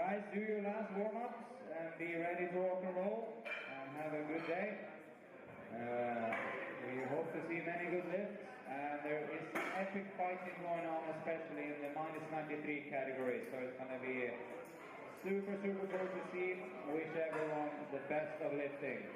Guys, do your last warm-ups and be ready to rock and roll and have a good day. We hope to see many good lifts, and there is some epic fighting going on, especially in the minus 93 category, so it's going to be super cool to see. Wish everyone the best of lifting.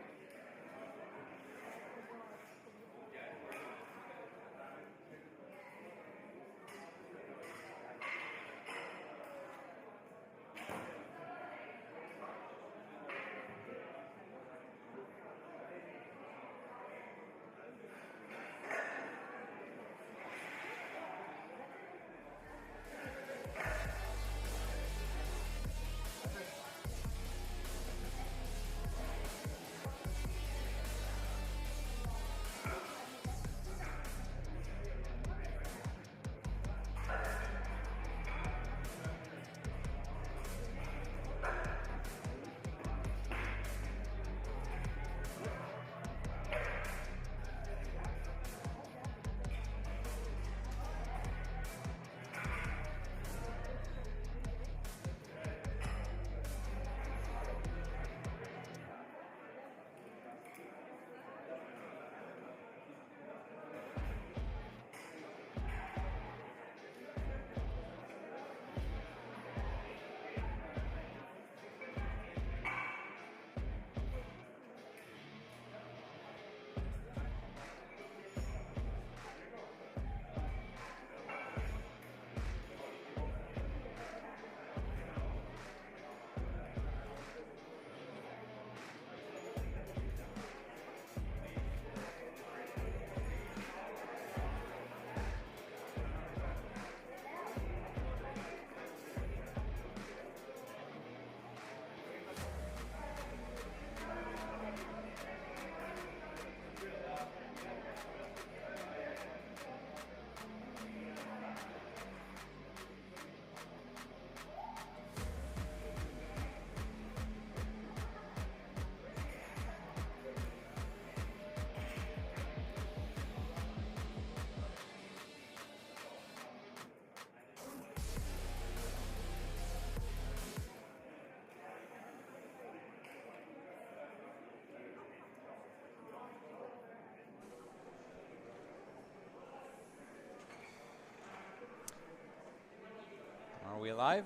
Are we live?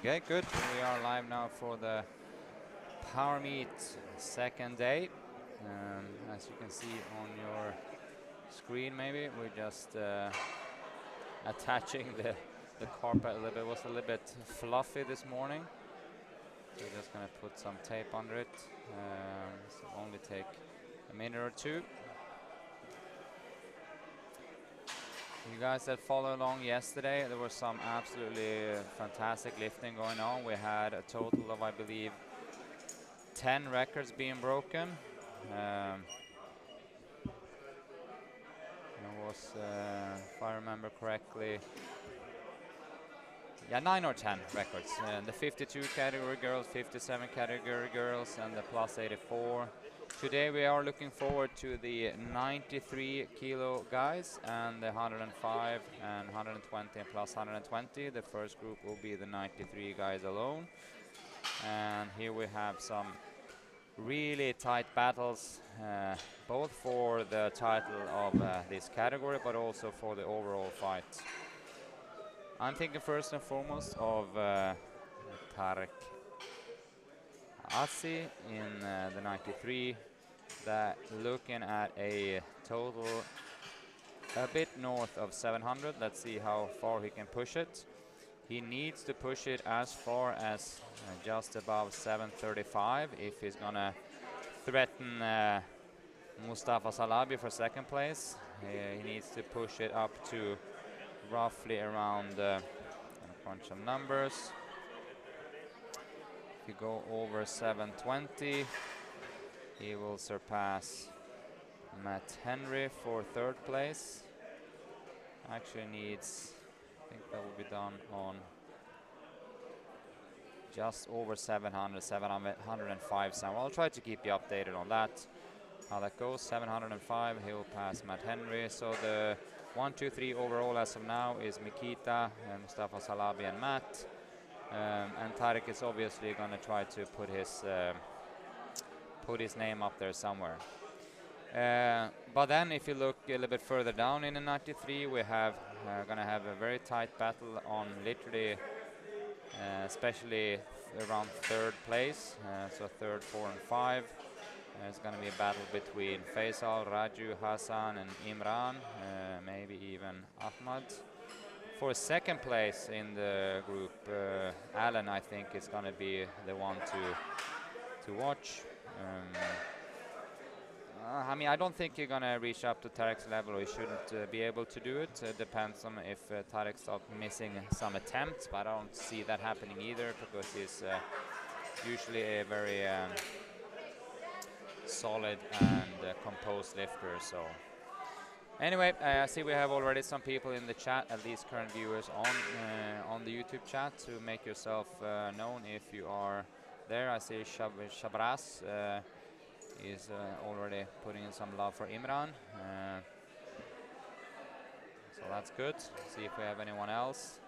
Okay, good. We are live now for the Power Meet second day. As you can see on your screen, maybe we're just attaching the carpet a little bit. It was a little bit fluffy this morning, so we're just gonna put some tape under it. So it'll only take a minute or two. You guys that followed along yesterday, there was some absolutely fantastic lifting going on. We had a total of, I believe, 10 records being broken. It was, if I remember correctly, 9 or 10 records. The 52 category girls, 57 category girls, and the plus 84. Today we are looking forward to the 93 kilo guys and the 105 and 120 and plus 120. The first group will be the 93 guys alone. And here we have some really tight battles, both for the title of this category, but also for the overall fight. I'm thinking first and foremost of Tarek Assi in the 93, that looking at a total a bit north of 700. Let's see how far he can push it. He needs to push it as far as just above 735 if he's gonna threaten Mustafa Salabi for second place. He needs to push it up to roughly around, I'm gonna crunch some numbers. If you go over 720, he will surpass Matt Henry for third place. Actually needs, I think that will be done on just over 700, 705 somewhere. I'll try to keep you updated on that, how that goes. 705, he will pass Matt Henry. So the 1, 2, 3 overall as of now is Mikita, Mustafa Salabi and Matt. And Tarek is obviously going to try to put his name up there somewhere. But then if you look a little bit further down in the 93, we have going to have a very tight battle on literally, especially around third place, so third, 4 and 5. It's going to be a battle between Faisal, Raju, Hassan and Imran, maybe even Ahmad. For second place in the group, Alan, I think, is going to be the one to watch. I mean, I don't think you're going to reach up to Tarek's level, or you shouldn't be able to do it. It depends on if Tarek starts missing some attempts, but I don't see that happening either, because he's usually a very solid and composed lifter. So anyway, I see we have already some people in the chat, at least current viewers on the YouTube chat, to make yourself known if you are there. I see Shabras is already putting in some love for Imran, so that's good. See if we have anyone else.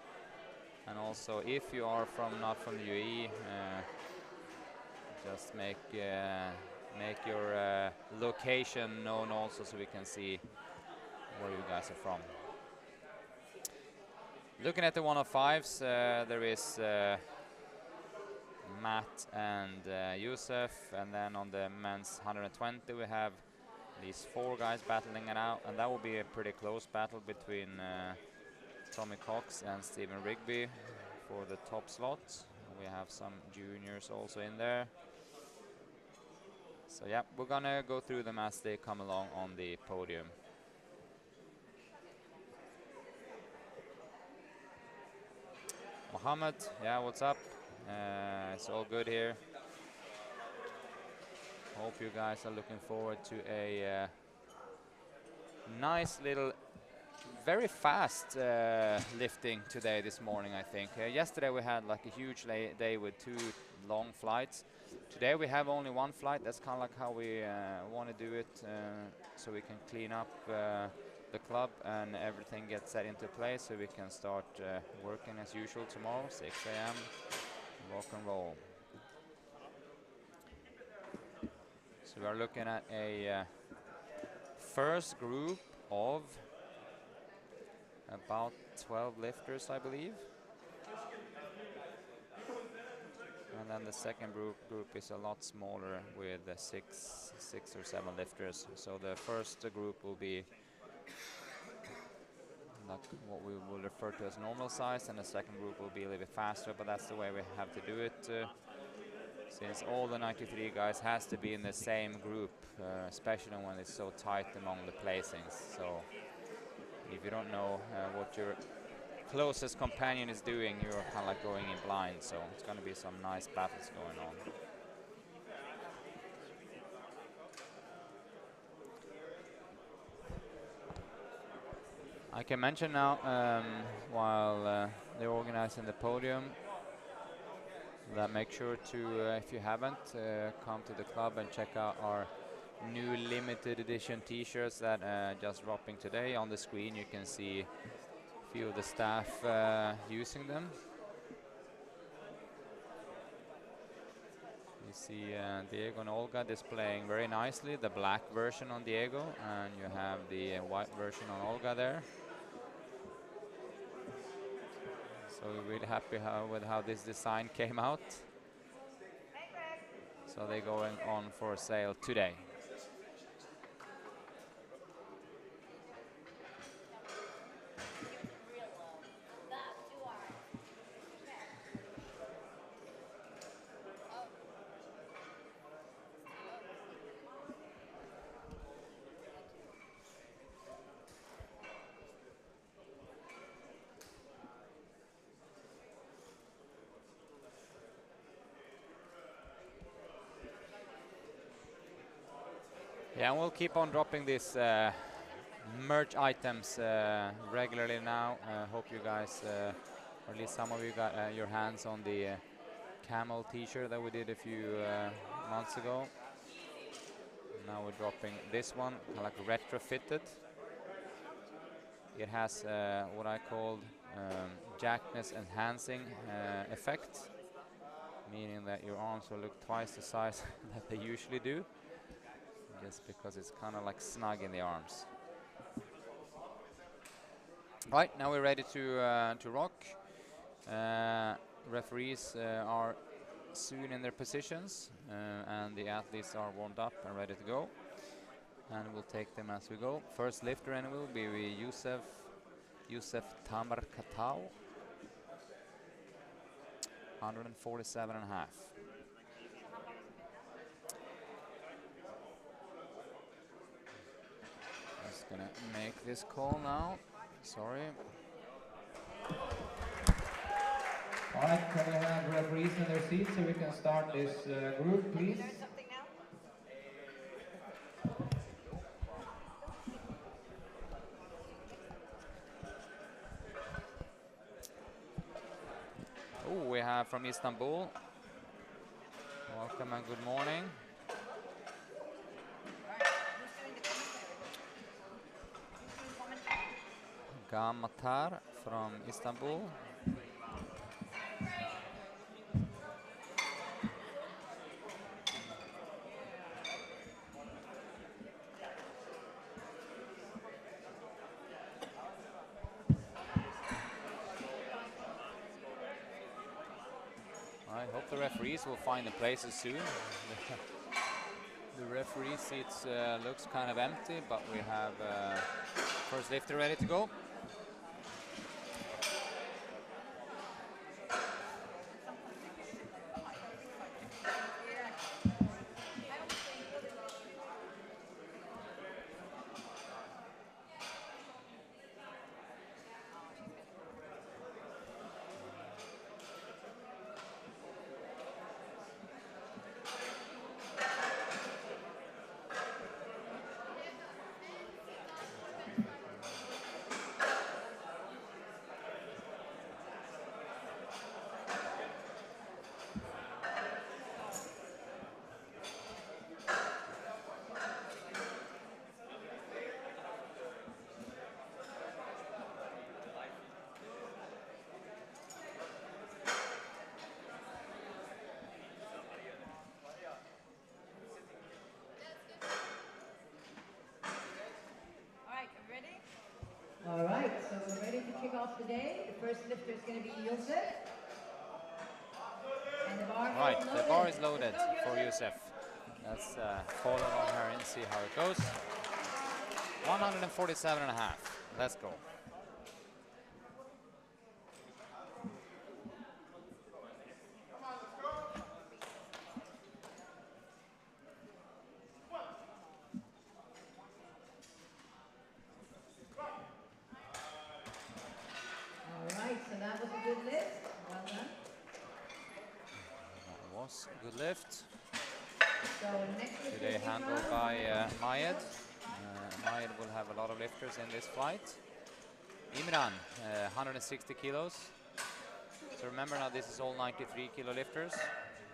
And also, if you are not from the UAE, just make your location known also, so we can see where you guys are from. Looking at the 105s, there is Matt and Youssef, and then on the men's 120 we have these 4 guys battling it out, and that will be a pretty close battle between Tommy Cox and Stephen Rigby for the top slot. We have some juniors also in there. So yeah, we're gonna go through them as they come along on the podium. Mohammed, yeah, what's up? It's all good here. Hope you guys are looking forward to a nice little, very fast lifting today, this morning, I think. Yesterday we had like a huge day with 2 long flights. Today we have only 1 flight. That's kind of like how we want to do it, so we can clean up the club and everything gets set into place, so we can start working as usual tomorrow, 6 a.m. rock and roll. So we are looking at a first group of about 12 lifters, I believe. And then the second group is a lot smaller, with 6 or 7 lifters. So the first group will be like what we will refer to as normal size, and the second group will be a little bit faster, but that's the way we have to do it, since all the 93 guys has to be in the same group, especially when it's so tight among the placings. So if you don't know what your closest companion is doing, you're kind of like going in blind. So it's going to be some nice battles going on. I can mention now, while they're organizing the podium, that make sure to, if you haven't, come to the club and check out our new limited edition t-shirts that just dropping today. On the screen you can see a few of the staff using them. You see Diego and Olga displaying very nicely the black version on Diego, and you have the white version on Olga there. So we're really happy with how this design came out. So they're going on for sale today. Yeah, and we'll keep on dropping these merch items regularly now. Hope you guys, or at least some of you, got your hands on the camel t-shirt that we did a few months ago. Now we're dropping this one, like retrofitted. It has what I called jackness enhancing effect, meaning that your arms will look twice the size that they usually do, just because it's kind of like snug in the arms. Right, now we're ready to rock. Referees are soon in their positions, and the athletes are warmed up and ready to go. And we'll take them as we go. First lifter anyway will be Youssef Tamer Katao, 147.5. Just gonna make this call now. Sorry. All right, can we have referees in their seats so we can start this group, please? Oh, we have from Istanbul. Welcome and good morning. Gamatar from Istanbul. I hope the referees will find the places soon. The referee seats looks kind of empty, but we have first lifter ready to go. All right, so we're ready to kick off the day. The first lifter is going to be Youssef. And the bar Right, is the loaded. bar is loaded for Youssef. Let's follow along her and see how it goes. 147.5. Let's go. Good lift. So next Today handled by Mayed. Mayed will have a lot of lifters in this flight. Imran, 160 kilos. So remember now this is all 93 kilo lifters.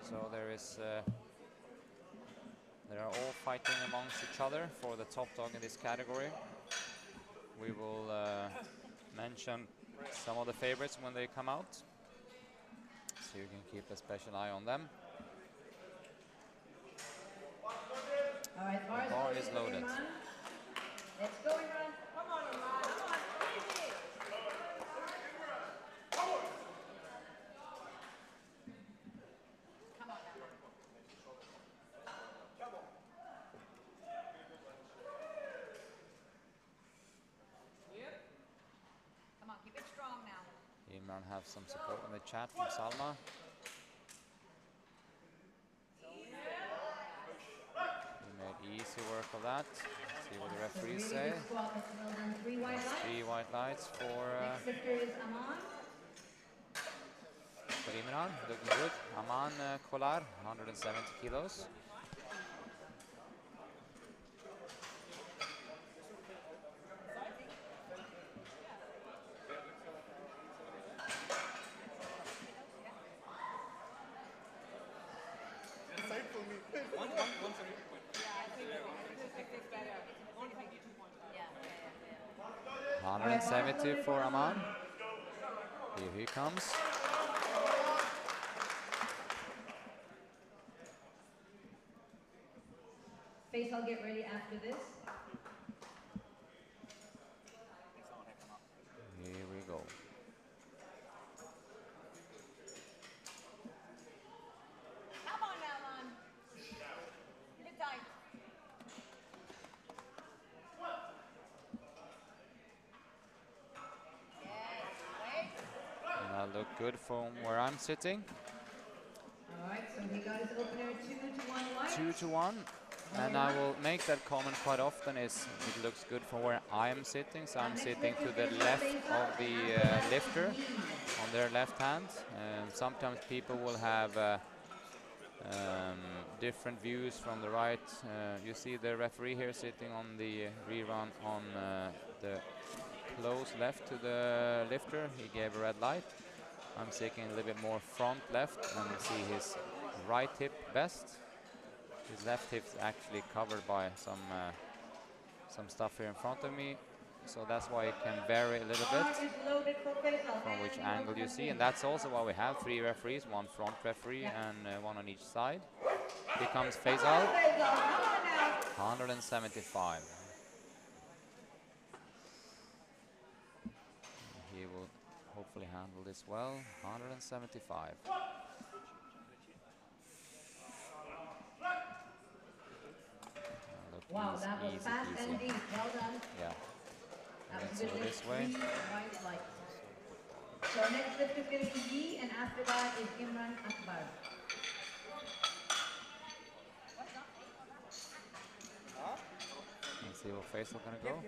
So they are all fighting amongst each other for the top dog in this category. We will mention some of the favorites when they come out, so you can keep a special eye on them. All right, the bar is loaded. Let's go, Imran. Come on, Imran. Come on, easy. Come on now. Yep. Come on, keep it strong now. Imran have some support in the chat from Salma. Easy work of that. See what the referees say. Three white lights for Imran, looking good. Aman Kolar, 170 kilos. For Aman. Here he comes. Face, I'll get ready after this. Here we go. Come on now, man. Keep it tight. Yes, wait. And that looked good from where I'm sitting. All right, so he got his opener 2-1 white. 2-1. And I will make that comment quite often, is it looks good from where I am sitting. So I'm sitting to the left of the lifter, on their left hand. Sometimes people will have different views from the right. You see the referee here sitting on the rerun on the close left to the lifter. He gave a red light. I'm sitting a little bit more front left and see his right hip best. His left hip's actually covered by some stuff here in front of me, so that's why it can vary a little bit from which angle you see, and that's also why we have 3 referees, 1 front referee and 1 on each side. Here comes Faisal, 175. He will hopefully handle this well, 175. Wow, that was fast and deep. Well done. Yeah. That was Let's a go good this lift. way. 3 white lights. So next lift is going to be Yi, and after that is Imran Akbar. Let's see what Faisal gonna go.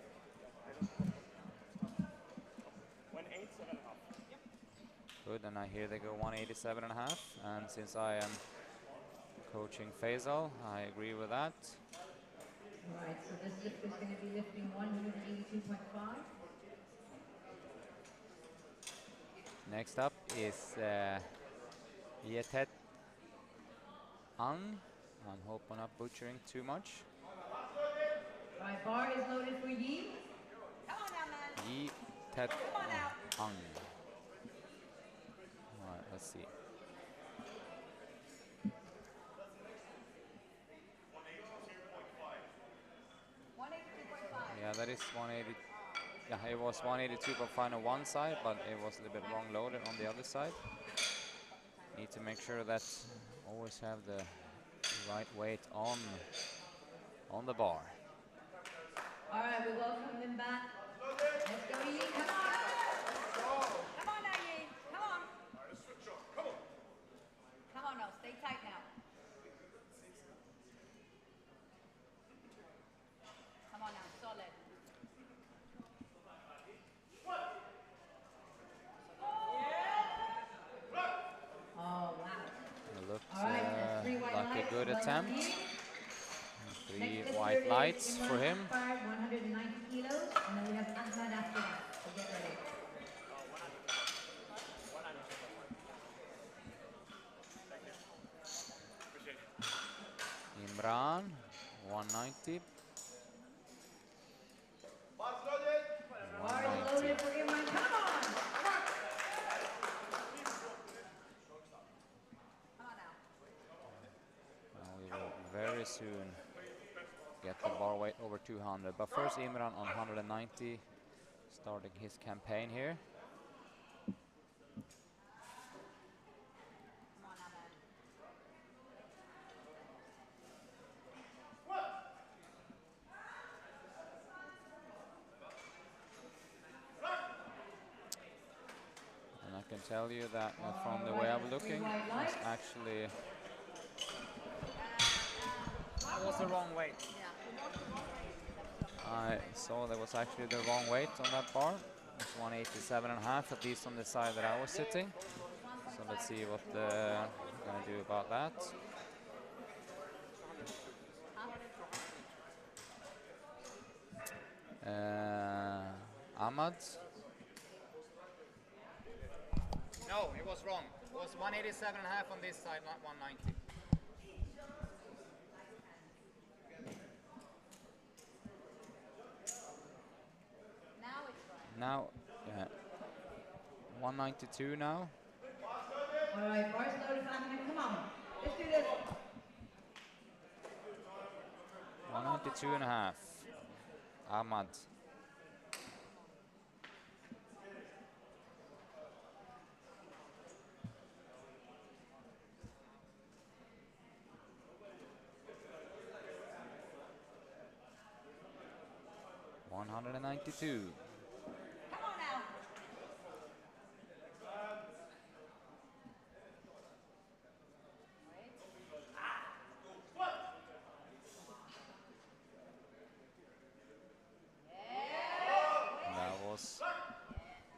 187.5. Good, and I hear they go 187.5. And since I am coaching Faisal, I agree with that. Right, so this lift is going to be lifting 182.5. Next up is Yetet Ang. I'm hoping I'm not butchering too much. Right, bar is loaded for Yi. Come on now, man. Yetet Come on now. Ang. All right, let's see. 182.5. Yeah, that is 180. Yeah, it was 182.5 on one side, but it was a little bit wrong loaded on the other side. Need to make sure that always have the right weight on the bar. All right, we welcome them back. Let's go, Yi. Come on. Come on now, Yi. Come on. Come on now. Stay tight now. Come on now. Solid. Oh, wow. It looked All right, that's 3 white like lights. a good Well done, attempt. Yi. 3 Next white lifter is lights Imran for him. Akbar, 190 kilos, and then we have Ahmad after that. So get ready. Imran, 190. Bar is loaded for Imran. Come on. Come on now. And we will very soon get the bar weight over 200. But first Imran on 190, starting his campaign here. Come on now, man. And I can tell you that from the way I'm looking, it's actually That was the wrong weight. I saw there was actually the wrong weight on that bar. It's 187.5, at least on the side that I was sitting. So let's see what we're gonna do about that. Ahmad. No, it was wrong. It was 187.5 on this side, not 190. Now it's right. Now, 192 now. All right, bars loaded, Fatima, come on. Let's do this. 192 and a half. Ahmad. $192. Come on now. That was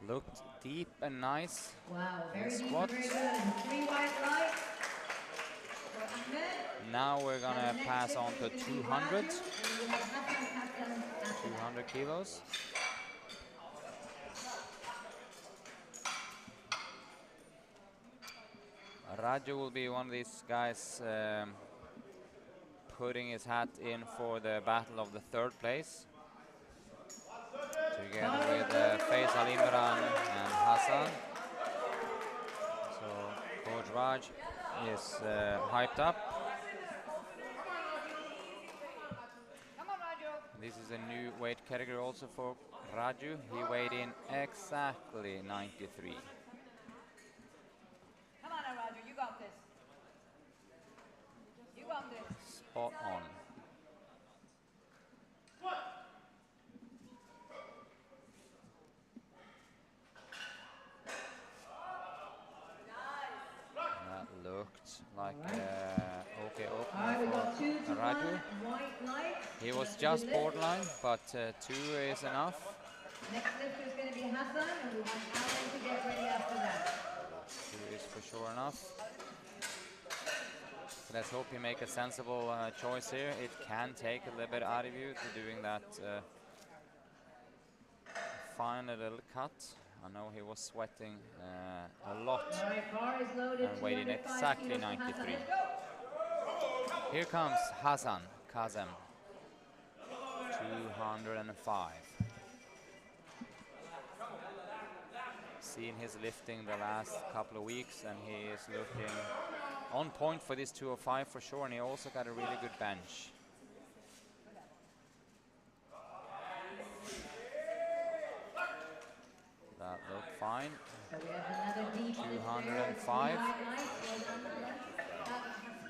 looked deep and nice. Wow, very deep, Squat. very good. And 3 wide right for Ahmed. Now we're gonna And the pass next on to lifter is gonna be 200. Raju, and we have Hassan after 200 kilos. Raju will be one of these guys putting his hat in for the battle of the third place. Together with Faisal Imran and Hassan. So Coach Raj is hyped up. Come on, Raju. This is a new weight category also for Raju. He weighed in exactly 93. Come on now, Raju. You got this. You got this. Spot on. That looked like okay All right, we opener got 2 for to Raju. 1, white light. He was Let's do just the lift. borderline, but 2 is enough. Next lifter is going to be Hassan, and we want Alan to get ready after that. 2 is for sure enough. So let's hope you make a sensible choice here. It can take a little bit out of you to doing that final little cut. I know he was sweating a lot All right, bar is loaded. and weighed in 205 exactly kilos for Hassan. 93. Let's go. Here comes Hassan Kazem. 205. Seen his lifting the last couple of weeks, and he is looking on point for this 205 for sure, and he also got a really good bench. That looked fine. So we have another deep lifter. 205. It's 3 white lights. Well done, Hassan.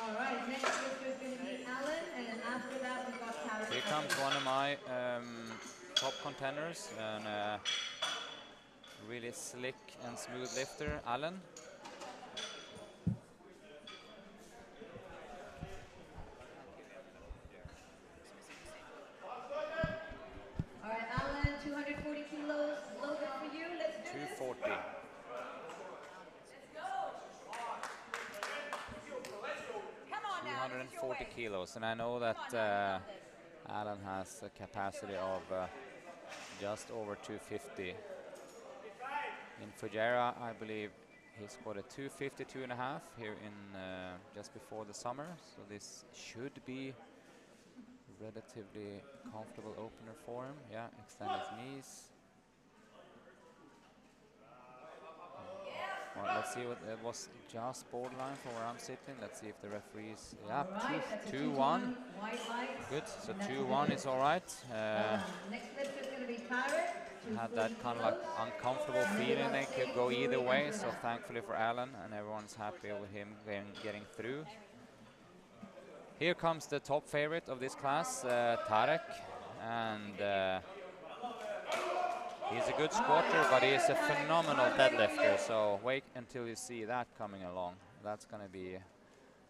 All right, next lifter is going to be Alan, and then after that we've got Tarek. Here comes one of my top contenders, and really slick and smooth lifter, Alan. All right, Alan, 240 kilos loaded for you. Let's do this. 240. Come on now. This is your 240 way. kilos, and I know Come on that now, you got this. Alan has a capacity of just over 250. In Fujairah, I believe he scored a 250, 2.5 here in just before the summer, so this should be relatively comfortable opener for him. Yeah, extend his knees. Well, let's see what it was, just borderline from where I'm sitting. Let's see if the referees. Yeah, All right, that's a 2-1. White lights. Good, so And that's 2-1 is all right. next lifter is going to be Tarek. Had that kind of like uncomfortable feeling. They could go either way, so thankfully for Alan, and everyone's happy with him getting through. Here comes the top favorite of this class, Tarek, and he's a good squatter, but he's a phenomenal deadlifter, so wait until you see that coming along. That's going to be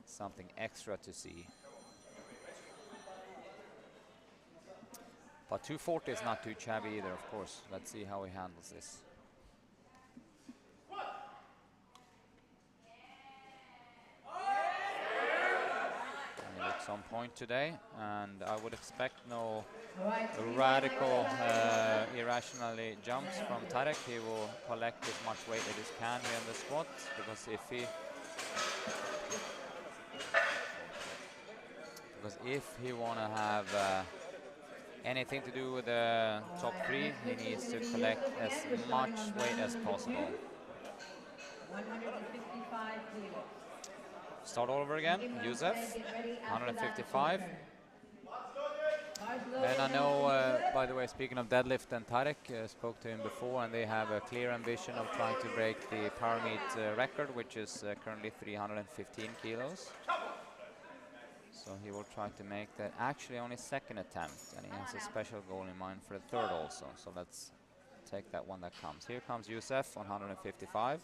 something extra to see. But 240 is not too shabby either, of course. Let's see how he handles this. He looks on point today, and I would expect no radical, irrationally jumps from Tarek. He will collect as much weight as he can here in the squat, because if he want to have anything to do with the top three, he needs to collect as much weight as possible. 155 kilos. Start all over again. Imran Youssef, Khaled, get ready. After that, 155. it's your turn. Bars loaded And I and know, good. by the way, speaking of deadlift, and Tarek spoke to him before, and they have a clear ambition of trying to break the power meet record, which is currently 315 kilos. So he will try to make that actually only second attempt, and he has a special goal in mind for the third also. So let's take that one that comes. Here comes Youssef on 155.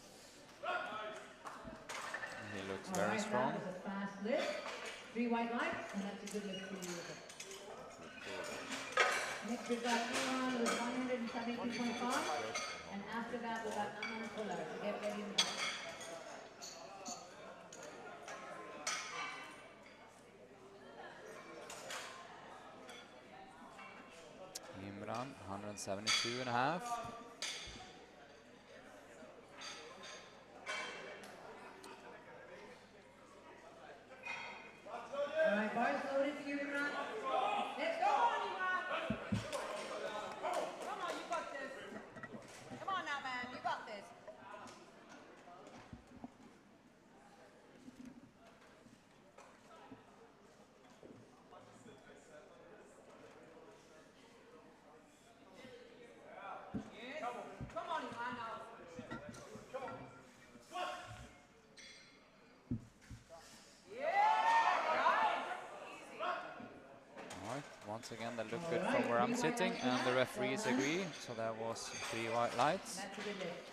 He looks All very right, strong. that was a fast lift. 3 white lights, and that's a good lift for you. Next we've got Imran with 172.5, and after that we've got Aman Fuller. So get ready in the back. Imran, 172.5. All right, bars loaded for you, Imran. Let's go. Come on, you got this. Come on now, man. You got this. Yes. Come on, Ivan, now. Alright, once again that looked good from where I'm sitting, and the referees agree, so that was 3 white lights. That's a good lift.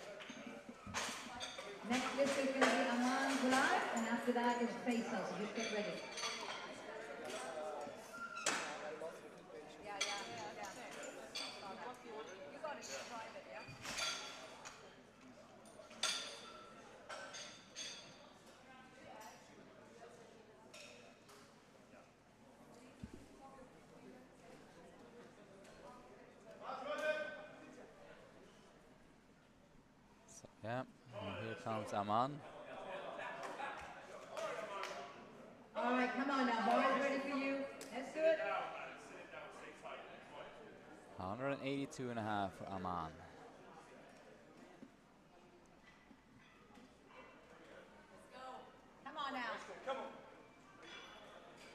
Next lift is going to be Aman Fuller, and after that is Faisal. So just get ready. Yeah. You got it. Private, yeah? So, yeah, and here comes Aman. All right, come on now. Bars ready for you. Let's do it. 182.5 for Aman. Come on now.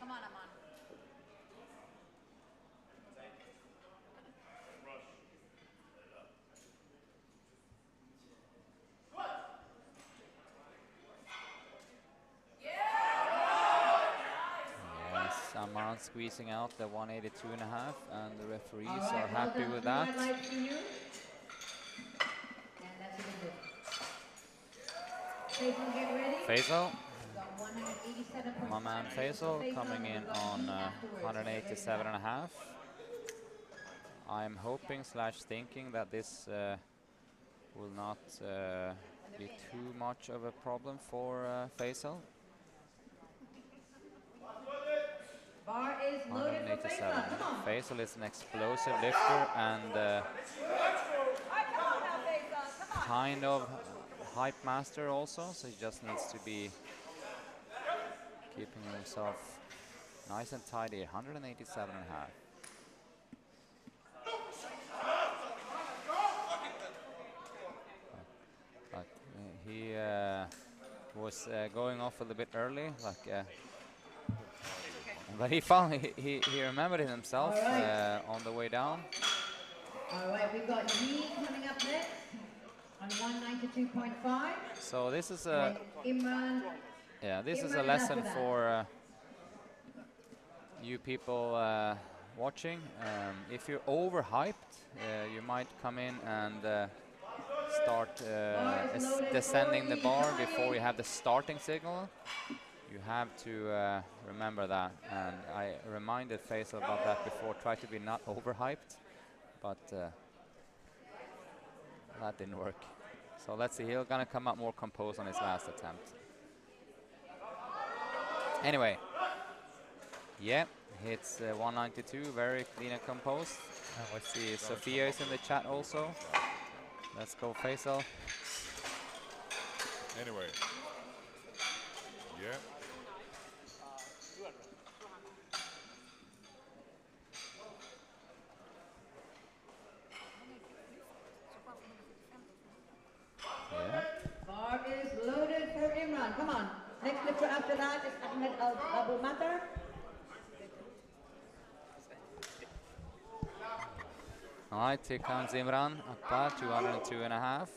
Come on, Aman. Yes, Aman squeezing out the 182.5, and the referees All are right, well happy done. with 3 that. white lights for you. And that's a good lift. Faisal, get ready. Faisal, Got 187.5. my man Faisal, coming in on 187.5. I'm hoping slash thinking that this will not be too much of a problem for Faisal. Bar is loaded for 187. Faisal. Come on. Faisal is an explosive lifter and All right, come on now, Faisal. Come on. kind of hype master also, so he just needs to be keeping himself nice and tidy. 187.5. But he was going off a little bit early, like. But he found he remembered it himself Alright. on the way down. All right, we've got Yi coming up next on 192.5. So this is a And Imran. this is a Imran lesson after that. for you people watching. If you're overhyped, you might come in and start descending the bar before you have the starting signal. You have to remember that, and I reminded Faisal about that before. Try to be not overhyped, but that didn't work. So let's see, he's gonna come up more composed on his last attempt. Anyway, yeah, hits 192, very clean and composed. Let's see, Sophia is in the chat also. Let's go, Faisal. Anyway. Yeah. lifter after that is Ahmed Abu Matar. All right, here comes Imran Akbar, 202.5.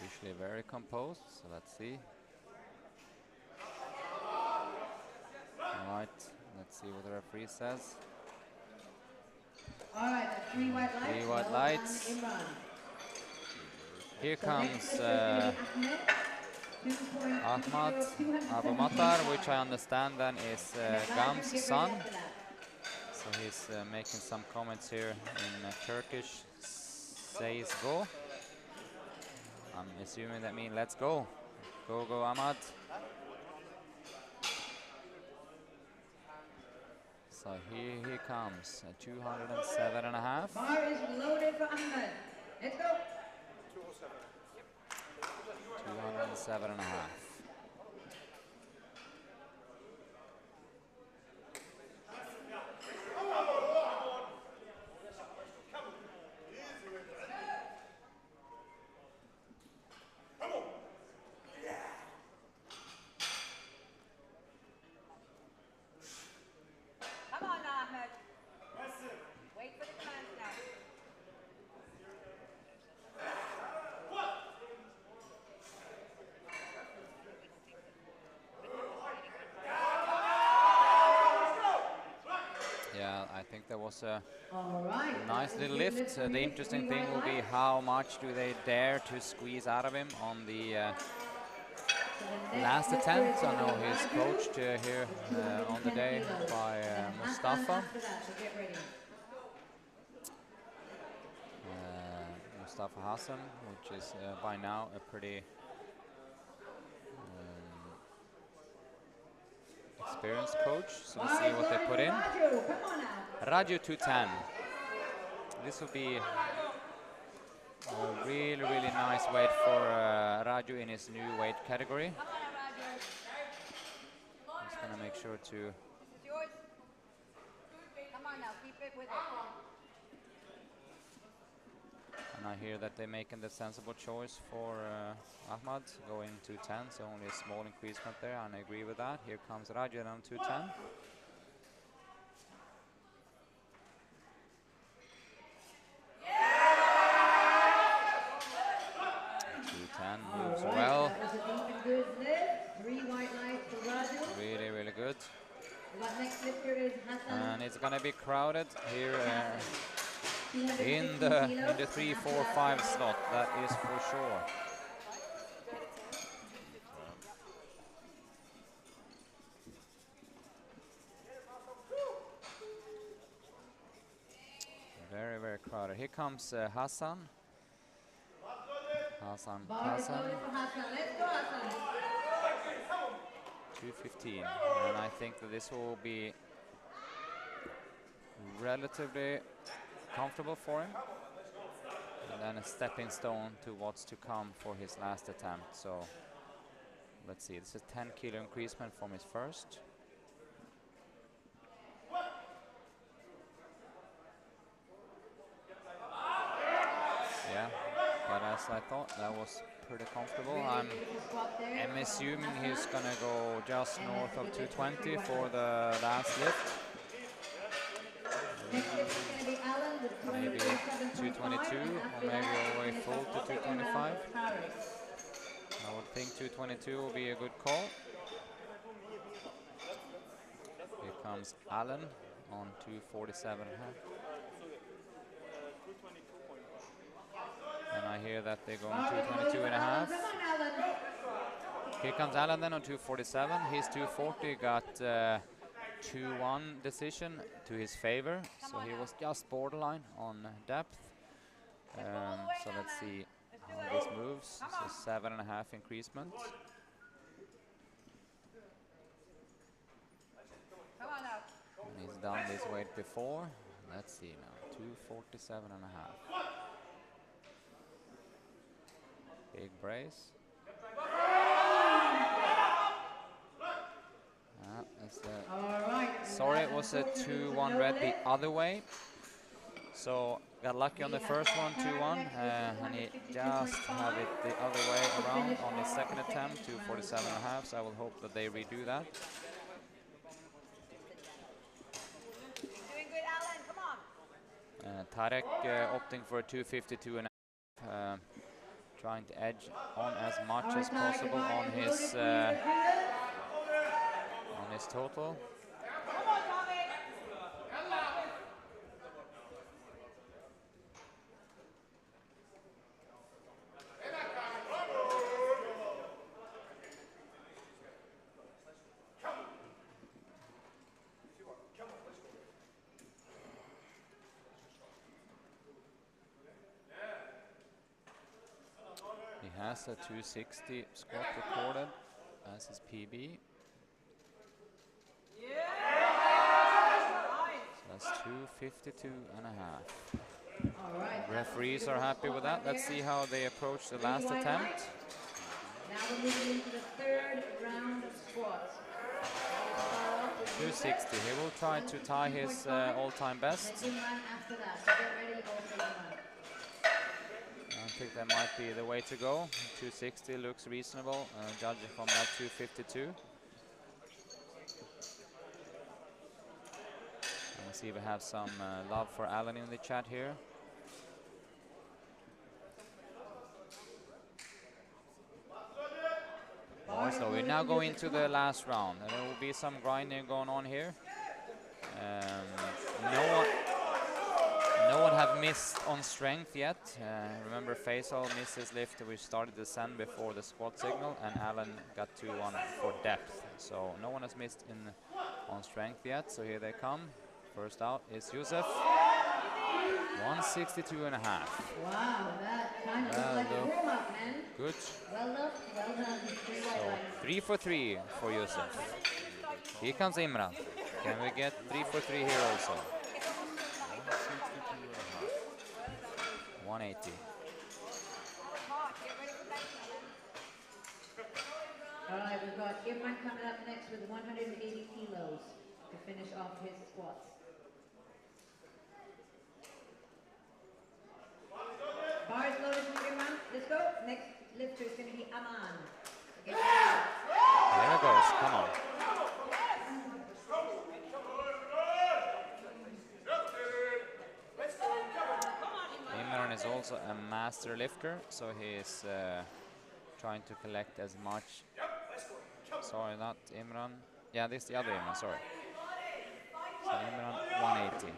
Usually very composed, so let's see. All right, let's see what the referee says. All right, that's 3 white lights. 3 white Well lights. done, Imran. Here So comes next lifter is going to be Ahmad Ahmed, Abu Matar, which I understand then is Gam's son. So he's making some comments here in Turkish. Says go. I'm assuming that means let's go. Go, go, Ahmad. So here he comes, 207.5. Bar is loaded for Ahmed. Let's go. 207.5. Come on, Ahmed. Wait for the commands now. Yeah, I think there was a All right. nice little lift. The interesting thing will be how much do they dare to squeeze out of him on the last attempt. I know he's coached here on the day by Mustafa. Mustafa Hassan, which is by now a pretty experienced coach. So let's see what they put in. Raju 210. This will be a really, really nice weight for Raju in his new weight category. Come on, Roger. Just gonna make sure to. It's yours. Come on now, keep it with it. And I hear that they're making the sensible choice for Ahmad going 210, so only a small increasement there, and I agree with that. Here comes Raju on 210. Moves well. That was a deep and good lift. 3 white lights for Raju. Really, really good. What next lifter is Hassan. And it's gonna be crowded here in 215 the kilos. 3, 4, 5 slot. That is for sure. Very, very crowded. Here comes Hassan. Hassan. Bar is loaded for Hassan. Let's go, Hassan. 215, and I think that this will be relatively comfortable for him, and then a stepping stone to what's to come for his last attempt. So let's see, this is 10 kilo increasement from his first. Yeah, but as I thought, that was pretty comfortable. I'm assuming he's gonna go just north of 220 for the last lift. Next lift is going to be Alan with Maybe 222, or maybe all the way full to 225. I would think 222 will be a good call. Here comes Alan on 247.5. And I hear that they're going 222.5. Here comes Alan then on 247. His 240 got 2-1 decision to his favor, so he was just borderline on depth. So let's see how this moves. So 7.5 increasement. Come on now. And he's done this weight before. Let's see now, 247.5. Big brace. Sorry, it was a 2-1 red the other way. So got lucky on the first one, 2-1, and he just have it the other way around on his second attempt, 247.5. So I will hope that they redo that. Doing good, Alan. Come on. Tarek opting for a 252.5, trying to edge on as much as possible on his total. Come on, Tommy. He has a 260 squat recorded as his PB. So that's 252.5. All right. Referees are happy with that. Let's see how they approach the last attempt. Now we're moving into the third round of squats. 260. He will try to tie his all-time best. Let's run after that. So get ready, also run. I think that might be the way to go. 260 looks reasonable, judging from that 252. I see we have some love for Alan in the chat here. So we now go into the last round, and there will be some grinding going on here. No one have missed on strength yet. Remember, Faisal missed his lift. We started the send before the squat signal, and Alan got 2-1 for depth. So no one has missed on strength yet. So here they come. First out is Yusuf. 162.5. Wow, that kind of looks like a warm-up, man. Good. Well done, well done. Three white So lines. 3 for 3 for Yusuf. Here comes Imran. Can we get 3 for 3 here also? 180. All right, we've got Imran coming up next with 180 kilos to finish off his squats. Bars loaded from Imran. Let's go. Next lifter is going to be Aman. Get ready. There it goes. Come on. Imran is also a master lifter, so he is trying to collect as much. Sorry, not Imran. Yeah, this is the other Imran, sorry. So Imran, 180.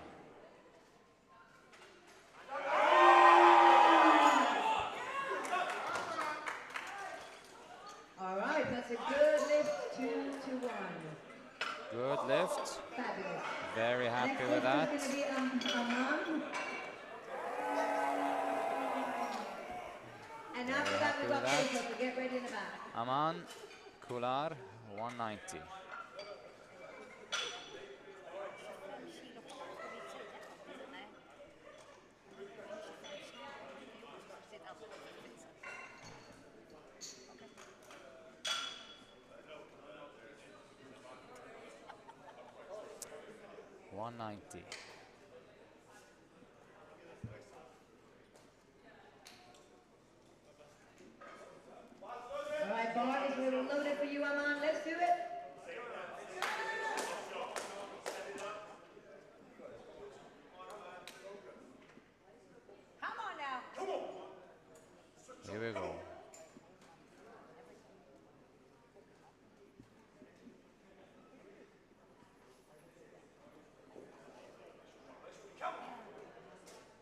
All right, that's a good lift, 2 to 1. Good lift. Fabulous. Very happy Next with that. lift is going to be Aman. And after that, we've got happy with Faisal, so get ready in the back. Aman Kular, 190. All right, bar is really loaded for you, Aman. Let's do it. Come on now. Here we go.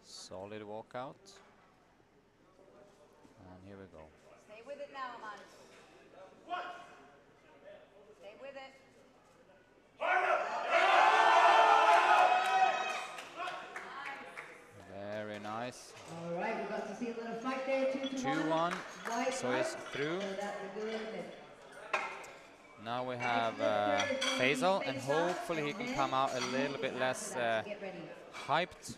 Solid walkout. And here we go. Stay with it now, Aman. Stay with it. Very nice. All right, we got to see a little fight there, 2 to 2-1. 1. White So light. it's through. So that's a good lift. Now we have Faisal, and hopefully he can come out a little bit less Get ready. hyped.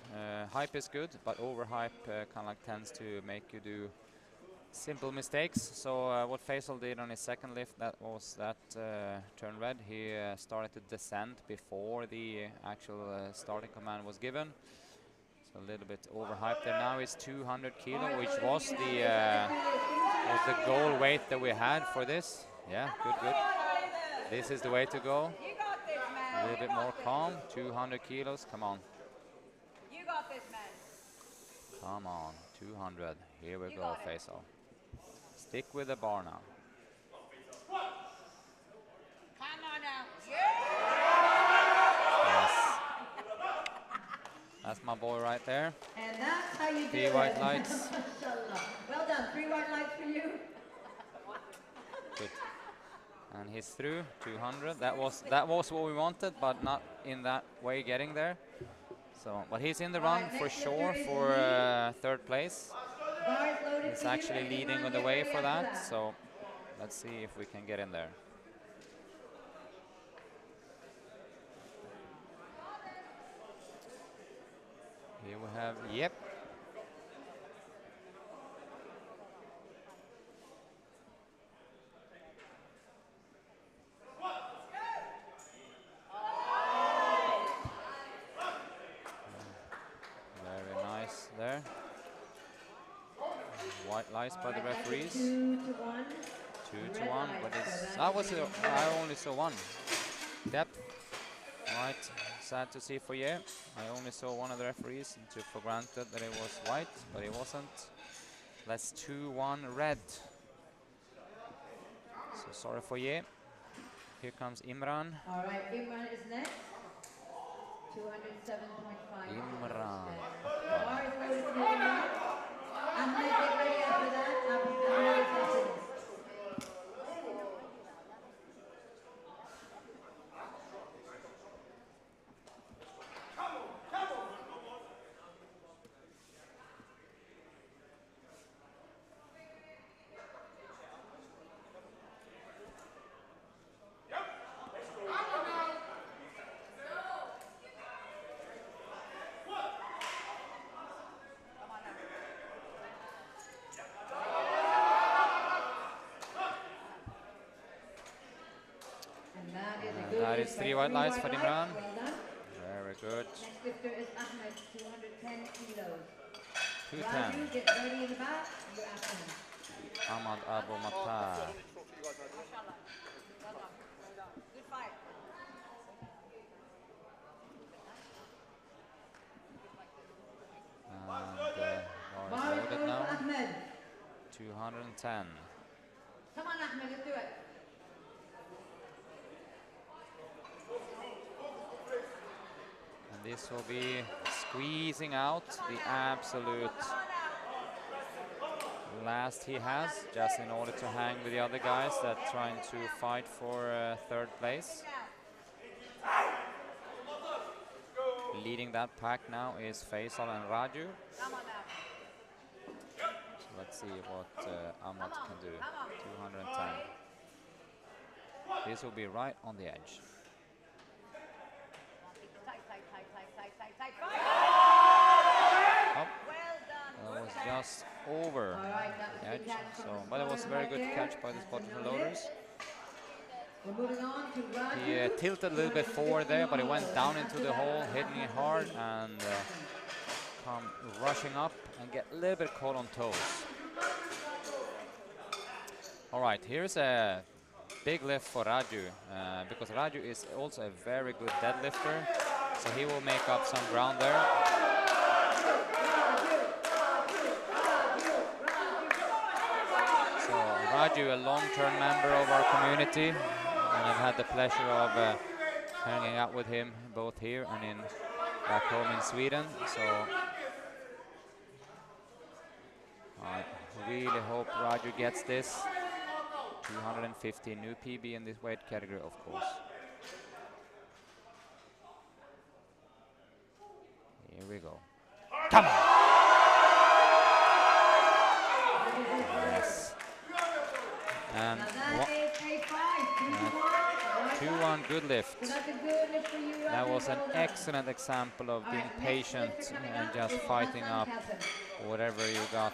Hype is good, but overhype kind of like tends to make you do simple mistakes. So what Faisal did on his second lift, that was that turn red. He started to descend before the actual starting command was given. So a little bit overhyped there. Now it's 200 kilo, which was the goal weight that we had for this. Yeah, good, good. This is the way to go. You got this, man. A little bit more calm. 200 kilos. Come on. You got this, man. Come on. 200. Here we You go, got it. Faisal. Stick with the bar now. Come on now. Yes. That's my boy right there. And that's how you do Three it. white lights. Mashallah. Well done. 3 white lights for you. Good. And he's through 200. That was what we wanted, but not in that way getting there. So, but he's in the run for sure for third place. Bars loaded He's for you. actually leading Everyone on the get way ready for after that. So let's see if we can get in there. Here we have, yep. Very nice there. White lights by the referees. 2 to 1. 2 to 1, but it's, I only saw one. Depth. Right, sad to see for you. I only saw one of the referees and took for granted that it was white, but it wasn't. That's 2-1 red. So sorry for you. Here comes Imran. All right, Imran is next. 207.5. Imran. Bars loaded for Imran. Ahmed, get ready after that. Ahmed is after this. That is 3 white lights for Imran. Well done. Very good. Next lifter is Ahmed, 210 kilos. 210. Raju, get ready in the back. You're after him. Ahmad Abu Matar. Mashallah. Well done. Good fight. And Bar bar is loaded for now. Ahmed. 210. Come on, Ahmed, let's do it. And this will be squeezing out the absolute last he has, just in order to hang with the other guys that are trying to fight for third place. Leading that pack now is Faisal and Raju. Come on now. So let's see what Ahmad can do. 210. This will be right on the edge. Tight, tight, tight, tight, tight, tight, tight. Up. Well done. That was just over All right, that was the the edge. catch from So, the but it was a spotter very right good there. catch by the spotter And for now loaders. We're moving on to Raju. He tilted a little bit forward there, but he went down into the hole, hitting it hard, and come rushing up and get a little bit caught on toes. All right, here's a big lift for Raju, because Raju is also a very good deadlifter, so he will make up some ground there. So Raju, a long-term member of our community, and I've had the pleasure of hanging out with him both here and in back home in Sweden. So I really hope Raju gets this. 250 new PB in this weight category, of course. Here we go. Come on! Yes. And Now that is a 5, 2 to 1. 2-1, good lift. So that's a good lift for you, That Raju. was an Well done. excellent example of All being right, next patient lifter coming and up just is fighting Hassan up Kassem. whatever you got.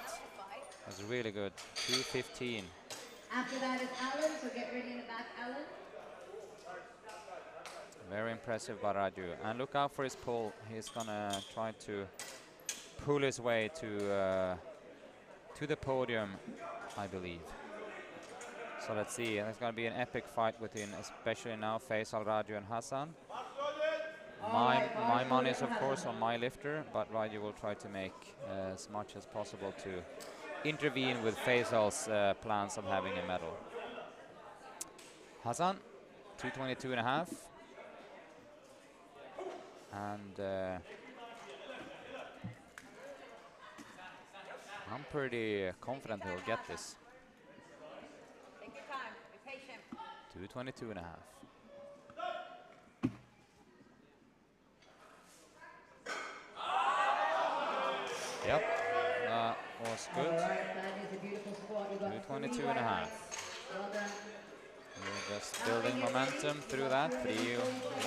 was really good. 2:15. After that is Alan, so get ready in the back, Alan. Very impressive by Raju. And look out for his pull. He's gonna try to pull his way to the podium, I believe. So let's see. There's gonna be an epic fight between, especially now, Faisal, Raju, and Hassan. My money is of course on my lifter, but Raju will try to make as much as possible to intervene with Faisal's plans of having a medal. Hassan, 2:22.5. And I'm pretty confident he'll get this. Take your time. Be patient. 2:22.5. Yep, that was good. All right, that is a beautiful squat. We got 2:22.5. Well done. We're just building momentum through that. 3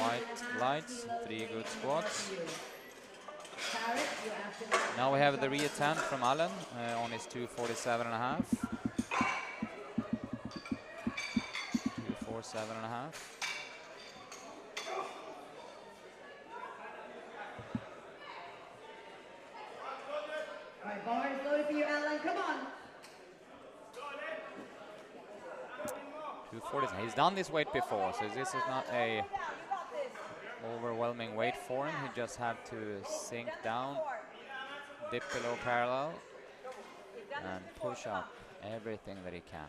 white lights, 3 good squats. Tarek, you're after that. Now we have the reattempt from Alan on his 2:47.5. 2:47.5. All right, bar is loaded for you, Alan. Come on. 2:40. He's done this weight before, so this is not a You got this. overwhelming weight for him. He just had to sink down, dip below parallel, You've done and this before. push Come up everything that he can.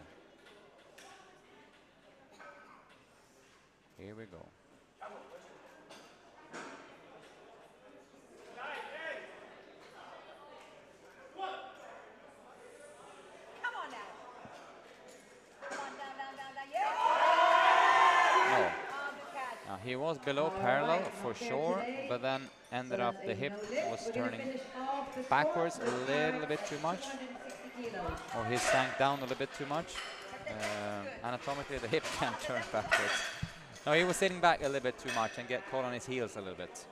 Here we go. Come on now. Come on, down, down, down, down. Yeah. Oh, Oh, good catch. now he was below All parallel right, for not there sure, today. but then ended So up that's the a hip no lift. was We're gonna turning finish off the backwards squat with a little Tarek bit too at much, 260 kilos. or he sank down a little bit too much. Anatomically, the hip can't turn backwards. No, he was sitting back a little bit too much and get caught on his heels a little bit.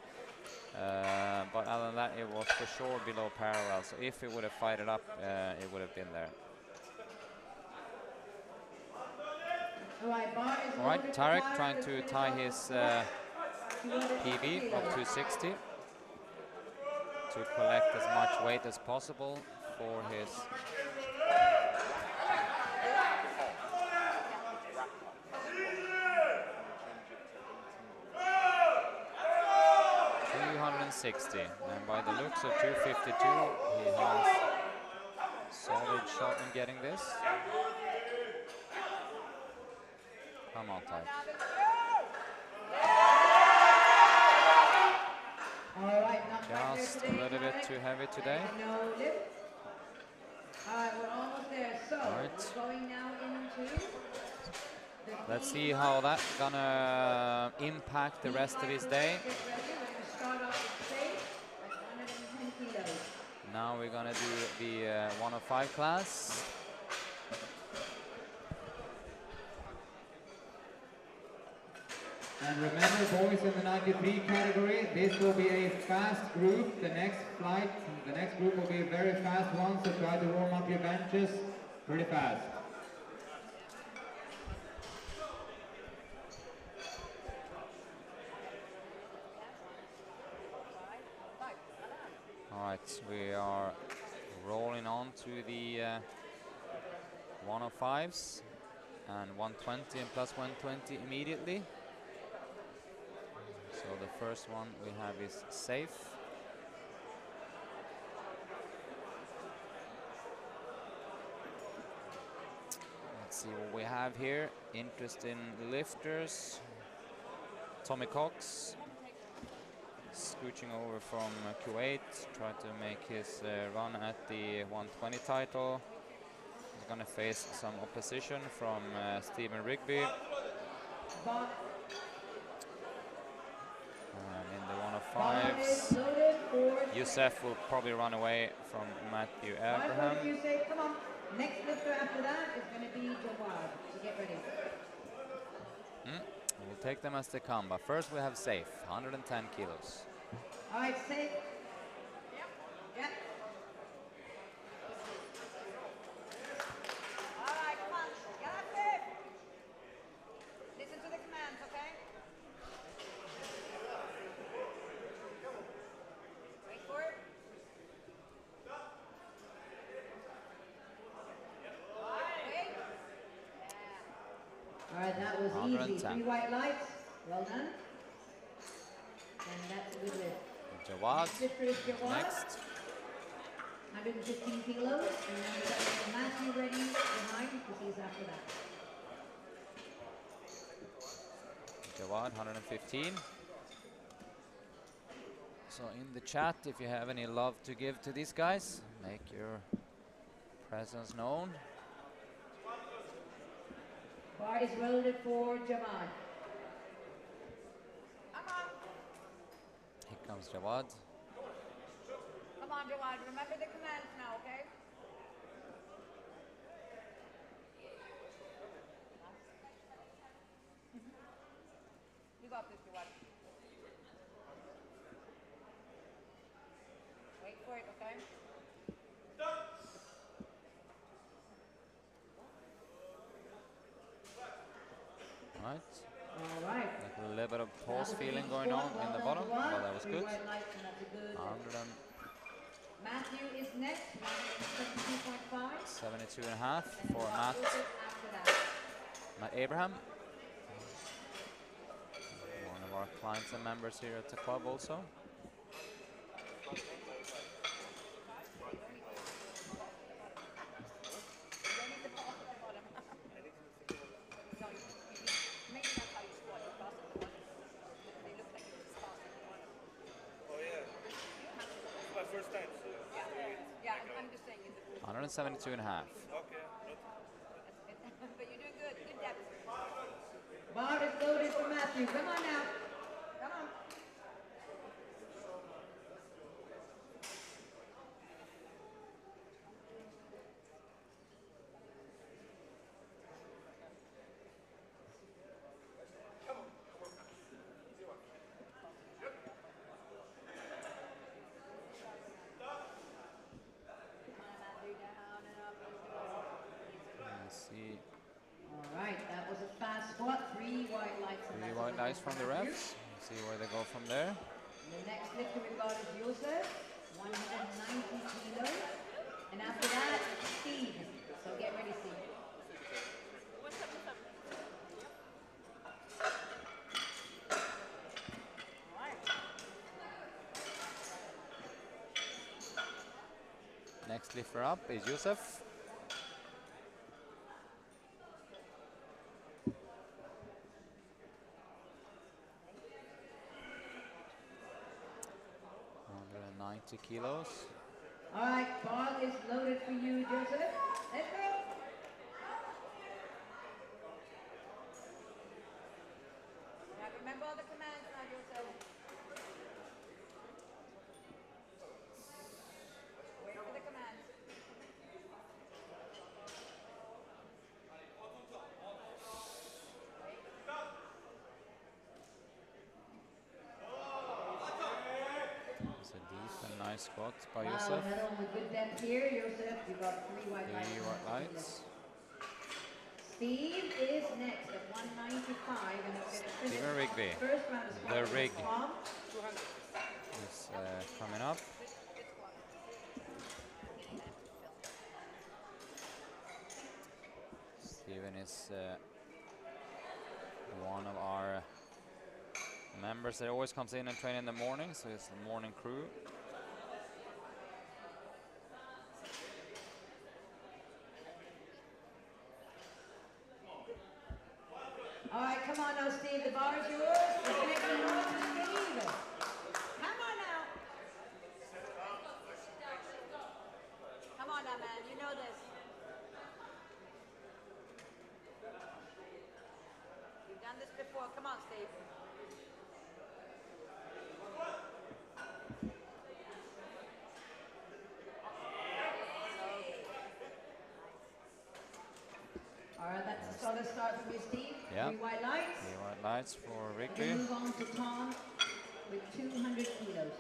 But other than that, it was for sure below parallel. So if he would have fired it up, it would have been there. All right, bar is All right, loaded for Tarek trying Let's to finish tie off the his squat. PB of 260 to collect as much weight as possible for his .260, and by the looks of 252, he has solid shot in getting this. Come on, Tarek. All right, not quite there Just a today, little bit Tarek. too heavy today. No lift. All right, we're almost there. So, right. we're going now into the Let's clean see bar. how that's gonna impact the rest of his day. Get ready. We're going to start off with safe at 110 kilos. Now we're gonna do the 105 class. And remember, boys, in the 93 category, this will be a fast group. The next flight, the next group will be a very fast one, so try to warm up your benches pretty fast. All right, we are rolling on to the 105s and 120 and plus 120 immediately. So the first one we have is safe. Let's see what we have here. Interesting lifters. Tommy Cox scooching over from Kuwait, try to make his run at the 120 title. He's going to face some opposition from Stephen Rigby. In the 105s, Youssef will probably run away from Matthew Abraham. Youssef, come on. Next lifter after that is going to be Jawad. So get ready. We'll take them as they come, but first we have Safe, 110 kilos. All right, safe. Yep. that was easy. 110. 3 white lights. Well done. And that's a good lift. Jawad Lifter is Jawad. next. 115 kilos. And then we got Matthew ready behind because he's after that. Jawad 115. So in the chat, if you have any love to give to these guys, make your presence known. Bar is loaded for Jawad. Come on. Here comes Jawad. Come on, Jawad. Remember the commands now, okay? You got this, Jawad. Wait for it, okay? Right. All right. Like a little bit of That pause was a feeling big going on squat. in the Well bottom. done, Jawad. Well, that was 3 good. white lights, and that's a good lift. 172 Matthew is next. 172.5. and a half And for Jawad Matt, Joseph after that. Matt Abraham. One of our clients and members here at the club also. Maybe that's how you squat. You cross at the bottom. They look like you're just crossing the bottom. Oh yeah, it's my first time. So Yeah, I'm just saying in the group. 172 and a half. okay. But you're doing good. Good depth. Bar is loaded for Matthew. Come on now. Come on. Let's see. All right, that was a fast squat. 3 white lights. And 3 that's a white good lights lift from for the Matthew. refs. See where they go from there. The next lifter we've got is Joseph, 190 kilos. And after that, Steve. So get ready, Steve. Next lifter up is Yusuf. Kilos. All right, ball is loaded for you, Joseph. Let's go. Now remember all the commands now, Joseph. Wait for the commands. It's a deep and nice squat by Wow, Yusuf. head on with good depth here, Joseph. You got 3 white lights. 3 white lights. Steve is next at 195, and he's going to finish Stephen Rigby. first round of The squat Rig. with Tom. Is coming up. Steven is one of our members that always comes in and train in the morning, so it's the morning crew. All right, come on now, Steve. The bar is yours. It's next to Steve. Come on now. Come on now, man. You know this. You've done this before. Come on, Steve. All right, that's a solid start from you, Steve. Yeah. 3 white lights. 3 white lights for We Rigby. move on to Tom with 200 kilos.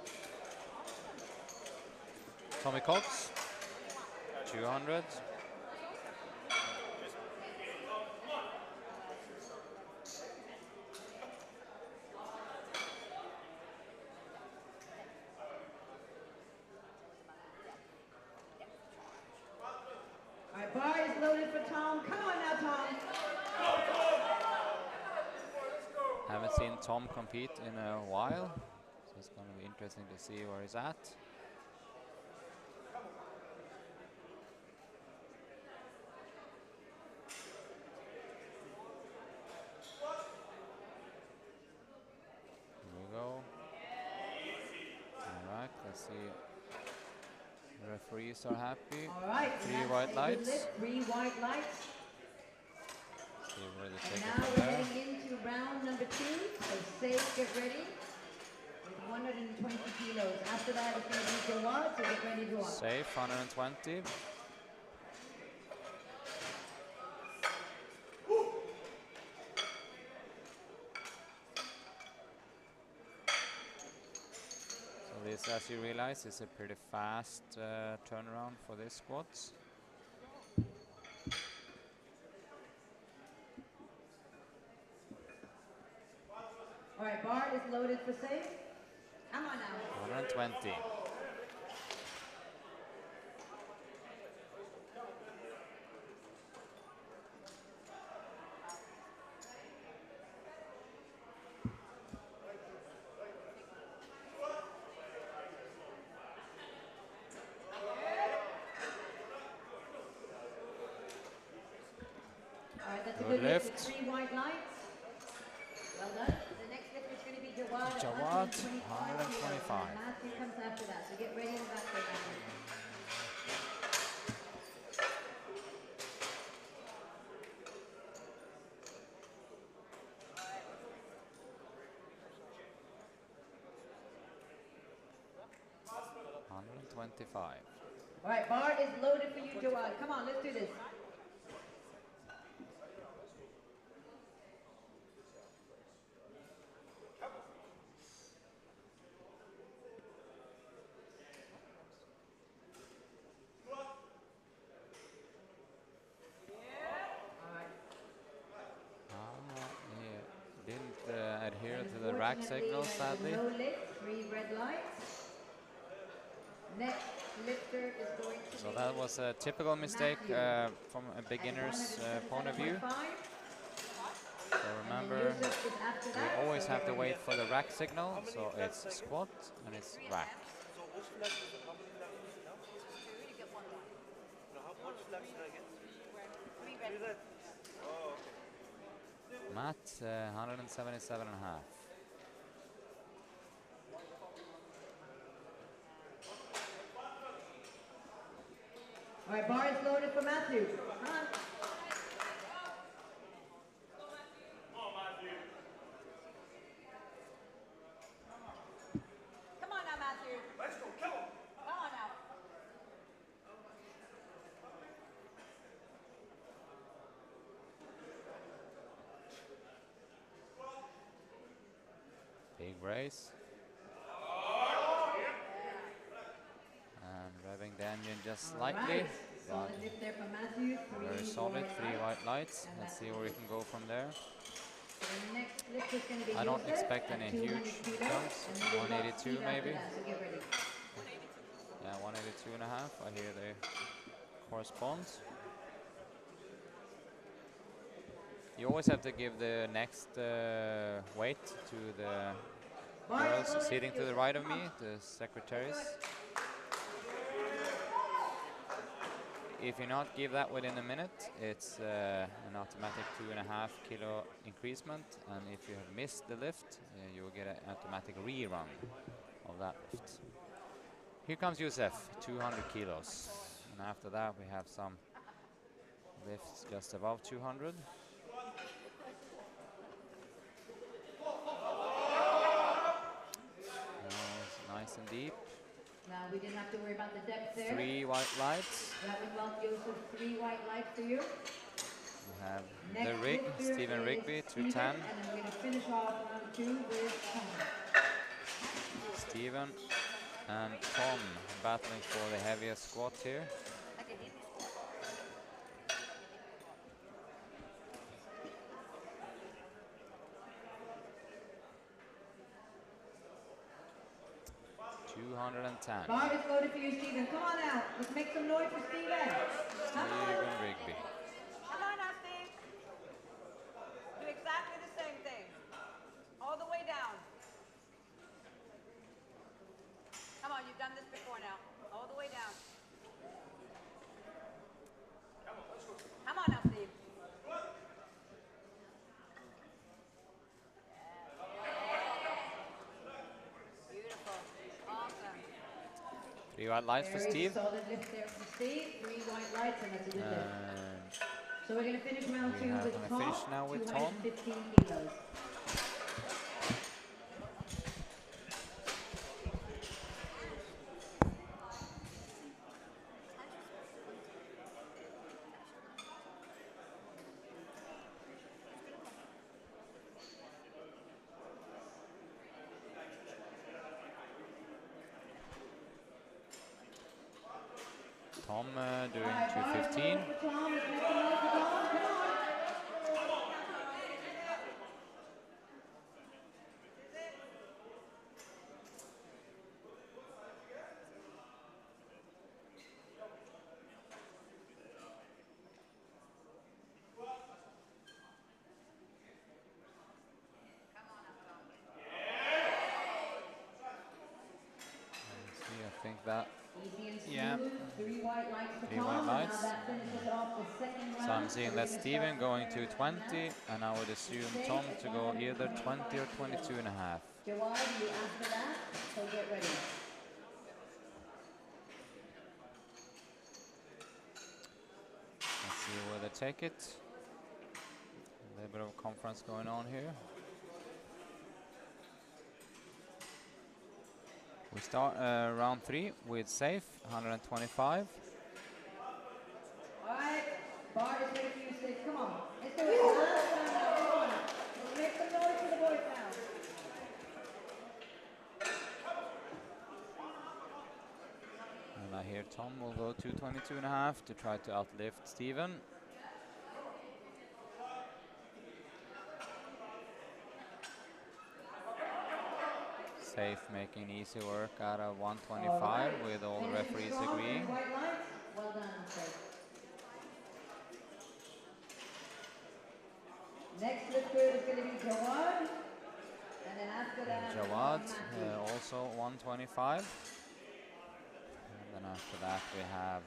Tommy Cox, 200. All right, bar is loaded for Tom. Come on now, Tom. haven't seen Tom compete in a while, so it's going to be interesting to see where he's at. Here we go. All right, let's see. The referees are happy. All right. Three and that's white a good lights. lift, 3 white lights. See where they And take it now from we're there. heading into round number 2. So safe, get ready. With 120 kilos. After that, it's going to be Jawad, so get ready to watch. Safe, 120. So this, as you realize, is a pretty fast turnaround for this squats. All right, bar is loaded for safe. Come on now. 120. All right, that's a Good good lift. lift. With 3 white lights. Well done. The next lift is going to be Jawad at Jawad, 125 kilos. 125. And Matthew comes after that, so get ready in the back there, Matthew. All right, bar is loaded for you, Jawad. Come on, let's do this. He didn't adhere to the rack signal, sadly. No lift, 3 red lights. Next lifter is going to So be that was a typical mistake Matthew. from a at beginner's 177.5. point of view. So And remember, then Yusuf is after we that, always so have to get wait for the rack signal. So it's squat and it's rack. So which flags is it? How many flags is it now? Two, you get one white. No, how much flags did I get? Three red. Three red. Oh, okay. Matt, 177 and a half. All right, bar is loaded for Matthew. Come on. Come on now, Matthew. Let's go, kill him. Come on now. Big race. And revving the engine just All slightly. right. Solid lift there for Matthew. Very 3 solid, 3 lights. white lights. And Let's that's see where we can go from there. So the next lift is going to be I don't Yusuf expect at any 200 huge kilos, jumps. and then we've got 182 Steve after maybe. that, so get ready. Yeah, 182 and a half. I hear they correspond. You always have to give the next weight to the Bar is girls loaded sitting for to the Yusuf. right of me, the secretaries. If you not give that within a minute, it's an automatic 2.5 kilo increasement, and if you have missed the lift, you will get an automatic rerun of that lift. Here comes Yusuf, 200 kilos, and after that we have some lifts just above 200. Nice and deep. Now we didn't have to worry about the depth there. 3 white lights. That was well, Yusuf, 3 white lights for you. We have Next the rig, lifter Stephen is Rigby, Stephen, 210. And then we're going to finish off round 2 with Tom. Stephen and Tom battling for the heaviest squat here. Like a heavy squat. 210. Bar is loaded for you, Stephen. Come on out. Let's make some noise for Stephen. Come on. Stephen Rigby. Come on now, Steve. Do exactly the same thing. 3 white lights for Very Steve. solid lift there from Steve. 3 white lights, and that's a good lift. And So we're going to finish round we 2 have with gonna Tom, finish now with Tom. 215 kilos. Tom doing All right, 215. for Tom, let's make some noise for Tom. Come on. Let's see, I think that. Easy and smooth. Yeah. 3 white lights for 3 Tom. white and lights. Now that finishes off the second round. So I'm seeing we're that gonna Steven start going the to third 20, round and I would assume now. Tom It's to go either 20 or 125 22 and a half. Jawad, you asked for that, so get ready. Let's see where they take it. A little bit of conference going on here. We start round 3 with safe, 125. All right, Bart is ready for you, Steve. Come on, let's do it. Last time now, come on. Let's make some noise for the boys now. And I hear Tom will go to 22 and a half to try to outlift Steven. Safe making easy work out of 125 with all the referees agreeing. White lights. Well done, Steve. Next lifter is going to be Jawad. And then after that, Jawad, Matthew. also 125. And then after that we have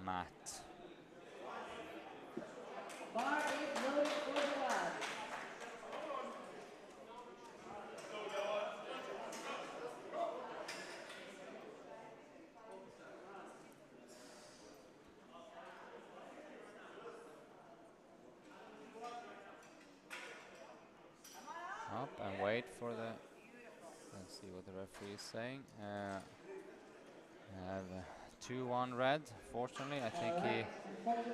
Matt. Bar is loaded for Jawad. Up and wait for the. Let's see what the referee is saying. Have 2-1 red. Fortunately, I think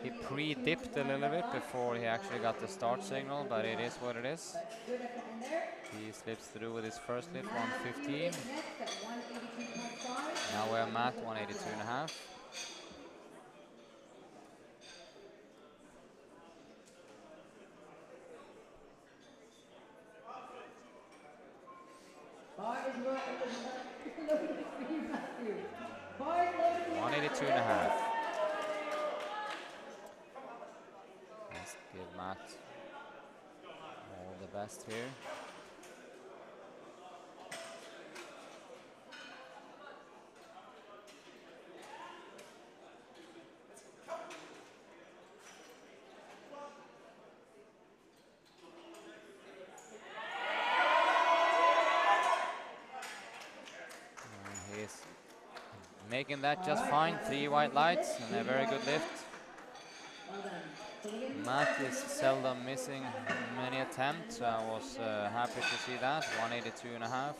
he pre-dipped a little bit before he actually got the start signal, but it is what it is. Good effort in there. He slips through with his first lift, Matthew 115. is next at 182.5. Now we have Matt, 182 and a half. Bar is loaded for you, Matthew. Bar is loaded for you, 182 and a half. Let's give Matt all the best here. He's making that just fine. 3 white lights and a very good lift. Well done. So we're gonna Matt is seldom missing many attempts. I was happy to see that. 182 and a half.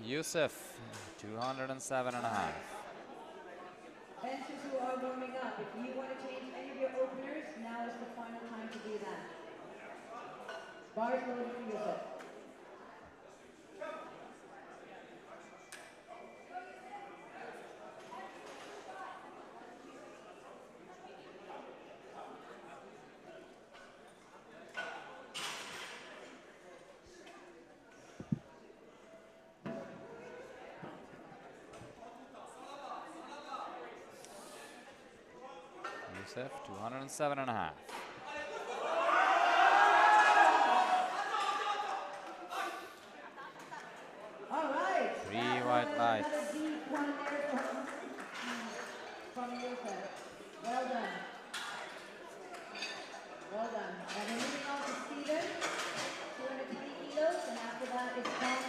Yusuf, 207 and a half. benches who are warming up, if you want to change any of your openers, now is the final time to do that. Bar is loaded for Yusuf. Yusuf, 207 and a half. All right. 3 that white was lights. Another deep one there from Yusuf. Well done. Well done. Now we're moving on to Steven, 220 kilos, and after that is Tom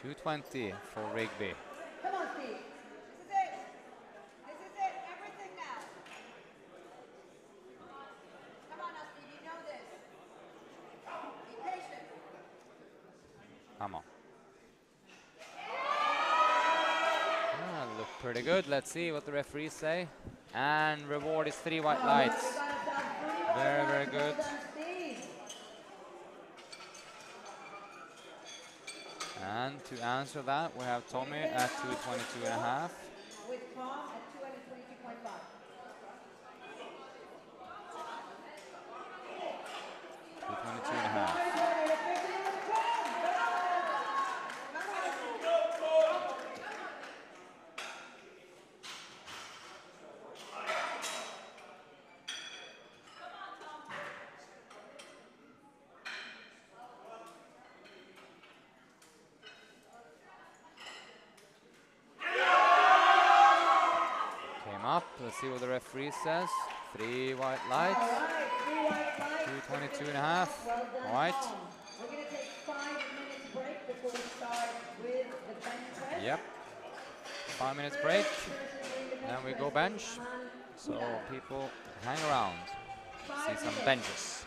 2:20 for Rigby. Come on, Steve. This is it. This is it. Everything now. Come on now, Steve. You know this. Be patient. Come on. Look pretty good. Let's see what the referees say. And reward is 3 white lights. We got ourselves 3 white Very, lights. very good. Well done, Steve. And to answer that, we have Tommy at 2:22.5. With Tom at 222.5. 2:22.5. Came up. Let's see what the referee says. 3 white lights. All right, 3 white lights. 2:22.5. Well done, White. Tom. We're going to take 5 minutes break before we start with the bench press. Yep. 5 minutes break. Person doing the bench Then we press go is bench. Aman So Kula. people hang around. 5 See some minutes. benches.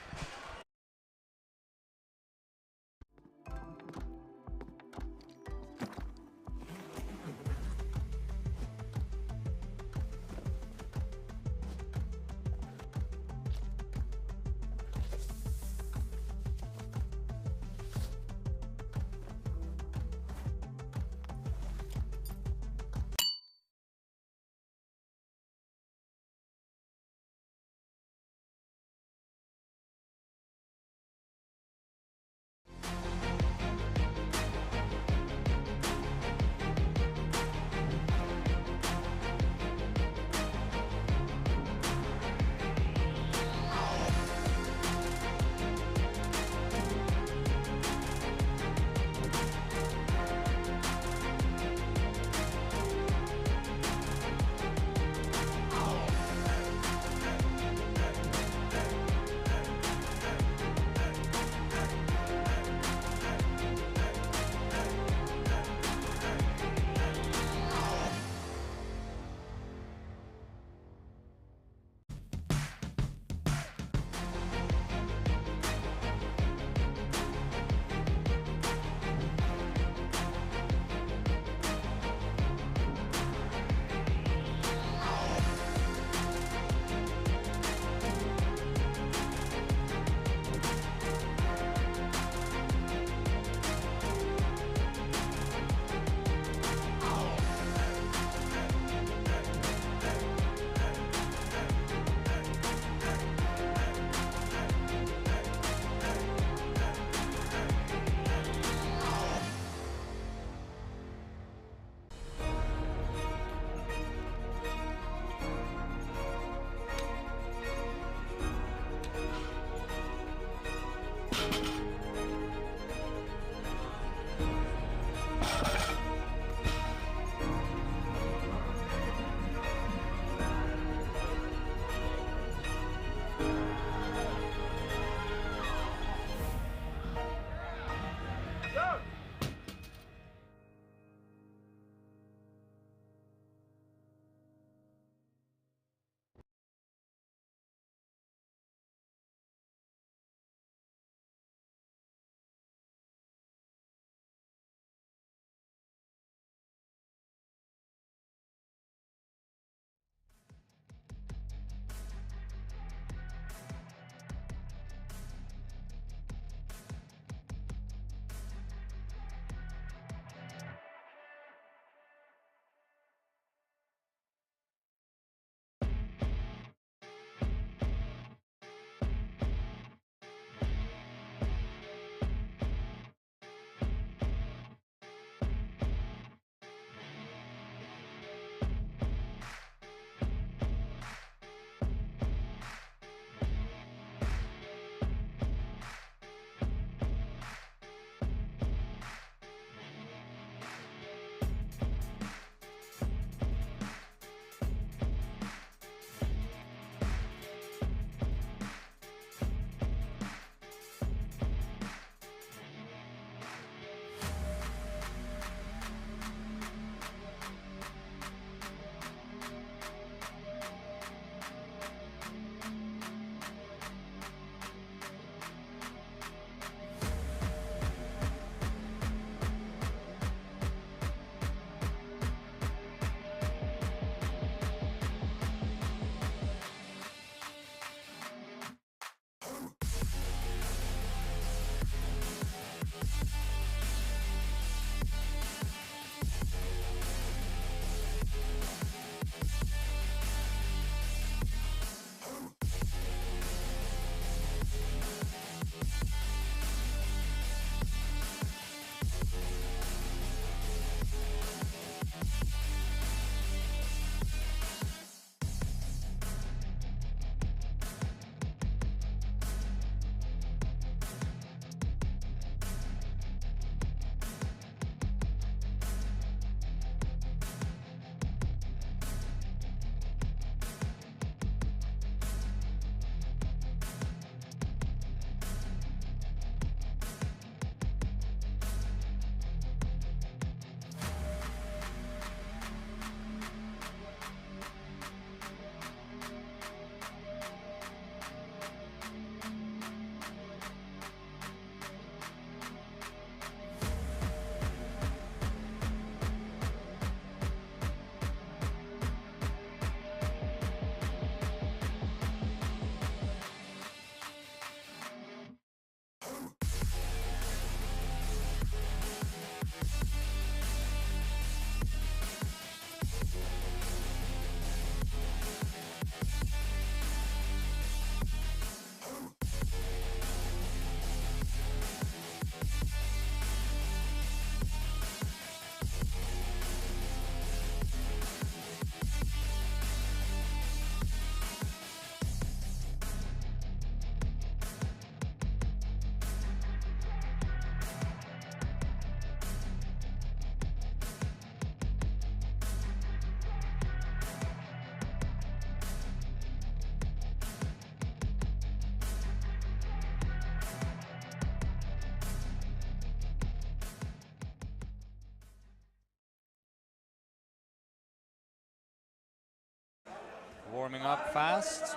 warming up fast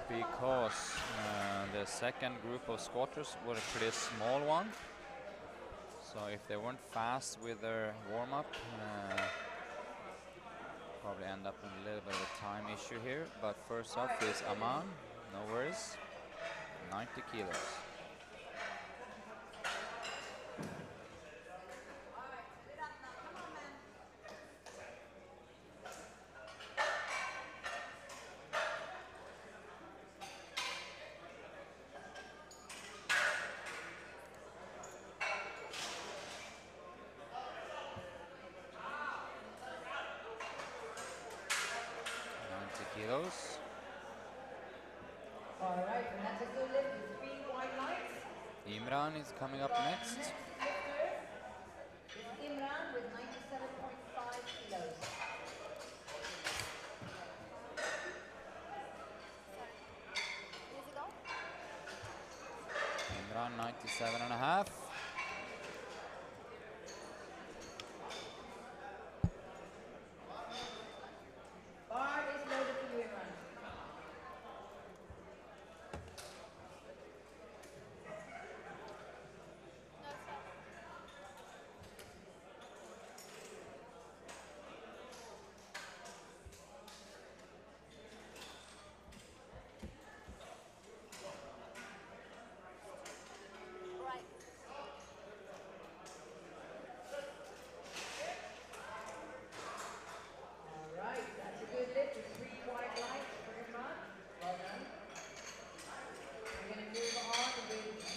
because the second group of squatters were a pretty small one. So if they weren't fast with their warm-up, probably end up in a little bit of a time issue here. But first up is Aman, no worries, 90 kilos. Kilos. All right, and that's a good lift with 3 wide lights. Imran is coming up next. Next lifter is Imran with 97.5 kilos. Imran 97 and a half. Bar is loaded for you, Imran. All right, that's a good lift with 3 wide lights for Imran. Well done. We're going to move on with G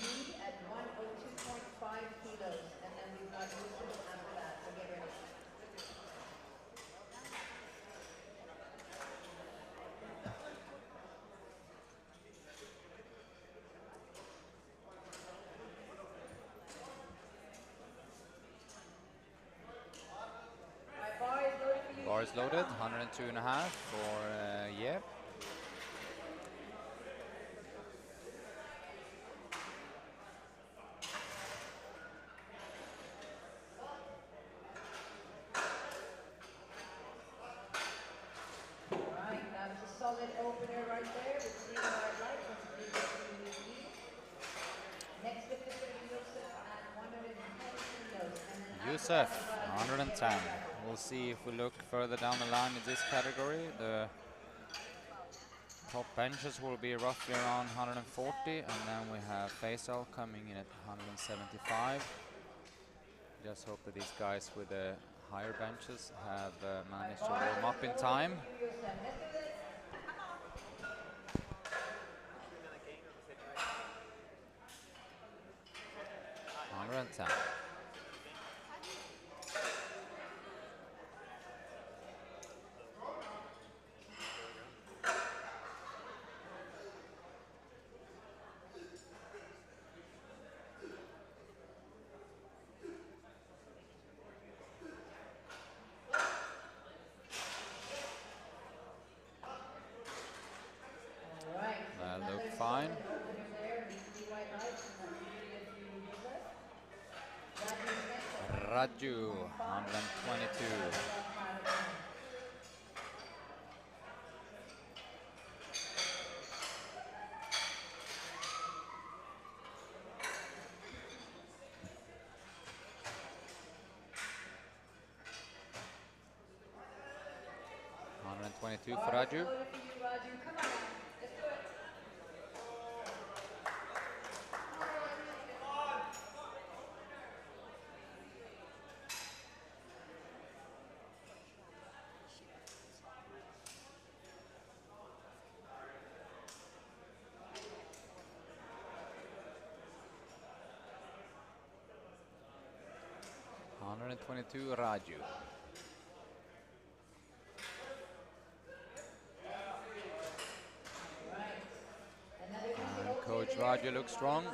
at 102.5 kilos, and then we've got Yusuf after that. So get ready. All right, bar is loaded for you. Bar is loaded, 102 and a half for Yep. Right, that was a solid opener right there with 3 wide lights. That's a big lift for you. Next lift is going to be Yusuf at 110 kilos. And then after Yusuf, that, 110. We'll see if we look further down the line in this category. The top benches will be roughly around 140, and then we have Faisal coming in at 175. Just hope that these guys with the higher benches have managed to warm up in time. Yusuf, let's do this. 110. All right. That Another looked fine. solid opener there with 3 wide lights, and that's really good for you, Yusuf. Raju's next up. Raju, 122. For Raju. Loaded for you, Raju. Come on, let's do it. Raju. Coach Raju looks strong.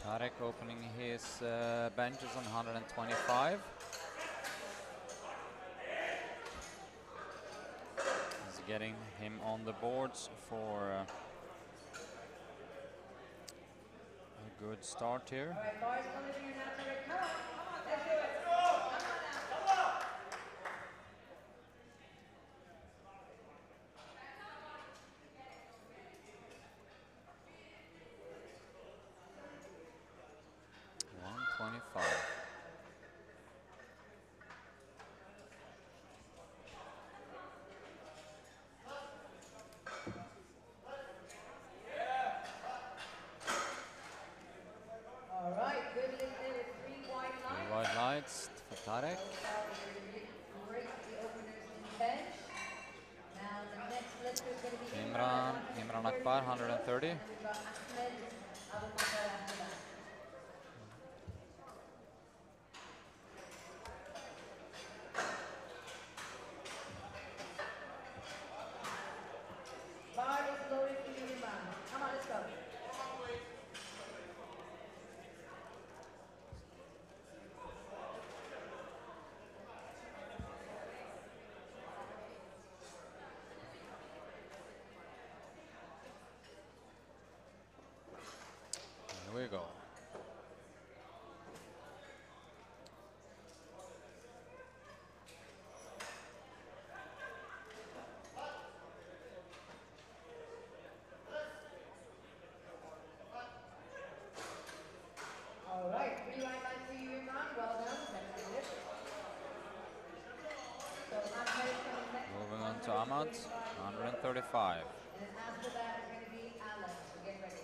Tarek opening his benches on 125. He's getting him on the boards for Good start here. All right, boys, coming in here now to Rick. Come on, let's do it. Come on now. 125. All right, good lift there with 3 white Three lights. white lights for Tarek. Break the openers in bench. Now the next lifter is going to be Imran Akbar, 130. And we've got Ahmed Abu Bakr after that. Bar is loaded for you, Imran. Come on, let's go. Here we go. All right, 3 white lights for you, Imran. Well done. That's good lift. So Ahmed is coming next. Moving on to Ahmad, 135. And then after that is going to be Alan. So get ready.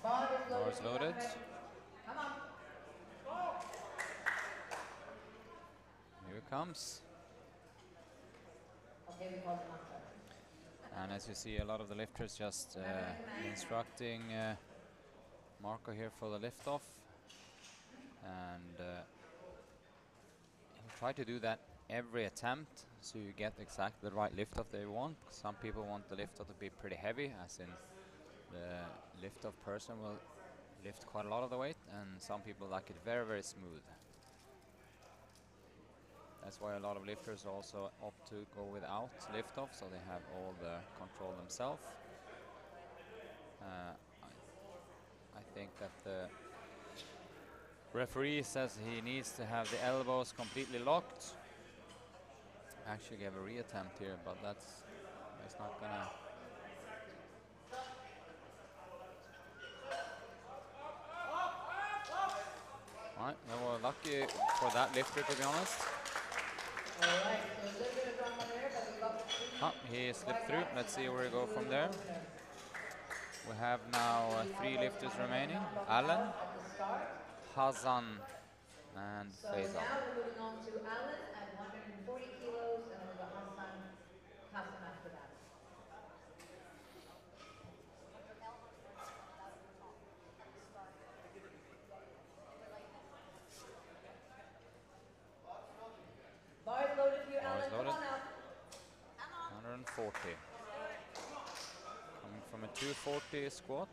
Bar is loaded. Bar's for you, loaded. Ahmed. Come on. Here it comes. Okay, we call him after. And as you see, a lot of the lifters just instructing Marco here for the liftoff. And he'll try to do that every attempt so you get exactly the right liftoff they want. Some people want the liftoff to be pretty heavy, as in the liftoff person will lift quite a lot of the weight, and some people like it very, very smooth. That's why a lot of lifters also opt to go without liftoff, so they have all the control themselves. I think that the referee says he needs to have the elbows completely locked. Actually gave a reattempt here, but that's not gonna. Right, they were lucky for that lifter, to be honest. All right, so a little bit of drama there, but we got 3 He slipped through. Let's see where we go from there. We have now 3 lifters remaining. Alan, at the start. Hazan, and So Faisal. now we're moving on to Alan at 140 kilos, and then we've got Hassan after that. Bar is loaded for you, Bar is Alan. Come loaded. on now. 140. Coming from a 240 squat.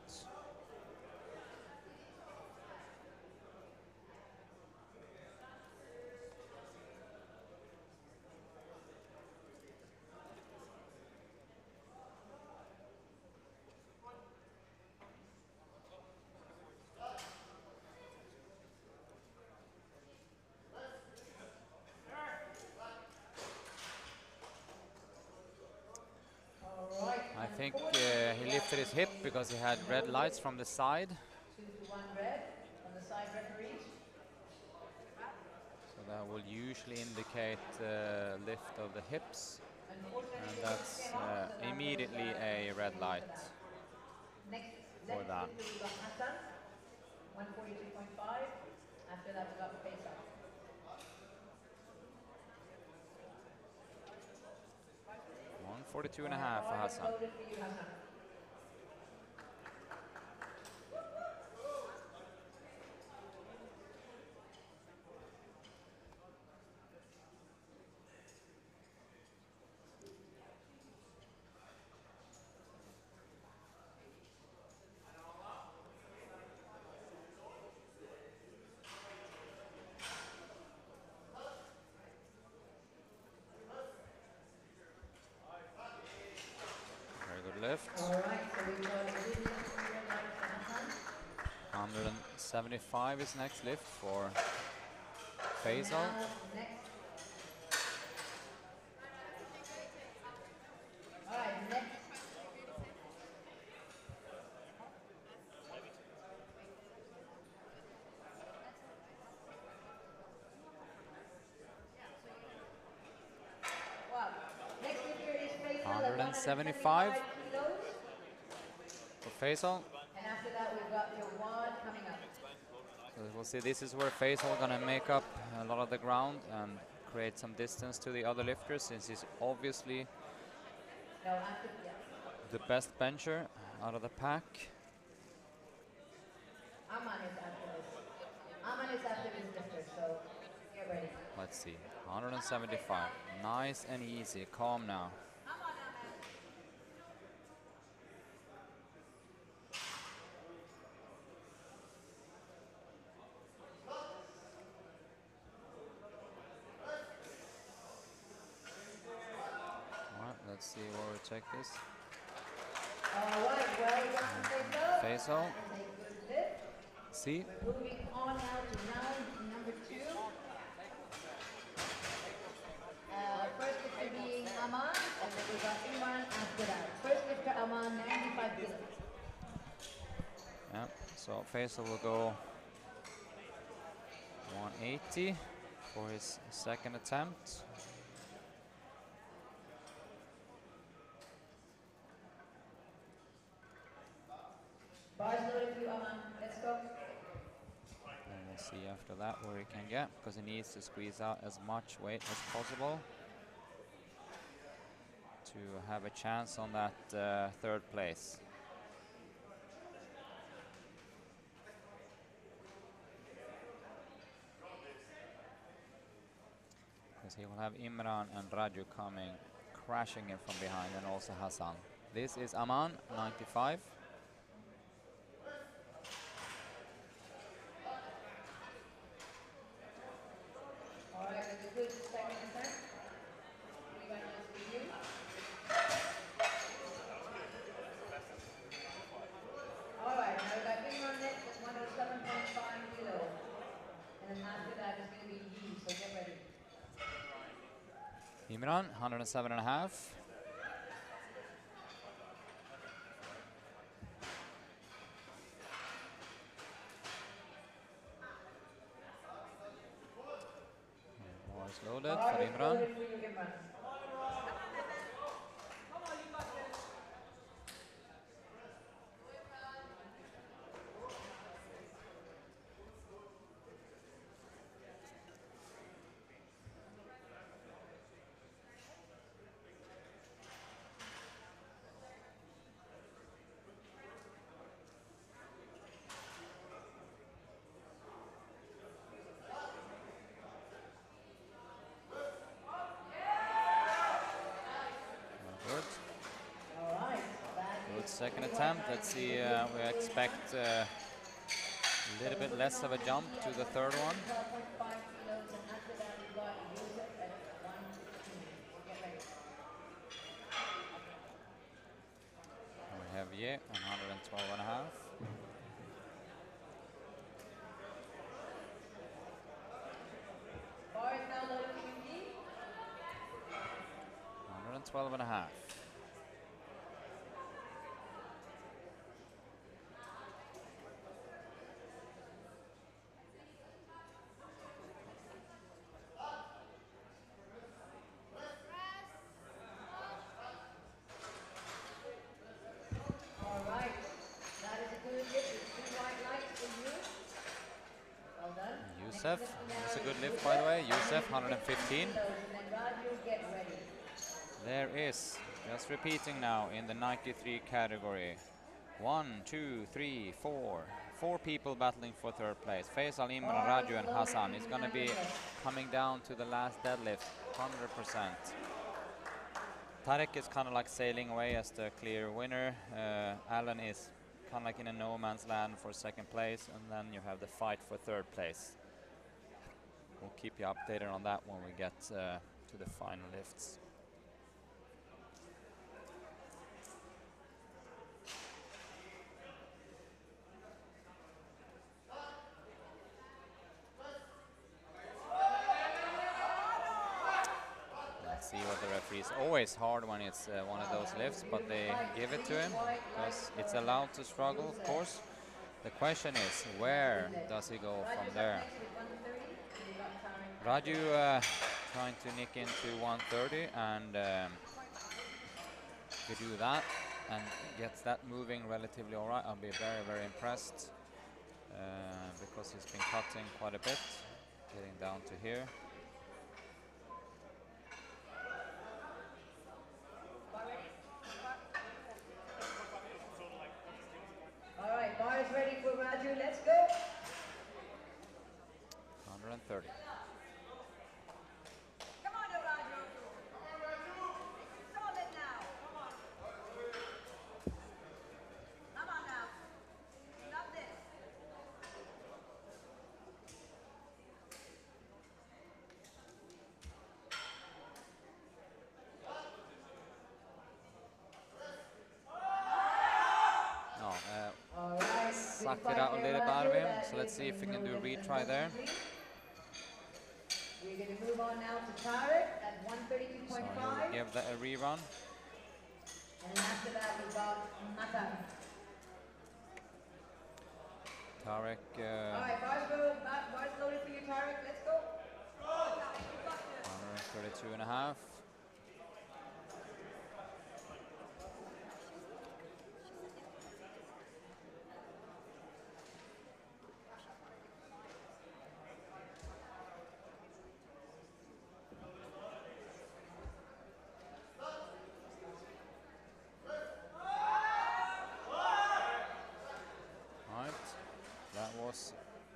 All right. I think he lifted his hip because he had red lights from the side. 2 to 1 red on the side referees. So that will usually indicate lift of the hips. And Unfortunately, that's immediately a red light. Next for left that. lifter we got Hassan, 142.5. After that we got Faisal. 142 and a half for Hassan. Loaded for you, Hassan. 75 is next lift for Faisal. Now, next. All right, next. Wow. Next lifter is Faisal at 175 kilos. for Faisal. And after that, we've got Jawad coming up. So we'll see, this is where Faisal gonna make up a lot of the ground and create some distance to the other lifters, since he's obviously No, after, yeah. the best bencher out of the pack. Aman is after this. Aman is after this lifter, so get ready. Let's see, 175. Nice and easy, calm now. Alright, let's see where we take this. All right, well done, Faisal. Faisal, Take a good lift. see, We're moving on now to round number 2. First lifter being Aman, and then we got Imran after that. First lifter Aman, 95 kilos. yeah, so Faisal will go 180 for his second attempt. Bars loaded for you, Aman. Let's go. And we'll see after that where he can get, because he needs to squeeze out as much weight as possible to have a chance on that third place. Because he will have Imran and Raju coming crashing in from behind, and also Hassan. This is Aman, 95. All right, with a good second attempt. We got this for you. All right, now we got Imran next at 107.5 kilos. And then after that is going to be Yi, so get ready. Imran, 107.5. Bars loaded Bar for is Imran. loaded for you, Imran. Good. All right, that Good is second attempt. Let's see, we expect a little bit less of a jump to the third one. 12.5 kilos, and after that we got Yusuf at 115. Get ready. And we have Ye, 112.5. Bar is now loaded for you, Yi. 112.5. All right, that is a good lift with 2 white lights for you. Well done. Youssef, Next lift that's a now good is lift by the way. Youssef, 115. kilos, and then Raju, get ready. There is, just repeating now, in the 93 category. 1, 2, 3, 4. 4 people battling for third place. Faisal, Imran, Raju and Hassan. It's going to be coming down to the last deadlift, 100%. Tarek is kind of like sailing away as the clear winner. Alan is kind of like in a no man's land for second place, and then you have the fight for third place. We'll keep you updated on that when we get to the final lifts. see what the referees. Always hard when it's one of those lifts, but they give it to him because it's allowed to struggle, of course. The question is, where does he go from there? Raju trying to nick into 130, and if you do that and gets that moving relatively all right, I'll be very, very impressed because he's been cutting quite a bit, getting down to here. All right, bar is ready for Raju. Let's go. 130. Come on, Raju. Solid now. Come on. Come on now. Love this. No, All right. sucked it out a little bit out of him. So let's see if we can do a retry there. We're going to move on now to Tarek at So 132.5. he'll give that a rerun. And after that, we've got Mata. Tarek, All right, bars loaded for you, Tarek. Let's go. 132 and a half.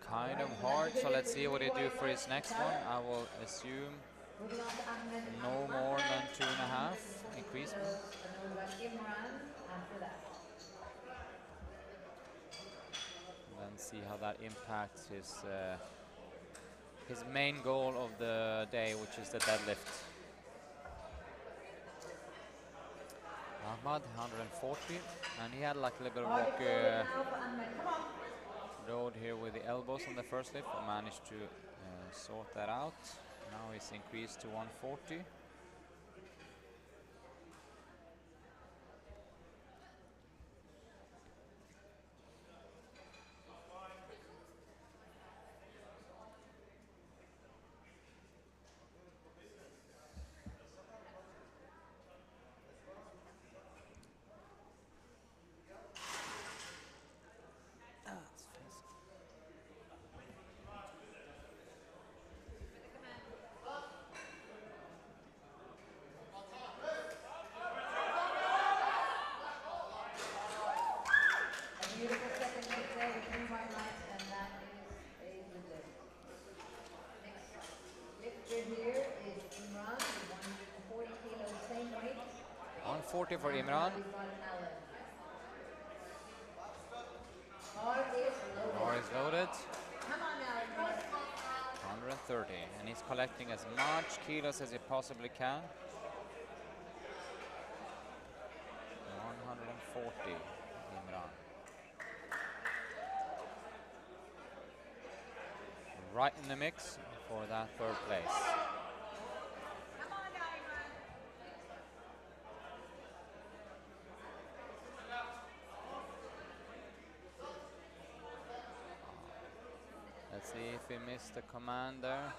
Kind of hard, so let's see what he do for his next one. I will assume Moving on to Ahmed no more than 2.5 increase. And then we've got Imran after that. And then see how that impacts his main goal of the day, which is the deadlift. Ahmad 140, and he had like a little bit of Target walk loaded now for Ahmed. Come on. road here with the elbows on the first lift. I managed to sort that out. Now he's increased to 140. A beautiful second lift there with 3 white lights, and that is a good lift. Next lifter here is Imran with 140 kilos, same weight. 140 for Imran. We've got Alan. Bar is loaded. Bar is loaded. Come on now, Imran. 130, and he's collecting as much kilos as he possibly can. 140, Imran. Right in the mix for that third place. Come on now, Imran. Let's see if he missed the command there,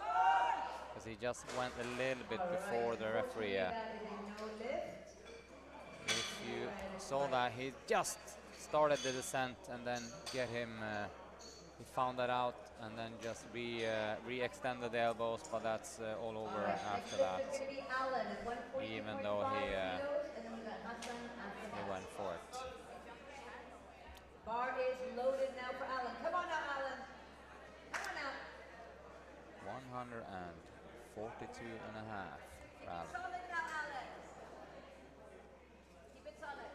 because he just went a little bit before the referee. That is a no lift. If you saw that, he just started the descent, and then he found that out, and then just re-extended the elbows, but that's all over after that, Next lifter is gonna be Alan at 140.5 even though he kilos, and then we got Hassan after he that. went for it. Bar is loaded now for Alan. Come on now, Alan. Come on now. 142 and a half for Alan. Solid now, Alex. Keep it solid.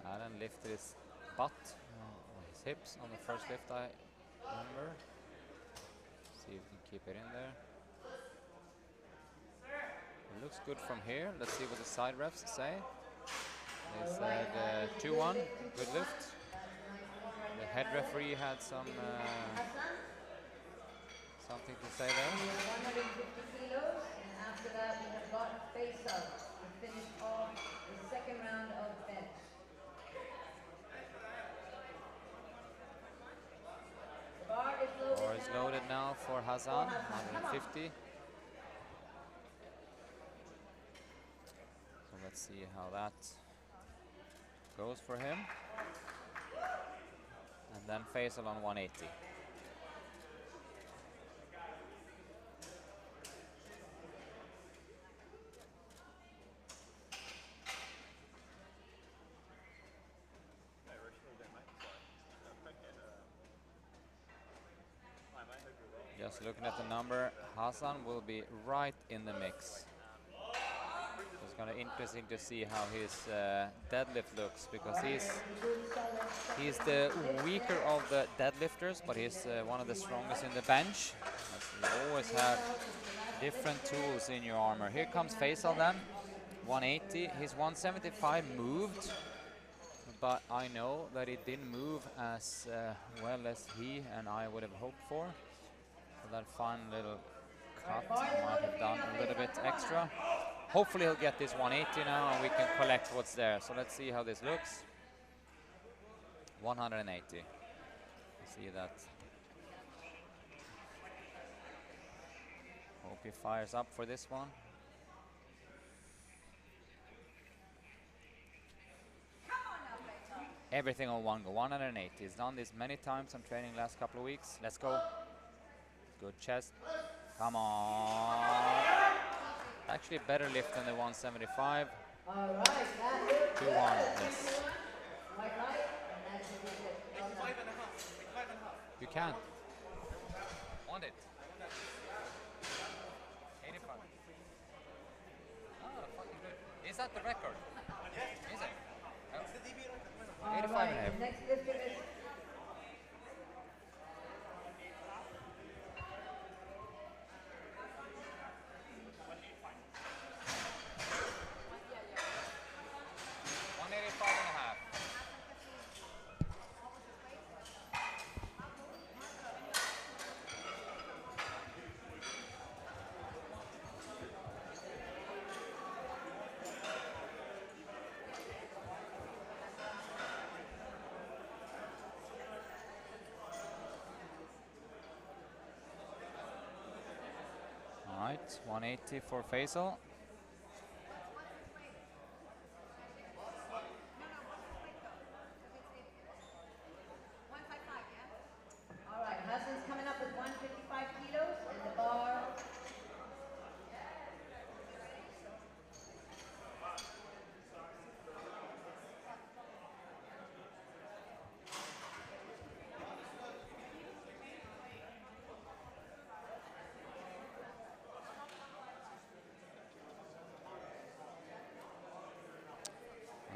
Alan lifted his butt, or his hips on the first lift, I remember. See if we can keep it in there. It looks good from here. Let's see what the side refs say. They said 2-1, good lift. The head referee had some Hassan, something to say there. 150 kilos, and after that we have got Faisal to finish off the second round of bench. The bar is loaded Bar is now. loaded now for Hassan, For Hassan, come on. 150. So let's see how that goes for him. And then Faisal on 180. Just looking at the number, Hassan will be right in the mix. It's going to be interesting to see how his deadlift looks, because he's the weaker of the deadlifters, but he's one of the strongest in the bench. You always have different tools in your armor. Here comes Faisal then, 180. His 175 moved, but I know that it didn't move as well as he and I would have hoped for. So that fun little cut might have done a little bit extra. Hopefully he'll get this 180 now and we can collect what's there. So let's see how this looks. 180. See that. Hope he fires up for this one. Everything on one go, 180. He's done this many times. I'm training last couple of weeks. Let's go. Good chest. Come on. Actually a better lift than the 175. All right, that looked 2-1, good. yes. White light, and that's a good lift. Well done. You can. Want it. 85. Oh, fucking good. Is that the record? Is it? Oh. All 85 and a right, half. the next lifter is All right, 180 for Faisal. all right. Hassan's coming up with 155 kilos, and the bar.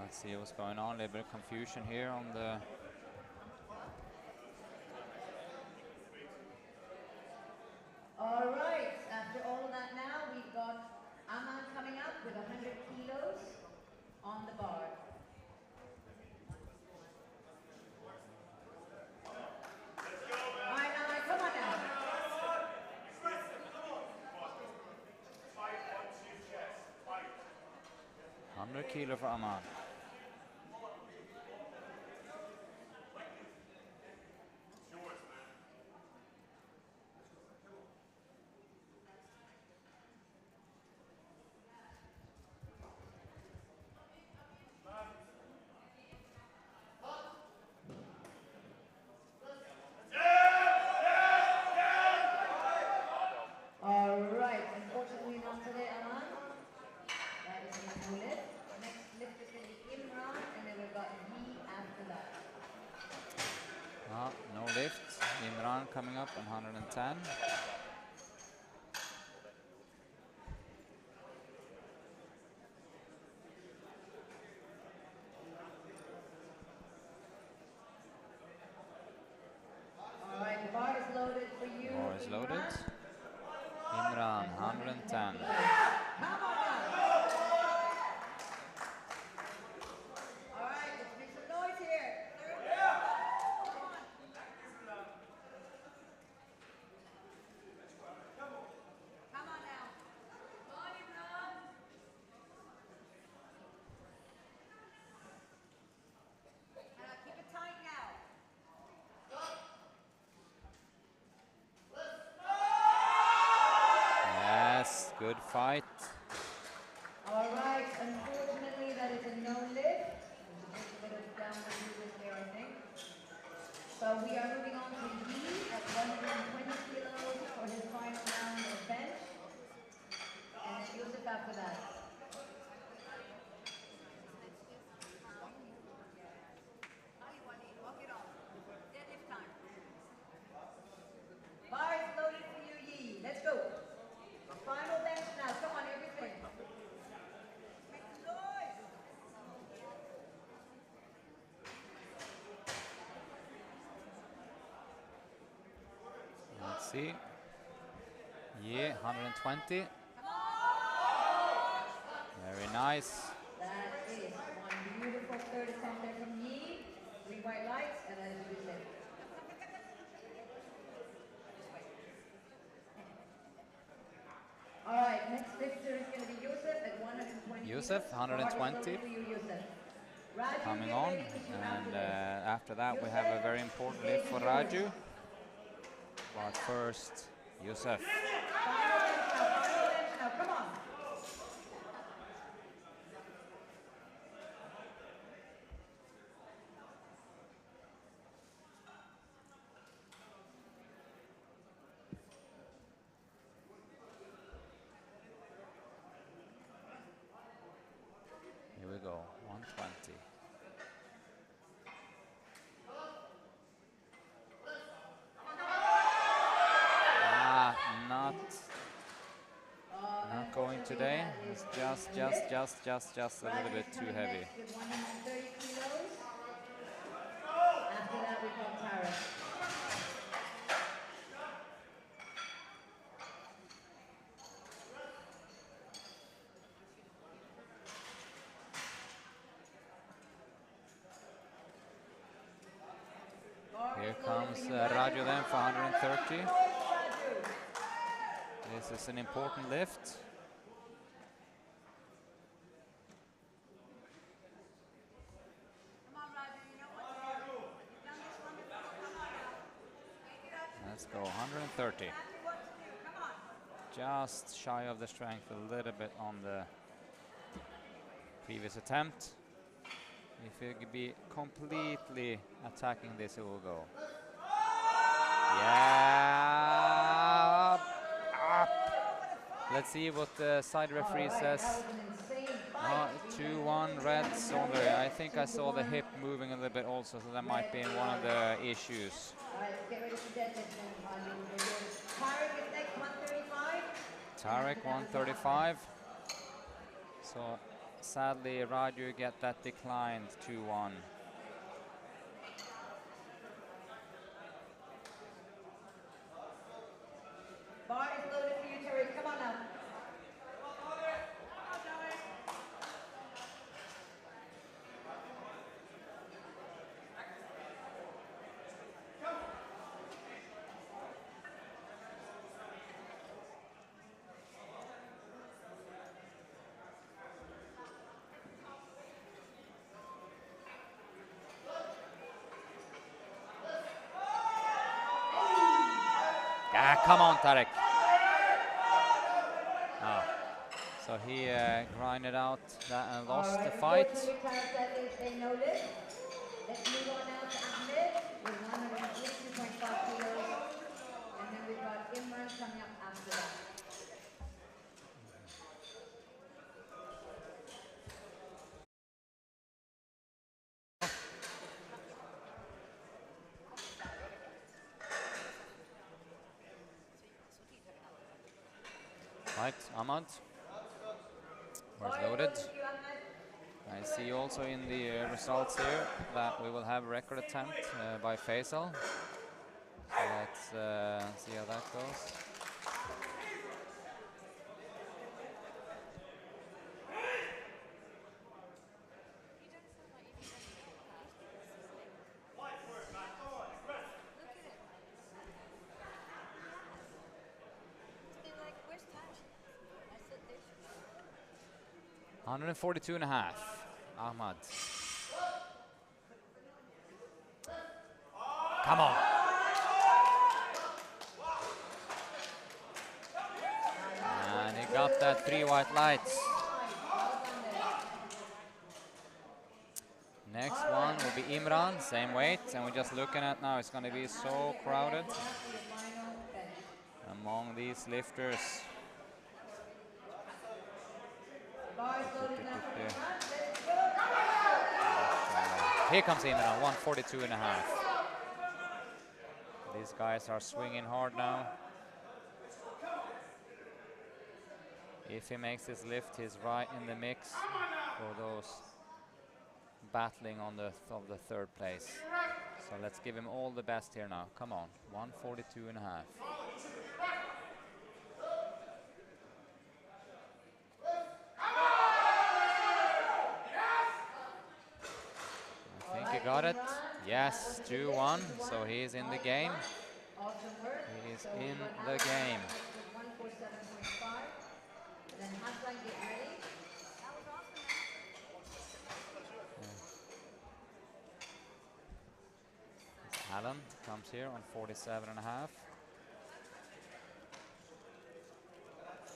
Let's see what's going on. A little bit of confusion here on the. All right. After all of that, now we've got Aman coming up with 100 kilos on the bar. All right, Aman, come on now. 100 kilo for Aman. All right. Unfortunately, not today, Aman. That is a full lift. Next lift is going to be Imran, and then we've got Yi after that. No lift. Imran coming up on 110. All right, the bar is loaded for you. Bar is loaded. Imran. Imran, 110. Come on now. All right, let's make some noise here. good fight. All right, unfortunately that is a no lift. There's just a bit of downward movement there, I think. So we are moving on to Yi at 120 kilos for his final round of bench. And then Yusuf after that. Bar is loaded for you, Yi. Let's go. Final bench now. Come on, everything. Make some noise. Let's see. Yeah, 120. Very nice. That is one beautiful third attempt there from Yi. 3 white lights, and that is Yusuf. All right, next lifter is going to be Yusuf at 120. Yusuf, 120. Coming on, and after that we have a very important lift for Raju. But first, Yusuf. Final bench now, come on. Here we go, 120. Not going today. It's just a little bit too heavy. With 130 kilos. After that, we got Tarek. Here comes Raju then for 130. This is an important lift. Come on, Roger, you know what to do. You've done this one before. Come on now. Take it up. Let's go, 130. After what to do. Come on. Just shy of the strength, a little bit on the previous attempt. If you could be completely attacking this, it will go. Yeah. Up. Let's see what the side referee says. 2-1 red Solberg. I think I saw the hip moving a little bit also, so that might be one of the issues. All right, let's get ready for deadlift then. Tarek is next, 135. Tarek 135. So sadly, Raju get that declined 2-1. Bar is loaded for you, Tarek. Come on now. Ah, come on, Tarek. Oh. So he grinded out that and lost the fight. That is a no lift. Let's move on now to Ahmed with 182.5 kilos. And then we've got Imran coming up after that. Right, Ahmad was loaded. I see also in the results here that we will have a record attempt by Faisal. So let's see how that goes. It's been like, where's Tash? I said this. 142.5, Ahmad. Come on. And he got that 3 white lights. Next one will be Imran, same weight, and we're just looking at now, it's going to be so crowded among these lifters. Here comes Imran, 142.5. These guys are swinging hard now. If he makes his lift, he's right in the mix for those battling on the third place. So let's give him all the best here now. Come on, 142.5. I think he got it. Yes, 2-1. So he's in the game. He is in the game. 147.5. Then Hassan, get ready. Alan comes here on 47.5.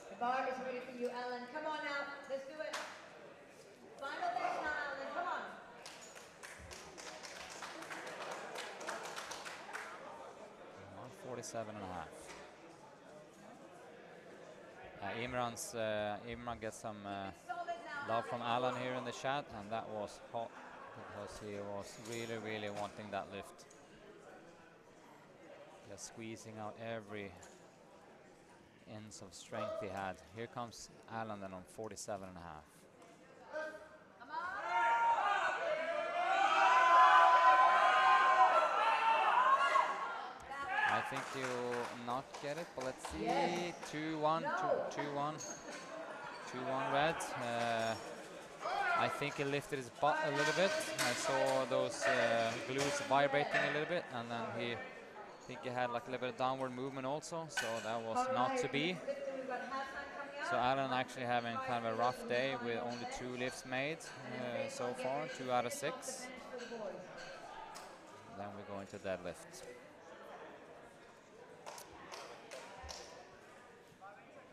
The bar is ready for you, Alan. Come on now, let's do it. Final legs now, Alan, come on. On 47.5. Imran gets some love from Alan here in the chat, and that was hot because he was really wanting that lift. Just squeezing out every inch of strength he had. Here comes Alan then on 47.5. I think he'll not get it, but let's see. 2-1, 2-1 red. I think he lifted his butt a little bit. I saw those glutes vibrating a little bit, and then I think he had like a little bit of downward movement also, so that was not to be. So Alan actually having kind of a rough day with only 2 lifts made so far, 2 out of 6. Then we go into deadlift.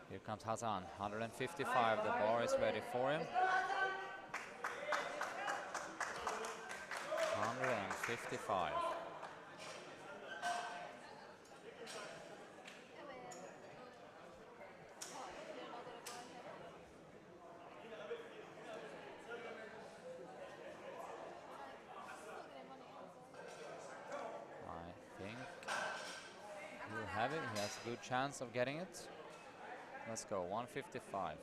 Here comes Hassan, 155, the bar is ready for him. 155. I think he'll have it, he has a good chance of getting it. Let's go, 155.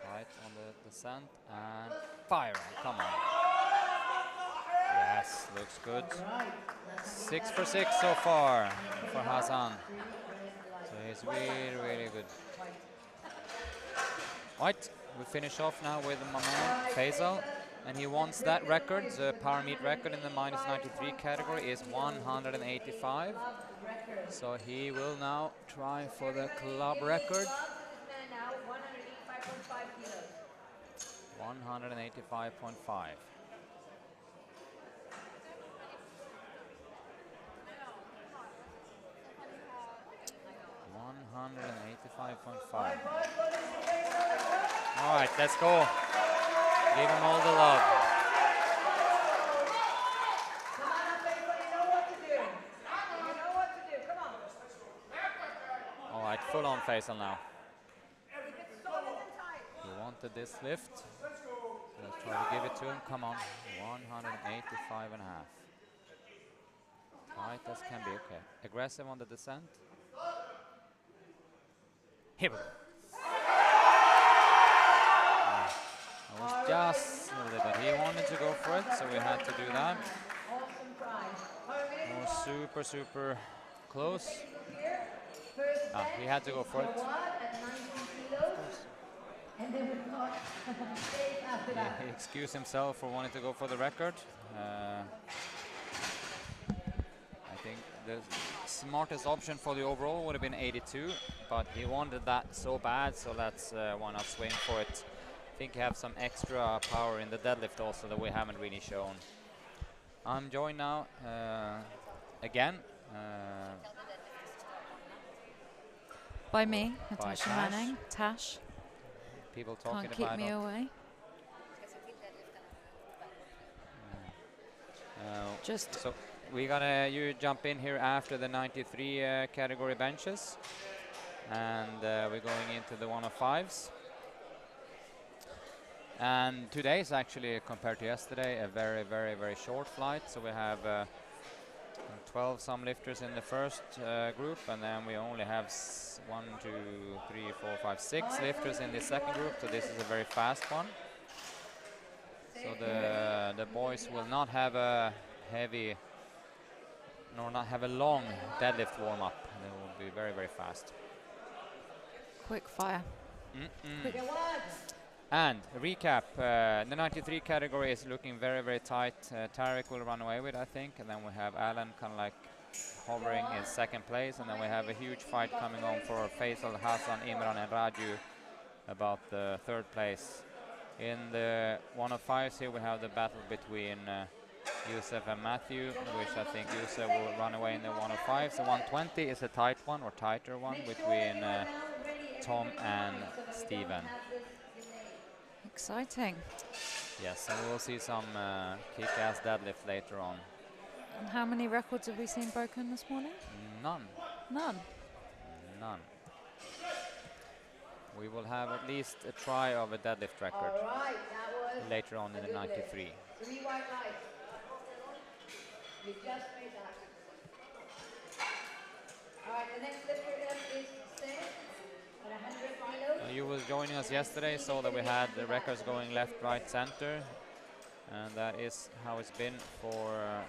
Tight on the descent and fire, come on. Yes, looks good. 6 for 6 so far for Hassan. So he's really good. Right, we finish off now with my man Faisal, and he wants that record. The power meet record in the -93 category is 185. So he will now try for the club record. 185.5. All right, let's go. Give him all the love. Come on up, everybody, you know what to do. You know what to do, come on. All right, full on Faisal now. Keep it solid and tight. He wanted this lift. Let's try to give it to him. Come on, 185.5. Tight as can be, okay. Aggressive on the descent. Here we go. That was just a little bit. He wanted to go for it, so we had to do that. Awesome prize. It was super close. First He had to go for it. at 19 kilos. And then we've got Dave after that. He excused himself for wanting to go for the record. I think the smartest option for the overall would have been 82, but he wanted that so bad, so let's why not swing for it. I think he have some extra power in the deadlift also that we haven't really shown. I'm joined now again By me, By Natasha Tash. Manning. Tash. People talking Can't keep about me it. away. Just So we gonna you jump in here after the 93 category benches, and we're going into the 105s. And today is actually, compared to yesterday, a very, very, very short flight. So we have 12 some lifters in the first group, and then we only have 1, 2, 3, 4, 5, 6 lifters in the second group. So this is a very fast one. So the boys will not have a heavy, nor not have a long deadlift warm up. They will be very, very fast. quick fire. Get one. And recap, the 93 category is looking very, very tight. Tarek will run away with, I think, and then we have Alan kind of like hovering in second place, and then we have a huge fight coming on for Faisal, Hassan, Imran and Raju about the third place. In the 105s here we have the battle between Yusuf and Matthew, which I think Yusuf will run away in the 105s. The 120 is a tight one, or tighter one, between Tom and Steven. Exciting. Yes, and we'll see some kick-ass deadlift later on. And how many records have we seen broken this morning? None. None. None. We will have at least a try of a deadlift record All right, that was later on in the a good lift. 93. 3 white lights. You just made that. All right, the next lifter up is Seth at 100 kilos. You was joining us yesterday, so that we had the records going left, right, center, and that is how it's been for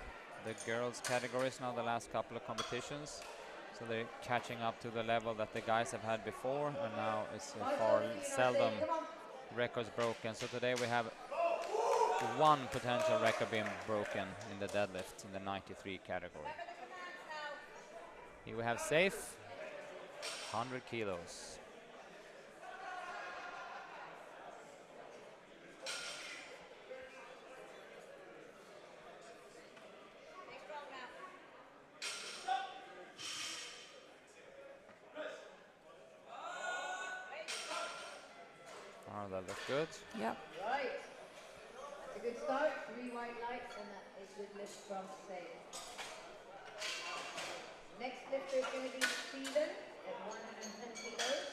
the girls categories now the last couple of competitions. So they're catching up to the level that the guys have had before, and now it's far seldom records broken. So today we have one potential record being broken in the deadlift in the 93 category. Here we have Safe, 100 kilos. Oh, that looks good. Yep. Right. That's a good start. 3 white lights, and that is good lift from Seth. Next lifter is going to be Steven at 110 kilos.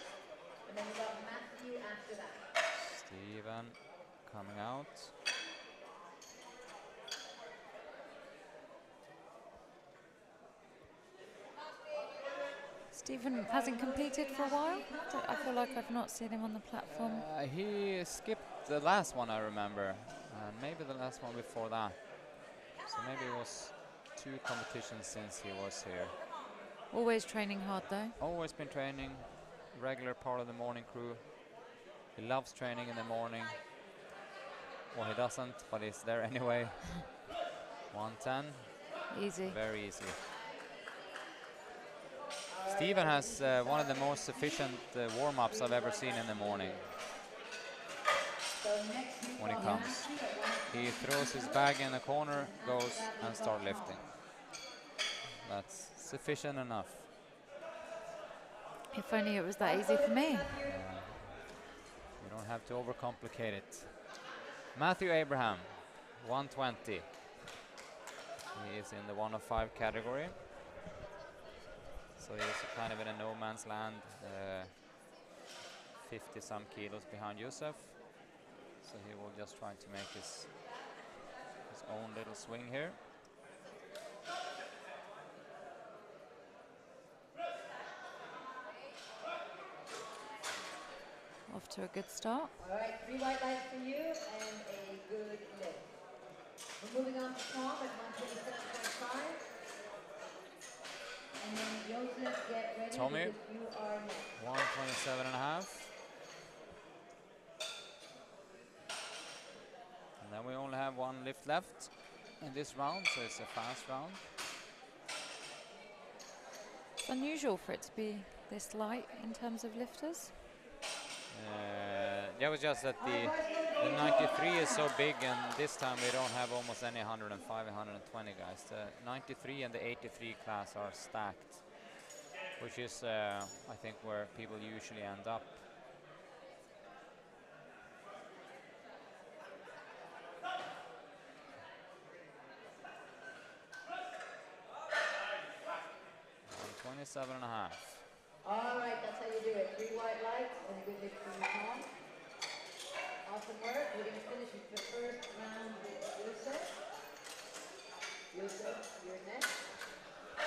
And then we got Matthew after that. Steven coming out. Stephen hasn't competed for a while. I feel like I've not seen him on the platform. He skipped the last one, I remember, and maybe the last one before that. So maybe it was 2 competitions since he was here. Always training hard though. Always been training, regular part of the morning crew. He loves training in the morning. Well, he doesn't, but he's there anyway. 110. Easy. Very easy. Steven has one of the most sufficient warm-ups I've ever seen in the morning. So next we When he got comes, Matthew at he throws his bag in the corner, goes and start lifting. That's sufficient enough. If only it was that easy for me. You don't have to overcomplicate it. Matthew Abraham, 120. He is in the 105 category. So he's kind of in a no man's land, 50 some kilos behind Yusuf. So he will just try to make his own little swing here. Off to a good start. All right, 3 white lights for you and a good lift. We're moving on to Tom at 127.5. And then Joseph, get ready Tommy. because you are next. 127 and a half. And then we only have 1 lift left in this round, so it's a fast round. It's unusual for it to be this light in terms of lifters. Yeah, it was just that the 93 is so big, and this time we don't have almost any 105 and 120 guys. The 93 and the 83 class are stacked. which is, I think, where people usually end up. And 27.5. All right, that's how you do it. 3 white lights and a good lift from your palm. Awesome work. We're going to finish with the first round with Yusuf. Yusuf, you're next. 147.5.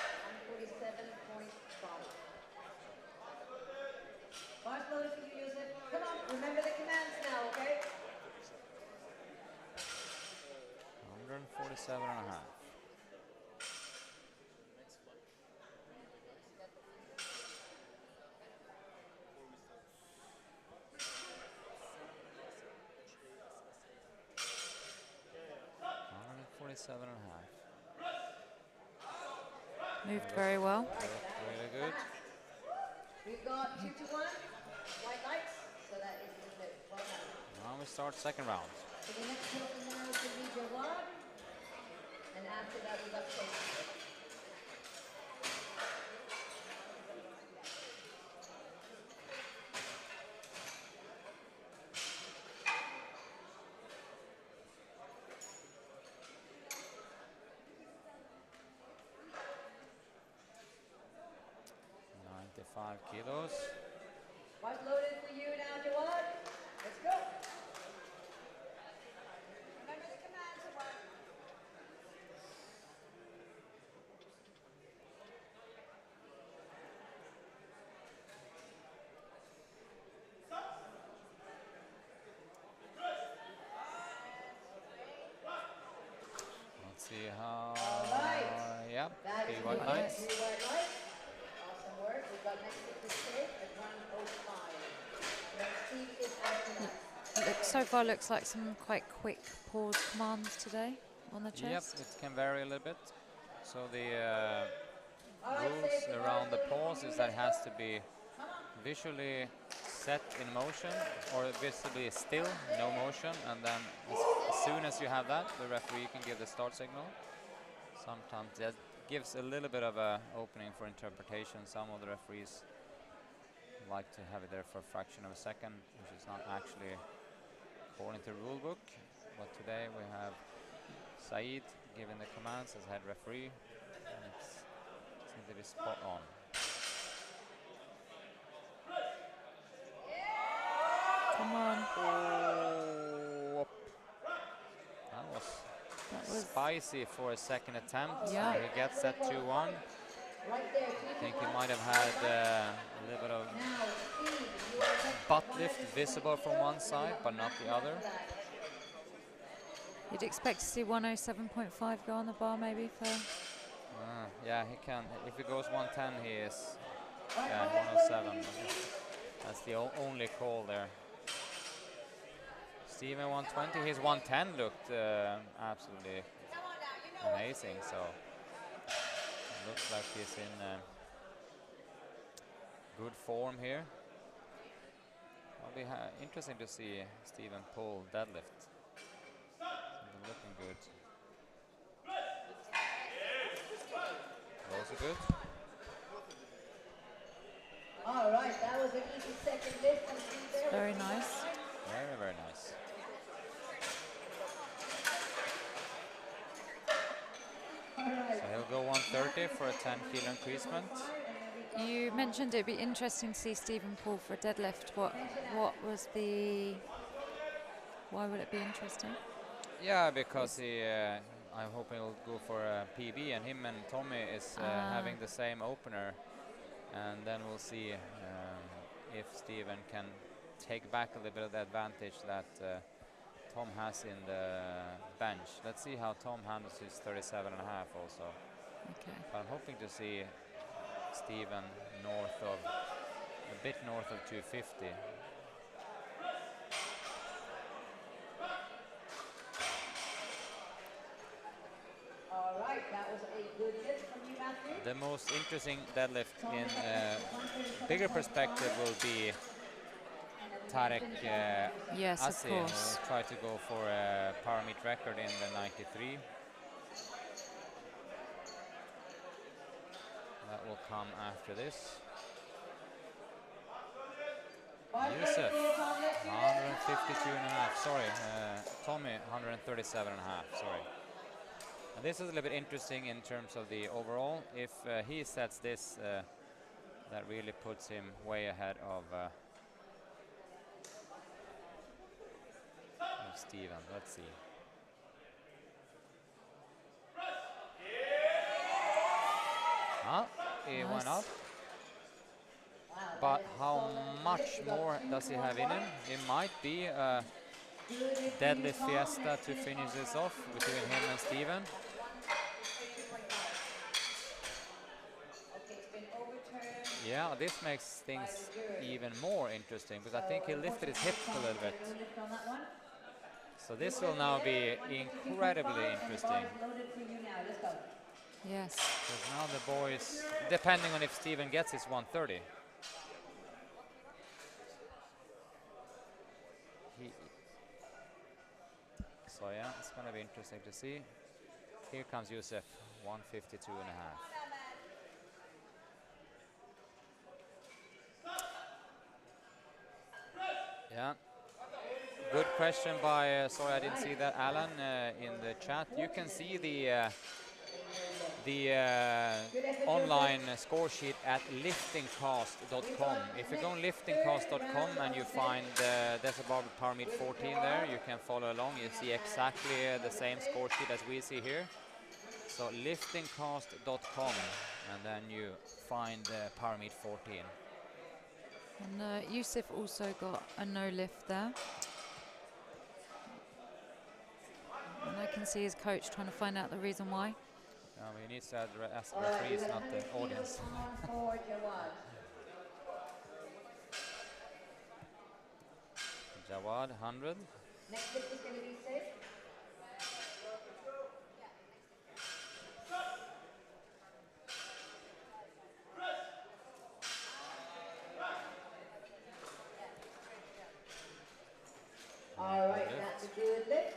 Fast loaded for you, Yusuf. Come on, remember the commands now, okay? 147.5. Moved very well. Really good. We've got 2 to 1 white lights, so that is a good lift. Well done. Now we start second round. So the next person now is going to be Jawad. And after that, we've got Stacey. Kilos. What's loaded for you now, Jawad? Let's go. Remember the commands of what? Let's see how. All right. Yep. That is 3 white good. lights. 3 white lights. Awesome work. We've got next to the stage at 105. Then Steve is after that. So far looks like some quite quick pause commands today on the Yep, chest. it can vary a little bit. So the All right, rules safety around the guards, pause is that it has to be visually set in motion or visibly still, no motion, and then as soon as you have that, the referee can give the start signal. Sometimes that gives a little bit of a opening for interpretation. Some of the referees like to have it there for a fraction of a second, which is not actually according to the rule book. But today we have Saeed giving the commands as head referee, and it seems to be spot on. Come on. Oh, That was spicy for a second attempt. Yeah. He gets that 2-1. Right there. I think he might have had a little bit of Now, Steve, you are next. butt lift visible from one side, but not the other. You'd expect to see 107.5 go on the bar maybe for. Yeah, he can. If he goes 110, he is 107. That's the only call there. Steven 120, his 110 looked absolutely Come on now, you know amazing. So looks like he's in good form here. It'll be interesting to see Steven pull deadlift. Something looking good. Also good. All right, that was an easy second lift from Steve there. Very nice. Very, very nice. All right. So he'll go 130 for a 10 kilo increasement. You mentioned it'd be interesting to see Stephen pull for a deadlift. What was the? Why would it be interesting? Yeah, because he, I'm hoping he'll go for a PB, and him and Tommy is having the same opener, and then we'll see if Steven can take back a little bit of the advantage that Tom has in the bench. Let's see how Tom handles his 37.5 also. Okay. But I'm hoping to see Steven a bit north of 250. All right, that was a good lift from you, Matthew. The most interesting deadlift in bigger perspective will be Tarek Yes, of Assi, course. who tried to go for a power meet record in the 93. That will come after this. 5:30 Yusuf, is on, let's do it. 152.5. Sorry, Tommy, 137.5. Sorry. And this is a little bit interesting in terms of the overall. If he sets this, that really puts him way ahead of Steven. Let's see. He went Nice. up. But how much more does he have in him? It might be a deadlift fiesta to finish this off between him and Steven. Okay, it's been overturned. Yeah, this makes things even more interesting because I think he lifted his hips a little bit. No lift on that one. So this will now be incredibly interesting. Loaded for you now. Let's go. Yes. Because now the boys, depending on if Steven gets his 130. So yeah, it's going to be interesting to see. Here comes Yusuf, 152.5. Yeah. Good question by, sorry I didn't see that, Alan, in the chat. You can see the online score sheet at liftingcast.com. If you go on liftingcast.com and you find there's about Power Meet 14 there, you can follow along. You see exactly the same score sheet as we see here. So liftingcast.com, and then you find Power Meet 14. And Yusuf also got a no lift there. And I can see his coach trying to find out the reason why. We need to ask the referees, not the audience. For Jawad. Jawad, 100. Next lift is going to be safe. All right, that's a good lift.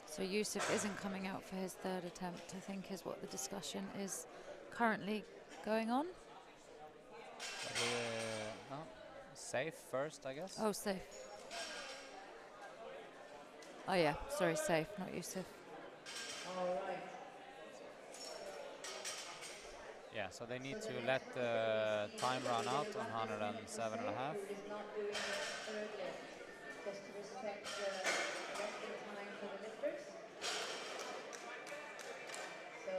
So Yusuf isn't coming out for his third attempt, I think is what the discussion is currently going on. No, safe first, I guess. Oh, safe. Oh yeah, sorry, safe, not Yusuf. All right. Yeah, so they need to let the time run out on 107.5. Who is not doing the third lift, just to respect the resting time for the lifters. So,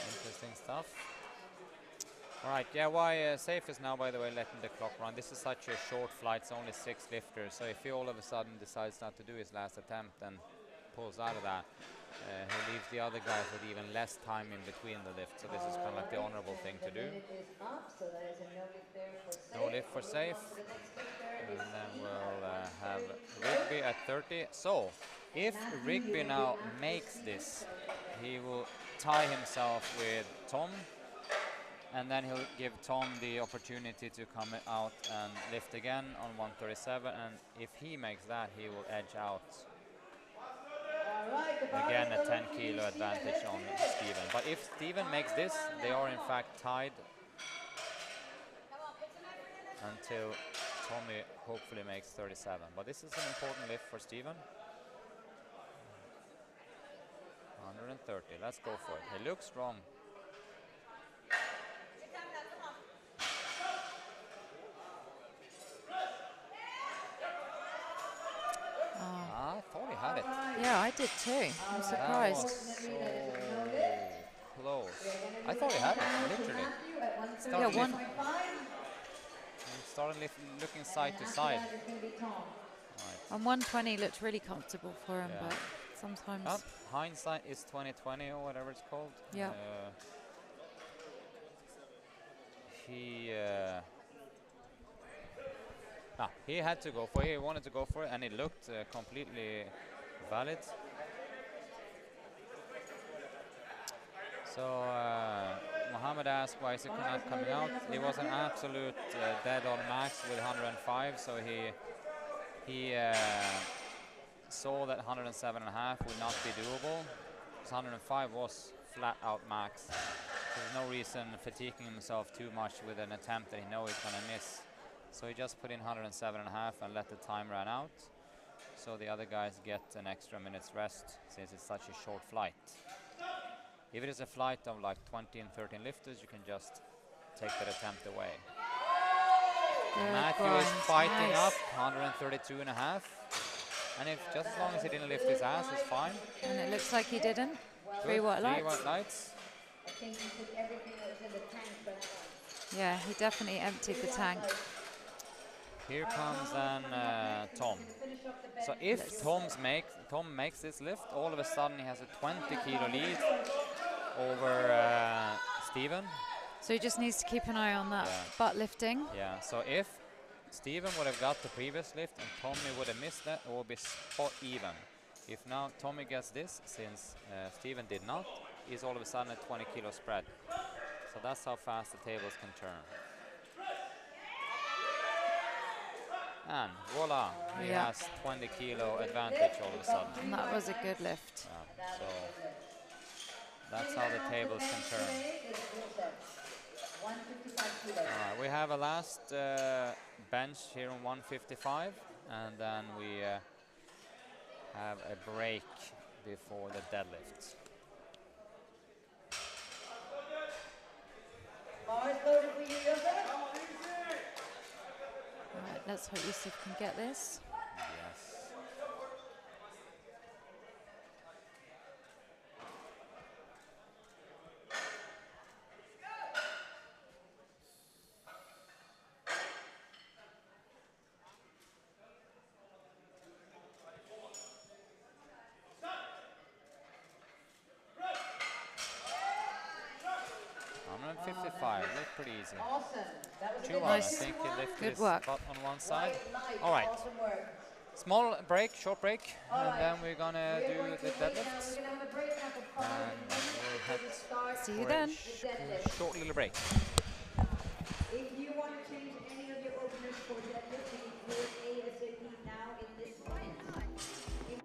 Interesting stuff. All right, yeah, why Safe is now, by the way, letting the clock run. This is such a short flight, it's only 6 lifters, so if he all of a sudden decides not to do his last attempt and pulls out of that, he leaves the other guys with even less time in between the lifts, so this is kind of like the honorable thing to do. the limit is up, so that is a no lift there for safe. No lift for Safe. The next lifter And is then Steve we'll at have 32. Rigby at 30. So, if Rigby now makes this, he will tie himself with Tom, and then he'll give Tom the opportunity to come out and lift again on 137, and if he makes that, he will edge out. All right, the bar Again, is a 10 loaded for you, kilo Stephen. advantage Let's on do it. Steven. But if Steven makes this, they are in fact tied until Tommy hopefully makes 37. But this is an important lift for Steven. 130, let's go for it. He looks strong. I thought he had it. Yeah, I did too. I'm That surprised. was so close. I thought he had it, literally. Matthew at Started Yeah, one- 132.5. He started looking side to side. After that, it's going to be Tom. And 120 looked really comfortable for him, Yeah. but sometimes. Well, hindsight is 2020 or whatever it's called. Yeah. He had to go for it. He wanted to go for it, and it looked completely valid. So Mohammed asked why is he not coming out. It was an absolute dead on max with 105, so he saw that 107.5 would not be doable. 105 was flat out max. There's no reason fatiguing himself too much with an attempt that he knows he's gonna miss. So he just put in 107.5 and let the time run out. So the other guys get an extra minute's rest since it's such a short flight. If it is a flight of like 20 and 13 lifters, you can just take that attempt away. Good Matthew is grind, fighting nice. up, 132.5. And if just as long as he didn't lift his ass, it's fine. And it looks like he didn't. Three Good. white Three lights. white lights. I think he put everything that was in the tank back on. Yeah, he definitely emptied the tank. Here comes then Tom. So if Tom makes this lift, all of a sudden he has a 20 kilo lead over Steven. So he just needs to keep an eye on that Yeah. butt lifting. Yeah, so if Steven would have got the previous lift and Tommy would have missed that, it would be spot even. If now Tommy gets this, since Steven did not, he's all of a sudden a 20 kilo spread. So that's how fast the tables can turn. And voila, he Yeah. has 20 kilo advantage all of a sudden. And that was a good lift. So that's how the tables can turn. 155 kilos. We have a last bench here on 155, and then we have a break before the deadlift. Bars loaded for you, Joseph? Right, let's hope Yusuf can get this. Yes. Looked pretty easy. Awesome. That was a 2-1, good I Nice. think he lifted Good his work. butt on one side. light. All right. Awesome work. Small break, short break, All and right. then we're gonna We are do going the to wait now. deadlifts. We're going to have a break now for 5 And minutes. we'll We have will start See you for a then. the deadlift. short little break. If you want to change any of your openers for deadlift, you can do it ASAP now in this minute.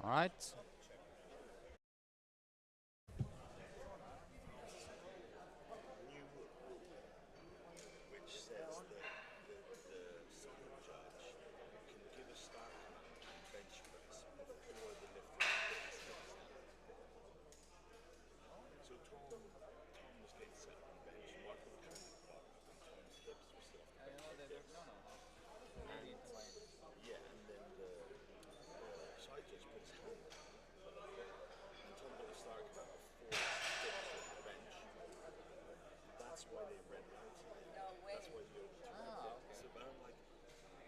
All right. Which says that the side judge can give a start and bench press before the lifter gets hips. So Tom was getting set on the bench, Marco was trying to block, and Tom's hips were still off the bench. Yeah, and then the side judge put his hand down, and Tom got the start count of 4 hips on the bench. That's why they red lights. That's why you overturned it. So, but I'm like,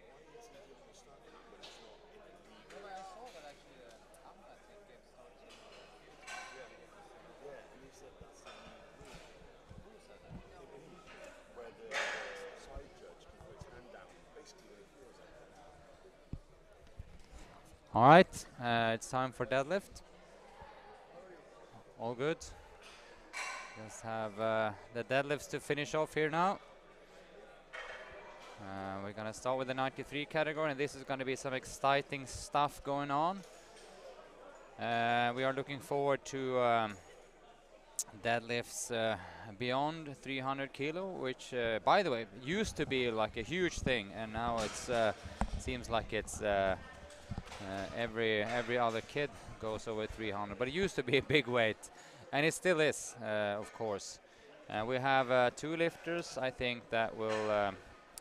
why isn't he giving a start count when it's not in a legal? I saw that actually. I think it starts. Yeah, and he said that's the new rule. Who said that? Where the side judge can put his hand down basically when he feels like that. All right, it's time for deadlift. All good. Just have the deadlifts to finish off here now. We're gonna start with the 93 category, and this is gonna be some exciting stuff going on. We are looking forward to deadlifts beyond 300 kilo, which, by the way, used to be like a huge thing, and now it's seems like it's every other kid goes over 300. But it used to be a big weight, and it still is, of course. We have 2 lifters, I think, that will.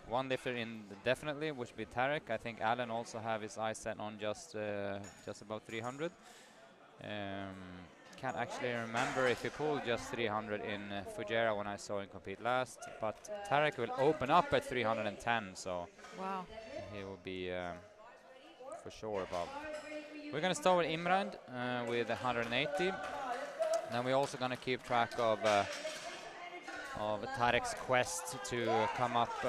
One lifter in definitely, which will be Tarek. I think Alan also have his eyes set on just about 300. Can't actually remember if he pulled just 300 in Fujairah when I saw him compete last. But Tarek will open up at 310, so Wow. he will be for sure above. We're going to start with Imran with 180. Then we're also going to keep track of Tarek's quest to come up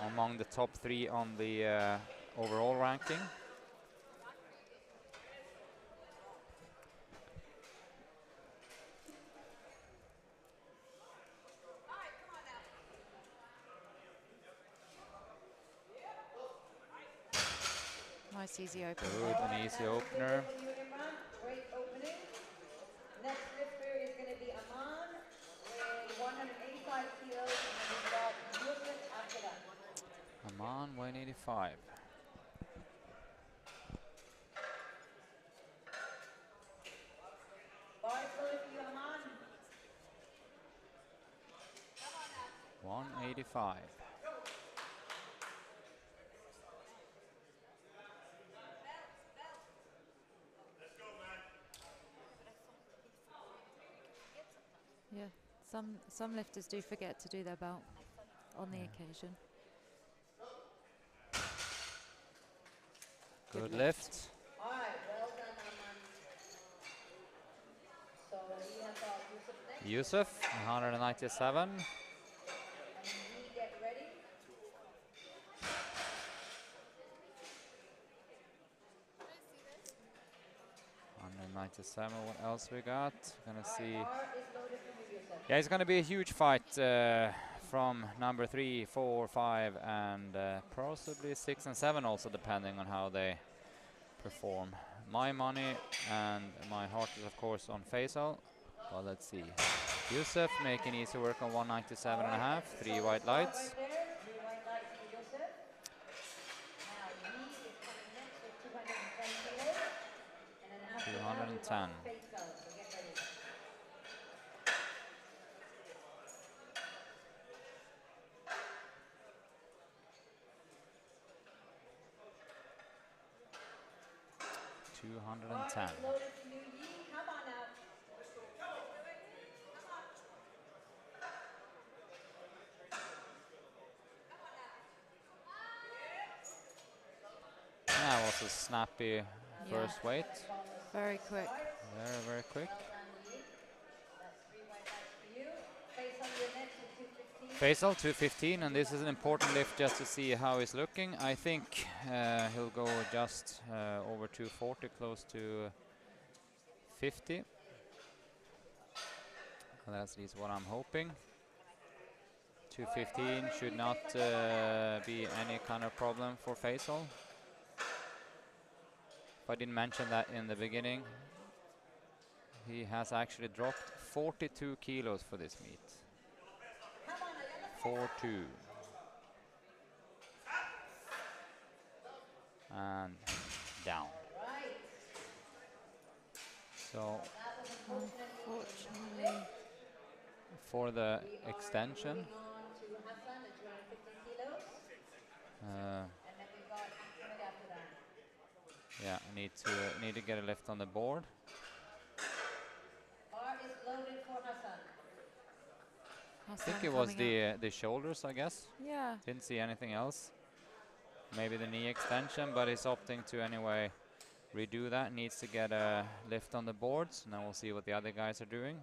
among the top 3 on the overall ranking. Nice easy open. Good, an easy opener. Great opening. Next lifter is going to be Aman with 185 kilos, and we've got Yusuf after that. Aman, 185. Bar slowly for you, Aman. 185. Yeah. Some lifters do forget to do their belt on the occasion. Good lift. All right, well done, Aman. So we have got Yusuf next, Yusuf, 197. and we get ready. 197. What else we got? Gonna see. Bar is loaded for you, Yusuf. Yeah, it's gonna be a huge fight from number 3, 4, 5, and possibly 6 and 7 also, depending on how they perform. My money and my heart is of course on Faisal. Well, let's see. Yusuf making easy work on 197.5. 3 white lights. Right there, 3 white lights for Yusuf. Now Lee is coming next with 210 kilos, and then after that we've 210. got Faisal. So get ready. Bar 210. is loaded for you, Yee. Come on now. That was a snappy first weight. Very quick. Very, very quick. That's 3 white lights for you. Faisal, you're next with 215. Faisal, 215, and this is an important lift just to see how he's looking. I think he'll go just over 240, close to 50. That's at least what I'm hoping. 215 should not be any kind of problem for Faisal. if I didn't mention that in the beginning, he has actually dropped 42 kilos for this meet. 4-2. And down. Right. So Unfortunately, for the extension, Moving on to Hassan at 250 kilos. uh, And then we've got Ahmed after that. yeah, need to get a lift on the board. Bar is loaded for Hassan. I think it was the shoulders, I guess. Yeah. Didn't see anything else. Maybe the knee extension, but he's opting to anyway redo that. Needs to get a lift on the boards. Now we'll see what the other guys are doing.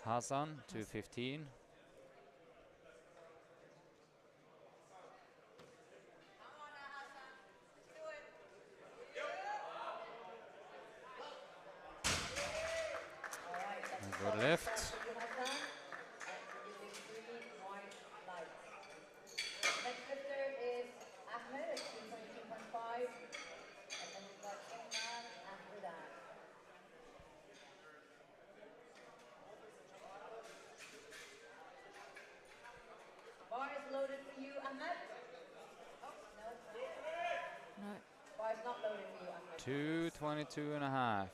Hassan, 215. All right, that's A good lift. for Hassan. And producing 3 white lights. Next lifter is Ahmed at 222.5. And then we've got Imran after that. Bar is loaded for you, Ahmed. Oh, no. No. Bar is not loaded for you, Ahmed. 222 and a half.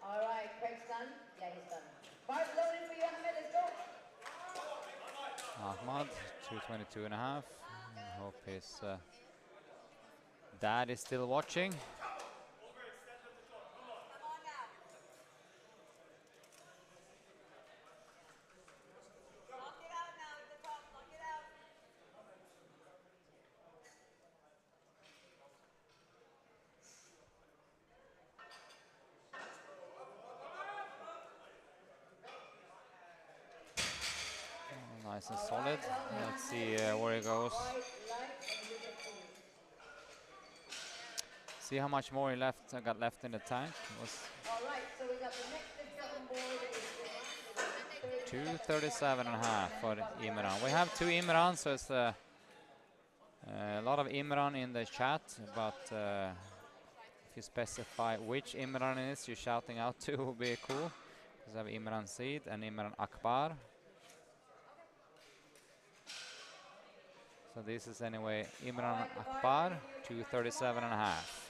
All right, Craig's done. Yeah, he's done. Bar's loaded for you, Ahmed. Let's go. Ahmad, 222 and a half. I hope his dad is still watching. Lock it out now at the top. Lock it out. Nice and solid. Let's see where he goes. White light and you get food. See how much more he got left in the tank. All right, so we got the next lifter on board is 237 and a half for Imran. We have 2 Imran, so it's a lot of Imran in the chat, but if you specify which Imran it is you're shouting out to, will be cool. Because we have Imran Seed and Imran Akbar. So this is anyway Imran Akbar, 237 and a half.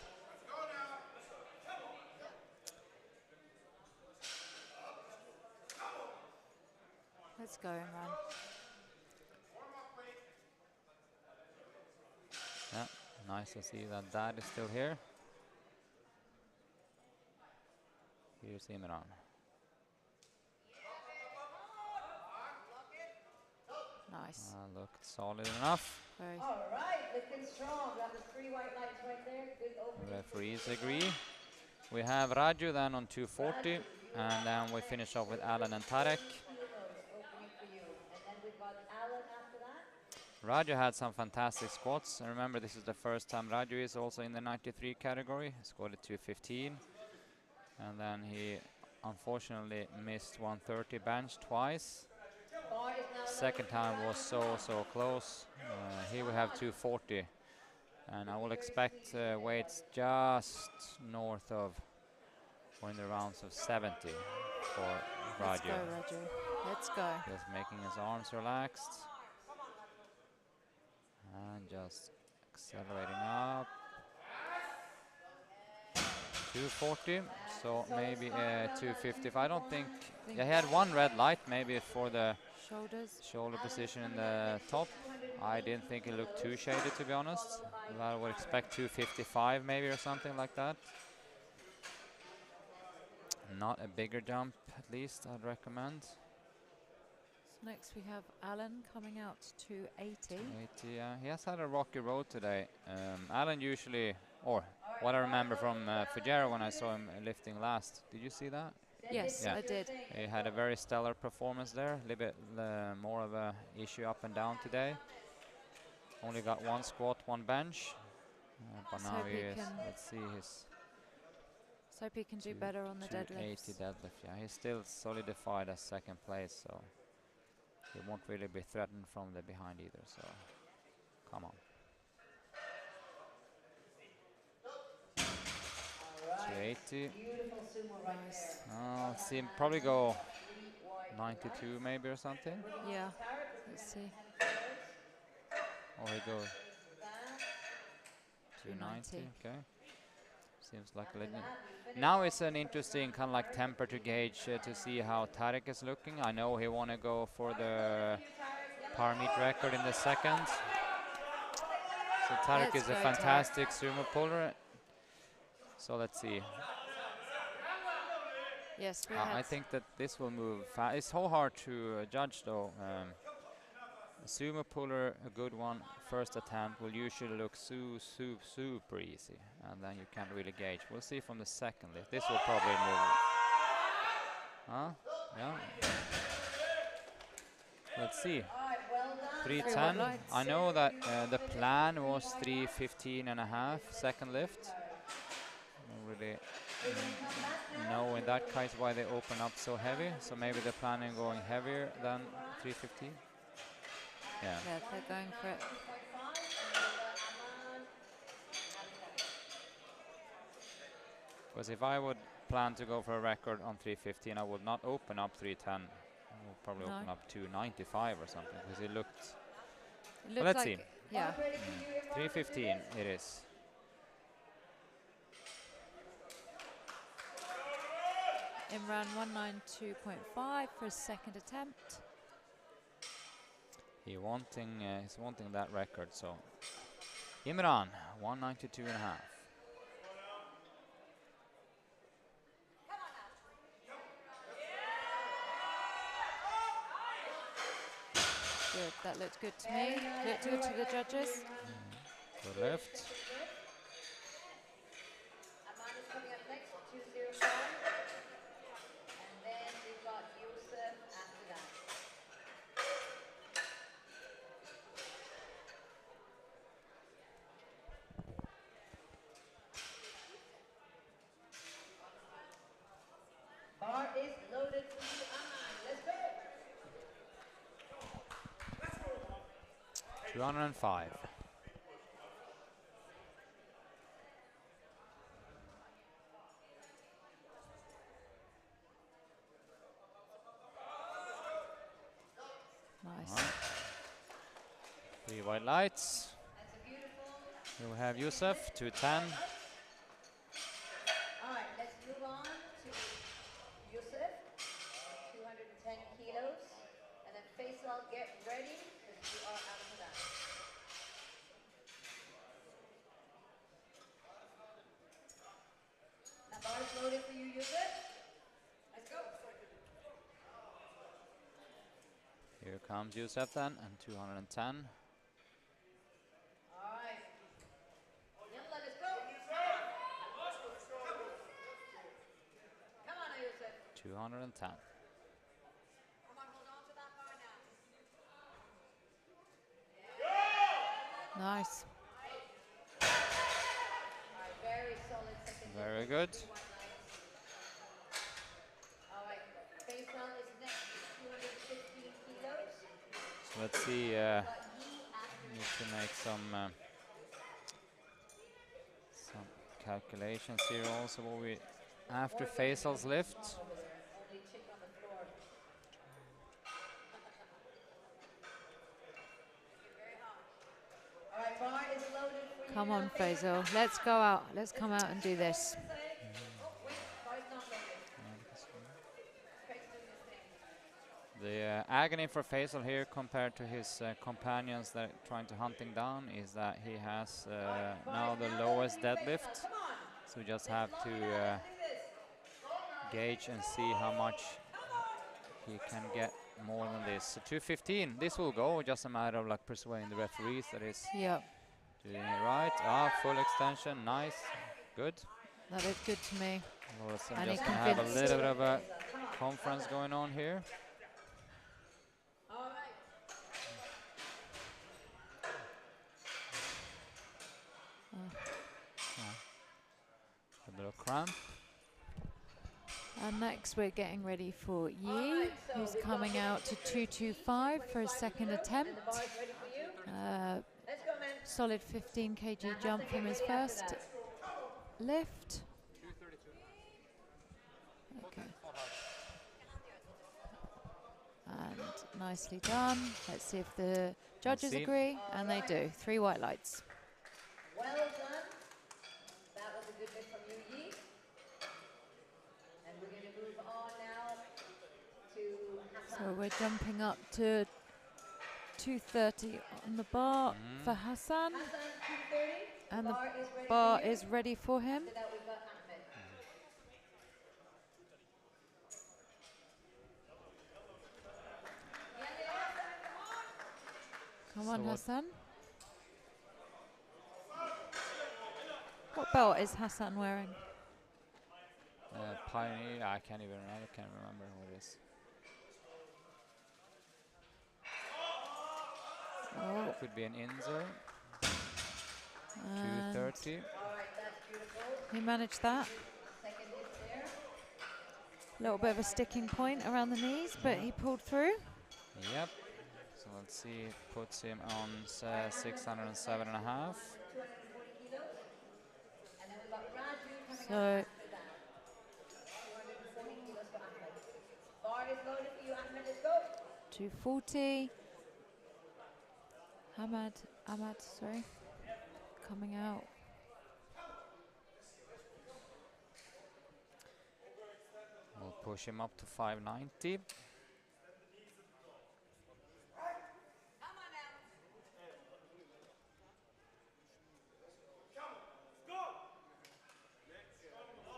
Let's go, Imran. Yeah, nice to see that dad is still here. Here's Imran. Nice. Looked solid enough. Very. all right, looking strong. That was 3 white lights right there. Good opening. Referees agree. We have Raju then on 240, and then we finish off with Alan and Tarek. Opening for you. And then we've got Alan after that. Raju had some fantastic squats. And remember, this is the first time Raju is also in the 93 category. He scored at 215. And then he unfortunately missed 130 bench twice. Bar is now Second time was so close. Here we have 240. And I will expect weights just north of, or in the rounds of 70 for Let's go, Raju. Raju. Let's go. Just making his arms relaxed. And just accelerating up. 240, so maybe 250. I don't think, yeah, he had 1 red light maybe for the Shoulders. shoulder position in the top. I didn't think it looked too shaded, to be honest. I would expect 255 maybe or something like that. Not a bigger jump, at least, I'd recommend. So next we have Alan coming out to 80. 80, he has had a rocky road today. Alan usually, or what I remember from Fujera when I saw him lifting last. Did you see that? Yes, Yeah. I did. He had a very stellar performance there. A little bit more of a issue up and down today. Only got 1 squat, 1 bench. But Let's now hope he he is, can- let's see his Let's hope he can do better on the 280 deadlifts. deadlift. Yeah, he's still solidified as 2nd place, so he won't really be threatened from the behind either, so come on. 180. Beautiful sumo right there. Let's see, probably go 3 white 92 maybe or something. Yeah. Tarek is Let's see. 10 kilos. Or he goes That. 290. Okay. Seems like a After legend. that, we finish Now it's an interesting kind of like temper to gauge to see how Tarek is looking. I know he want to go for the power meet record in the second. So Tarek Let's is a go, fantastic sumo puller. So let's see. Yes, we I had think that this will move fast. It's so hard to judge though. A sumo puller, a good one, first attempt will usually look super easy, and then you can't really gauge. We'll see from the second lift. This will probably move. Huh? Yeah. Let's see. All right, well done. 310. lights. I know that the plan was 315 and a half second lift. I don't really know in that case why they open up so heavy. So maybe they're planning going heavier than 315. Yeah. yeah, they're going for it. Because if I would plan to go for a record on 315, I would not open up 310. I would probably No. open up 295 or something, because it looked. Looked let's like see. Yeah. 315 it is. Imran 192.5 for his second attempt. He's wanting that record, so. Imran, 192 and a half. Good, that looked good to me. Looked good to the judges. Good lift. Aman is coming up next, 205. And then we've got Yusuf after that. Bar is loaded for you, Aman. Let's go. 205. Nice. Three white lights. That's a beautiful. Here we have Yusuf, 210. All right, let's move on to Yusuf, 210 kilos. And then Faisal, get ready, because you are out for that. Now bar is loaded for you, Yusuf. Let's go. Here comes Yusuf then, and 210. All right. Yalla, let's go. Come on, Yusuf. 210. Come on, hold on to that bar now. Nice. All right, very solid second. Very good. All right, Faisal is next, 215 kilos. So let's see. But he after Need to make some calculations here also. What we after Faisal's lift. only chick on the floor. All right, bar is loaded for you. Come now, on, Faisal. Let's go out. Let's come out and do this. Oh, wait, bar is not loaded. Craig's doing his thing. The agony for Faisal here compared to his companions that are trying to hunt him down is that he has now the lowest deadlift. Come on. So we just have to Do this. gauge and see how much he can get more than this. So 215, this will go, just a matter of like persuading the referees that is Yep, doing it right. Full extension, nice, good. that looked good to me. Well, so And just he gonna have a convinced. little bit of a conference going on here. All right. A bit of cramp. And next we're getting ready for Yi, Alright, so who's we've got coming out to 225 for his second attempt. The bar is ready for you. Let's go, man. Solid 15 kg Now jump have to from get his ready after first that. lift. Okay. And nicely done. Let's see if the judges see. agree, and they do. 3 white lights. Well done. That was a good bit from you, Yi. And we're going to move on now to So Hassan. we're jumping up to 230 on the bar for Hassan, Hassan, 230. and the Bar is ready bar for you. is ready for him. After that, we've got Ahmed. Come on, So what- Hassan. What belt is Hassan wearing? Pioneer, I can't remember what it is. Oh, Could be an Inzer, and 230. All right, that's beautiful. he managed that. Second hit there. A little bit of a sticking point around the knees, but he pulled through. Yep. So let's see, puts him on 607.5. 240 kilos. And then we've got Raju coming So up after that. 240 kilos for Ahmed. Bar is loaded for you, Ahmed. Let's go. 240. Ahmad, sorry, coming out. We'll push him up to 590.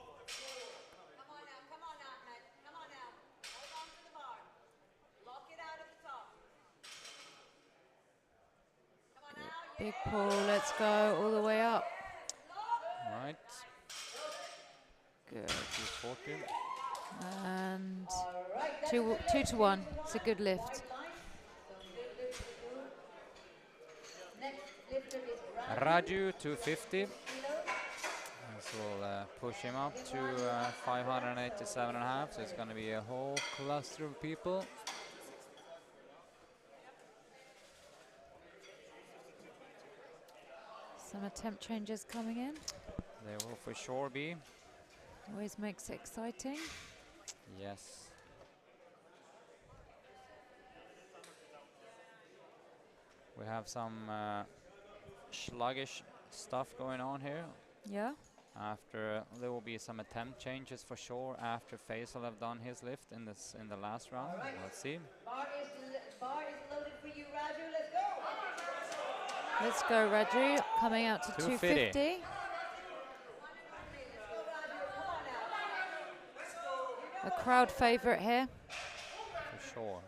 Come on now. Come on now, Ahmed. Come on now. Hold on to the bar. Lock it out at the top. Come on now. Big pull, let's go all the way up. Right. Good. 240. And All right. That's 2 to 1. It's a good lift. line. So good lift to do. Next lifter is Raju. Raju, 250. Kilos. This will push him up to 587.5. So it's going to be a whole cluster of people. Some attempt changes coming in. There will for sure be. Always makes it exciting. Yes. We have some sluggish stuff going on here. Yeah. After there will be some attempt changes for sure after Faisal have done his lift in the last round. Let's see. Bar is loaded for you, Raju. Let's go. Let's go, Raju. Coming out to 250. 250. A crowd favourite here. For sure.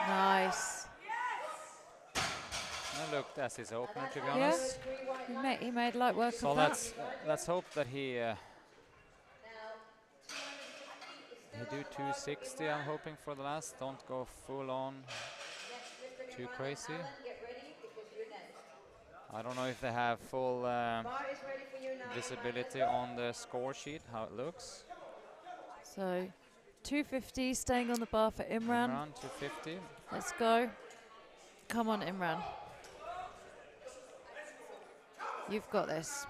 Nice. That looked as his opener, to be Yeah. honest. He made light work So of that. let's hope that he do 260. I'm hoping for the last. Don't go full on too crazy. Get ready because you're next. I don't know if they have full Bar is ready for you now. visibility on the score sheet, how it looks. So 250 staying on the bar for Imran. Imran, 250. Let's go. Come on, Imran. You've got this.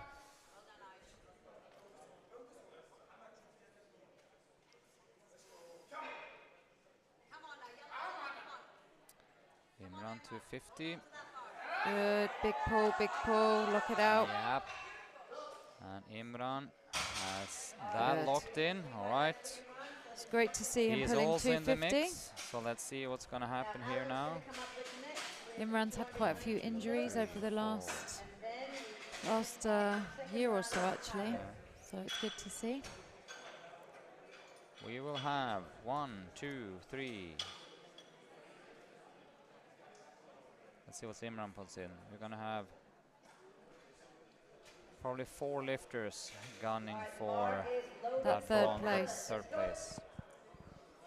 Imran, 250. Good. Big pull, lock it out. Yep. And Imran has that Good. locked in. All right. It's great to see him He's pulling also in the 250. mix. So let's see what's going to happen here now. Imran's had quite a few injuries over the last year or so, actually. So it's good to see. We will have 1, 2, 3. Let's see what Imran puts in. We're going to have probably 4 lifters gunning for That third bronze, place. Third place.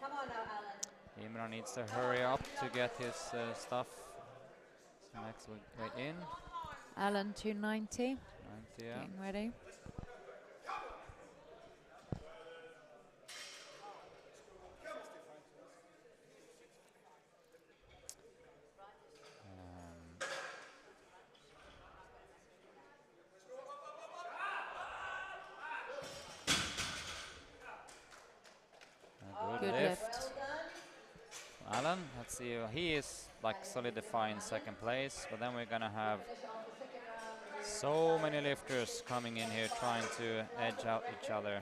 Come on now, Alan. Imran needs to hurry up to get his stuff. So next way in. Alan 290. 90, yeah. Getting ready. Good lift. Alan, let's see. He is like solidifying second place, but then we're gonna have so many lifters coming in here trying to edge out each other.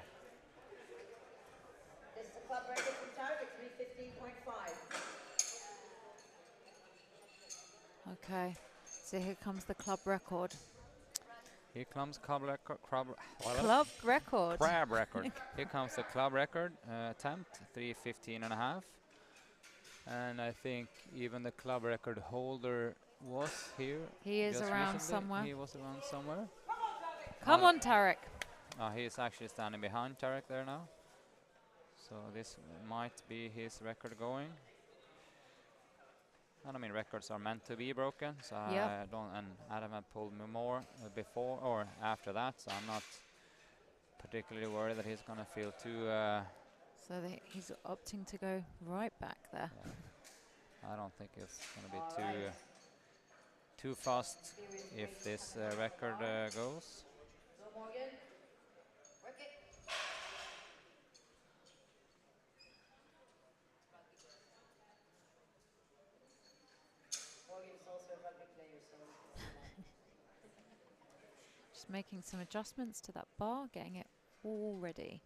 This is the club record from Tarek, 315.5. Okay, so here comes the club record. Here comes club record. Club record. Crab record. Here comes the club record attempt, 3:15.5. And I think even the club record holder was here. He is just around recently. somewhere. He was around somewhere. Come on, Tarek. He is actually standing behind Tarek there now. So this might be his record going. And I mean, records are meant to be broken, so Yep. I don't. And Adam had pulled me more before or after that, so I'm not particularly worried that he's gonna feel too. So he's opting to go right back there. I don't think it's gonna be too fast if this record goes. So Morgan, work it. Morgan's also a rugby player, so Just making some adjustments to that bar, getting it all ready.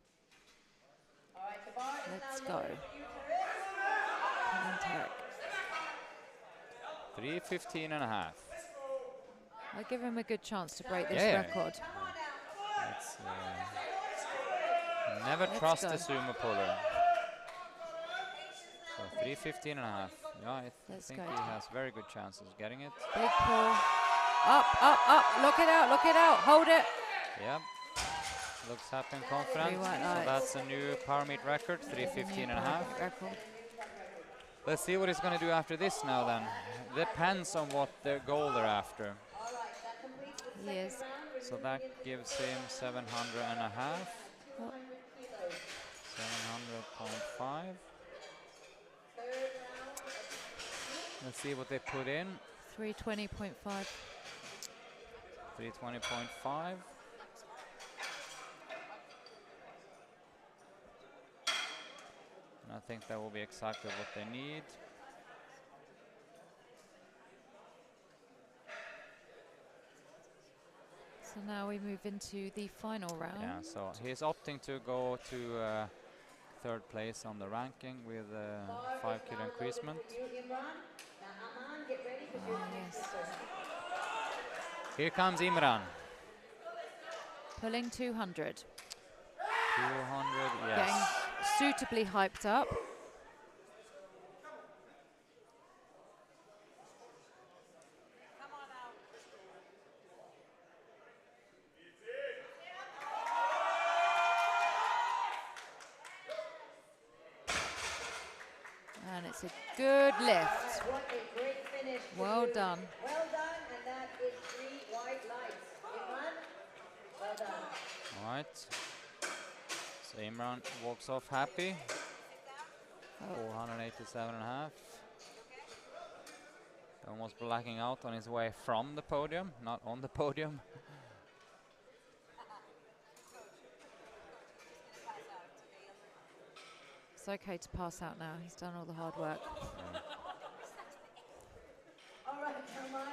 all right, the bar is Let's now go. loaded for you, Tarek. Come on, Tarek. 3:15.5. I'll give him a good chance to break this Yeah. record. It's, never Let's trust go. a sumo puller. So 3:15.5. Yeah, I Let's think go. he has very good chances of getting it. Big pull. Up, up, up. Look it out, look it out. Hold it. Yep. Looks happy and confident. Three white So lights. that's a new power meet record, 3:15.5. Record. Let's see what he's going to do after this now then. Depends on what their goal they're after. All right, that completes the He second is. round. So that gives him 700.5. 200 kilos. 700.5. Third round. Let's see what they put in. 320.5. 320.5. And I think that will be exactly what they need. So now we move into the final round. Yeah, so he's opting to go to third place on the ranking with 5 kilo increasement. You, Imran. Now, Aman, get ready because you're the next yes. lifter. Here comes Imran. Pulling 200. 200, Getting yes. suitably hyped up. Come on now. And it's a good lift. What a great finish. for Well you. done. Well done, and that is 3 white lights. Imran, well done. All right. So Imran walks off happy. 487.5. Almost blacking out on his way from the podium, not on the podium. It's okay to pass out now. He's done all the hard work. All right, Aman,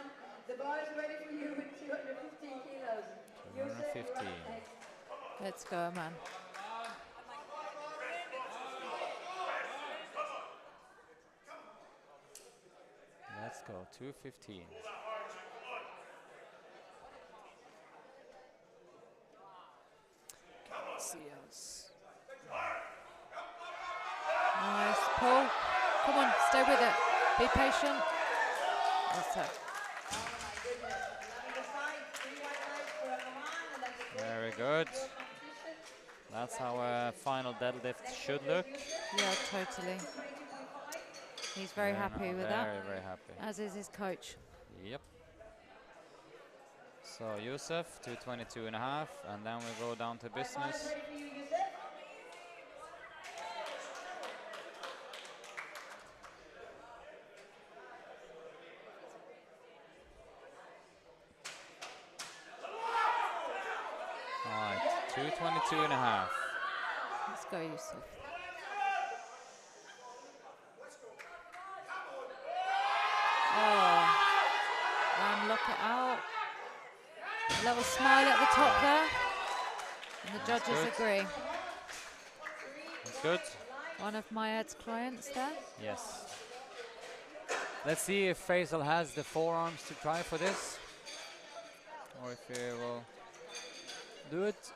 the bar is ready for you with 215 kilos. Yusuf, you're up 215. next. Let's go, man. Let's go, 215. See us. Nice pull. Come on, stay with it. Be patient. That's it. Oh my goodness. Along the side, 3 white lights for Aman, and that's a great Very finish good. for your competition. That's how a final deadlift should look. Yeah, totally. 22.5. He's very happy with that, Very, very happy. as is his coach. Yep. So Yusuf, 222.5, and then we go down to Bar is business. ready for you, Yusuf. All right, 222.5. Let's go, Yusuf. Oh. And lock it out. A little smile at the top there. And the That's judges good. agree. That's good. One of Mayed's clients there. Yes. Let's see if Faisal has the forearms to try for this, or if he will do it.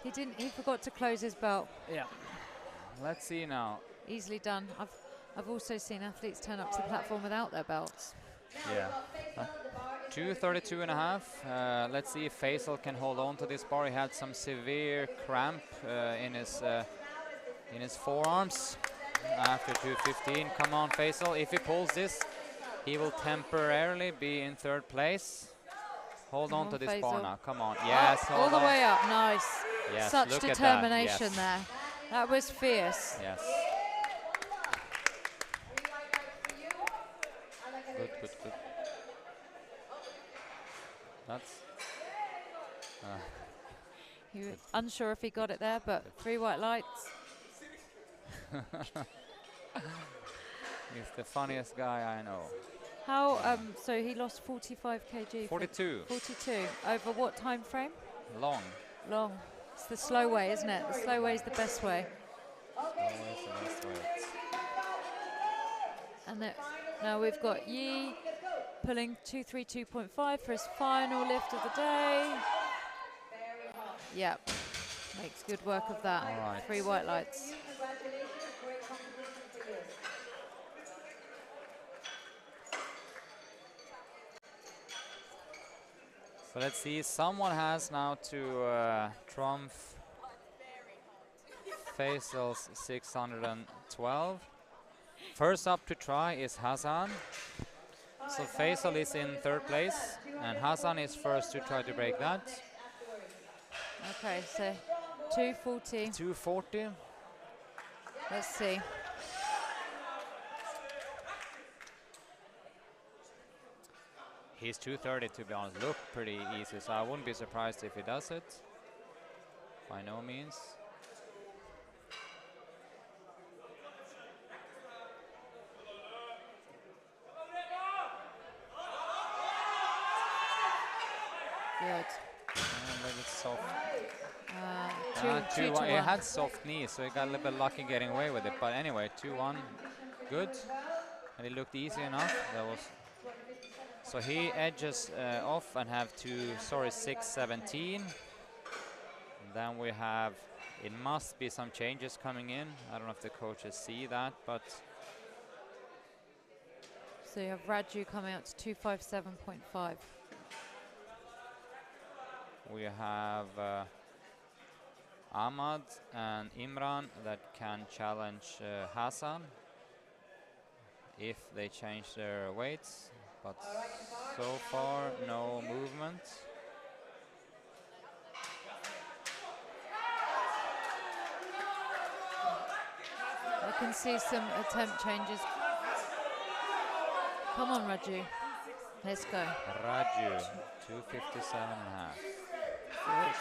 He didn't. He forgot to close his belt. Yeah. Let's see now. Easily done. I've also seen athletes turn up to the platform without their belts. Yeah. 2:32.5. Let's see if Faisal can hold on to this bar. He had some severe cramp in his forearms after 2:15. Come on, Faisal. If he pulls this, he will temporarily be in third place. Hold Come on to on, this bar Faisal. now. Come on. Yes. All hold the on. way up. Nice. Yes, Such look at that, determination yes. there. That was fierce. Yes. Good, good, good. That's. He was unsure if he got it there, but 3 white lights. He's the funniest guy I know. How? So he lost 45 kg. 42. 42. Over what time frame? Long. Long. It's the slow way, isn't it? The slow way is the best way. Always the best way. And now we've got Yi pulling 232.5 for his final lift of the day. Yep. Makes good work of that. All right. 3 white lights. So let's see. Someone has now to trump Faisal's 612. First up to try is Hassan. So Faisal is in third place, and Hassan is first to try to break that. Okay, so 240. 240. Let's see. He's 230 to be honest. Look pretty easy, so I wouldn't be surprised if he does it. By no means. Good. And then it's soft. Two to It one. had soft knees, so he got a little bit lucky getting away with it. But anyway, 2-1, good. And it looked easy enough. That was. So he edges off and have 6:17. And then we have. It must be some changes coming in. I don't know if the coaches see that, but So you have Raju coming out to 257.5. we have Ahmad and Imran that can challenge Hassan if they change their weights, but so far no movement. I can see some attempt changes. Come on, Raju. Let's go. Raju, 257.5. Good.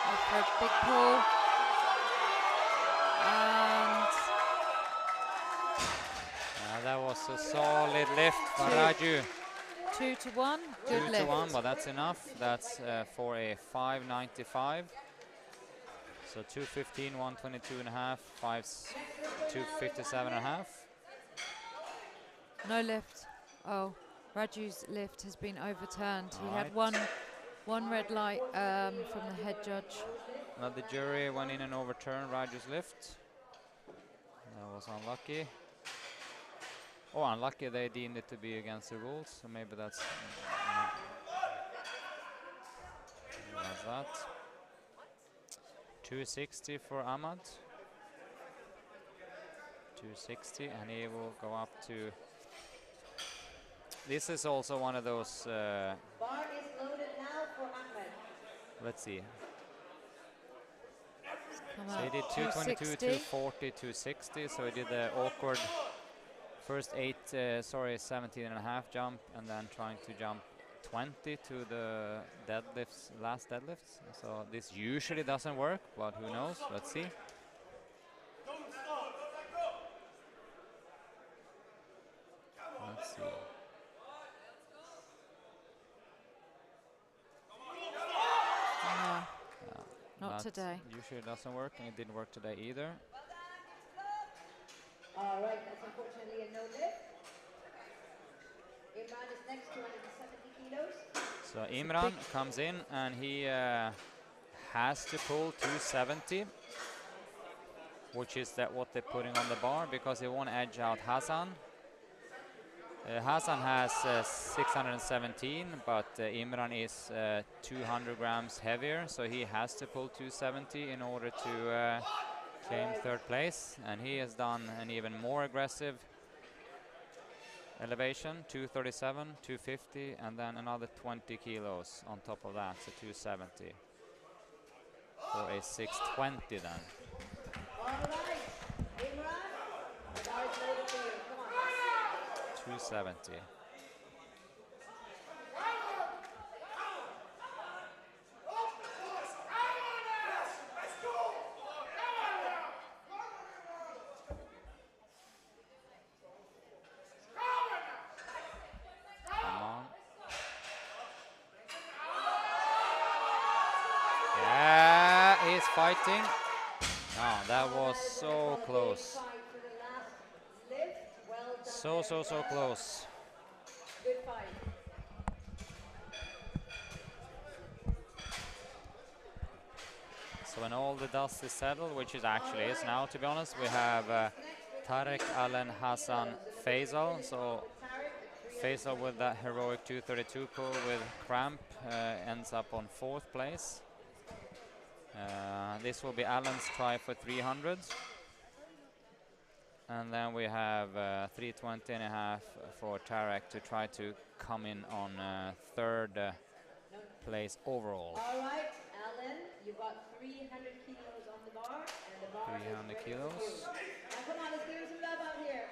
Go for a big pull. And That was a solid lift for Raju. 2 to 1. Good 2 lift. to 1, but that's enough. That's for a 595. So 215, 122.5, 257.5. No lift. Oh, Raju's lift has been overturned. He had Right. one red light from the head judge. Now the jury went in and overturned Raju's lift. That was unlucky. Oh, unlucky, they deemed it to be against the rules, so maybe that's that. 260 for Ahmad. 260, and he will go up to. This is also one of those. Bar is loaded now for Ahmed. Let's see. Come So out. he did 222, 260. 240, 260. So he did the awkward first 17 and a half jump, and then trying to jump 20 to the deadlifts, last deadlifts. So this usually doesn't work, but who knows? Let's see. Not That today. usually doesn't work, and it didn't work today either. All right, that's unfortunately a no lift. Imran is next, 270 kilos. So Imran comes in and he has to pull 270, which is what they're putting on the bar because they want to edge out Hassan. Hassan has 617, but Imran is 200 grams heavier, so he has to pull 270 in order to claim third place. And he has done an even more aggressive elevation, 237, 250, and then another 20 kilos on top of that, so 270 for a 620 then. All right, Imran, the bar is loaded for you. Come on. 270. Come on. Yeah, he's fighting. No, that was so close. Fight for the last lift. Well done. So close. Good fight. So when all the dust is settled, which it actually is now, to be honest, we have Tarek, Alan, Hassan, Faisal. So Faisal with that heroic 232 pull with cramp ends up on 4th place. This will be Alan's try for 300. And then we have 320 and a half for Tarek to try to come in on 3rd place overall. All right, Alan, you got 300 kilos on the bar, and the bar 300 is kilos. Now come on, let's give him some love out here.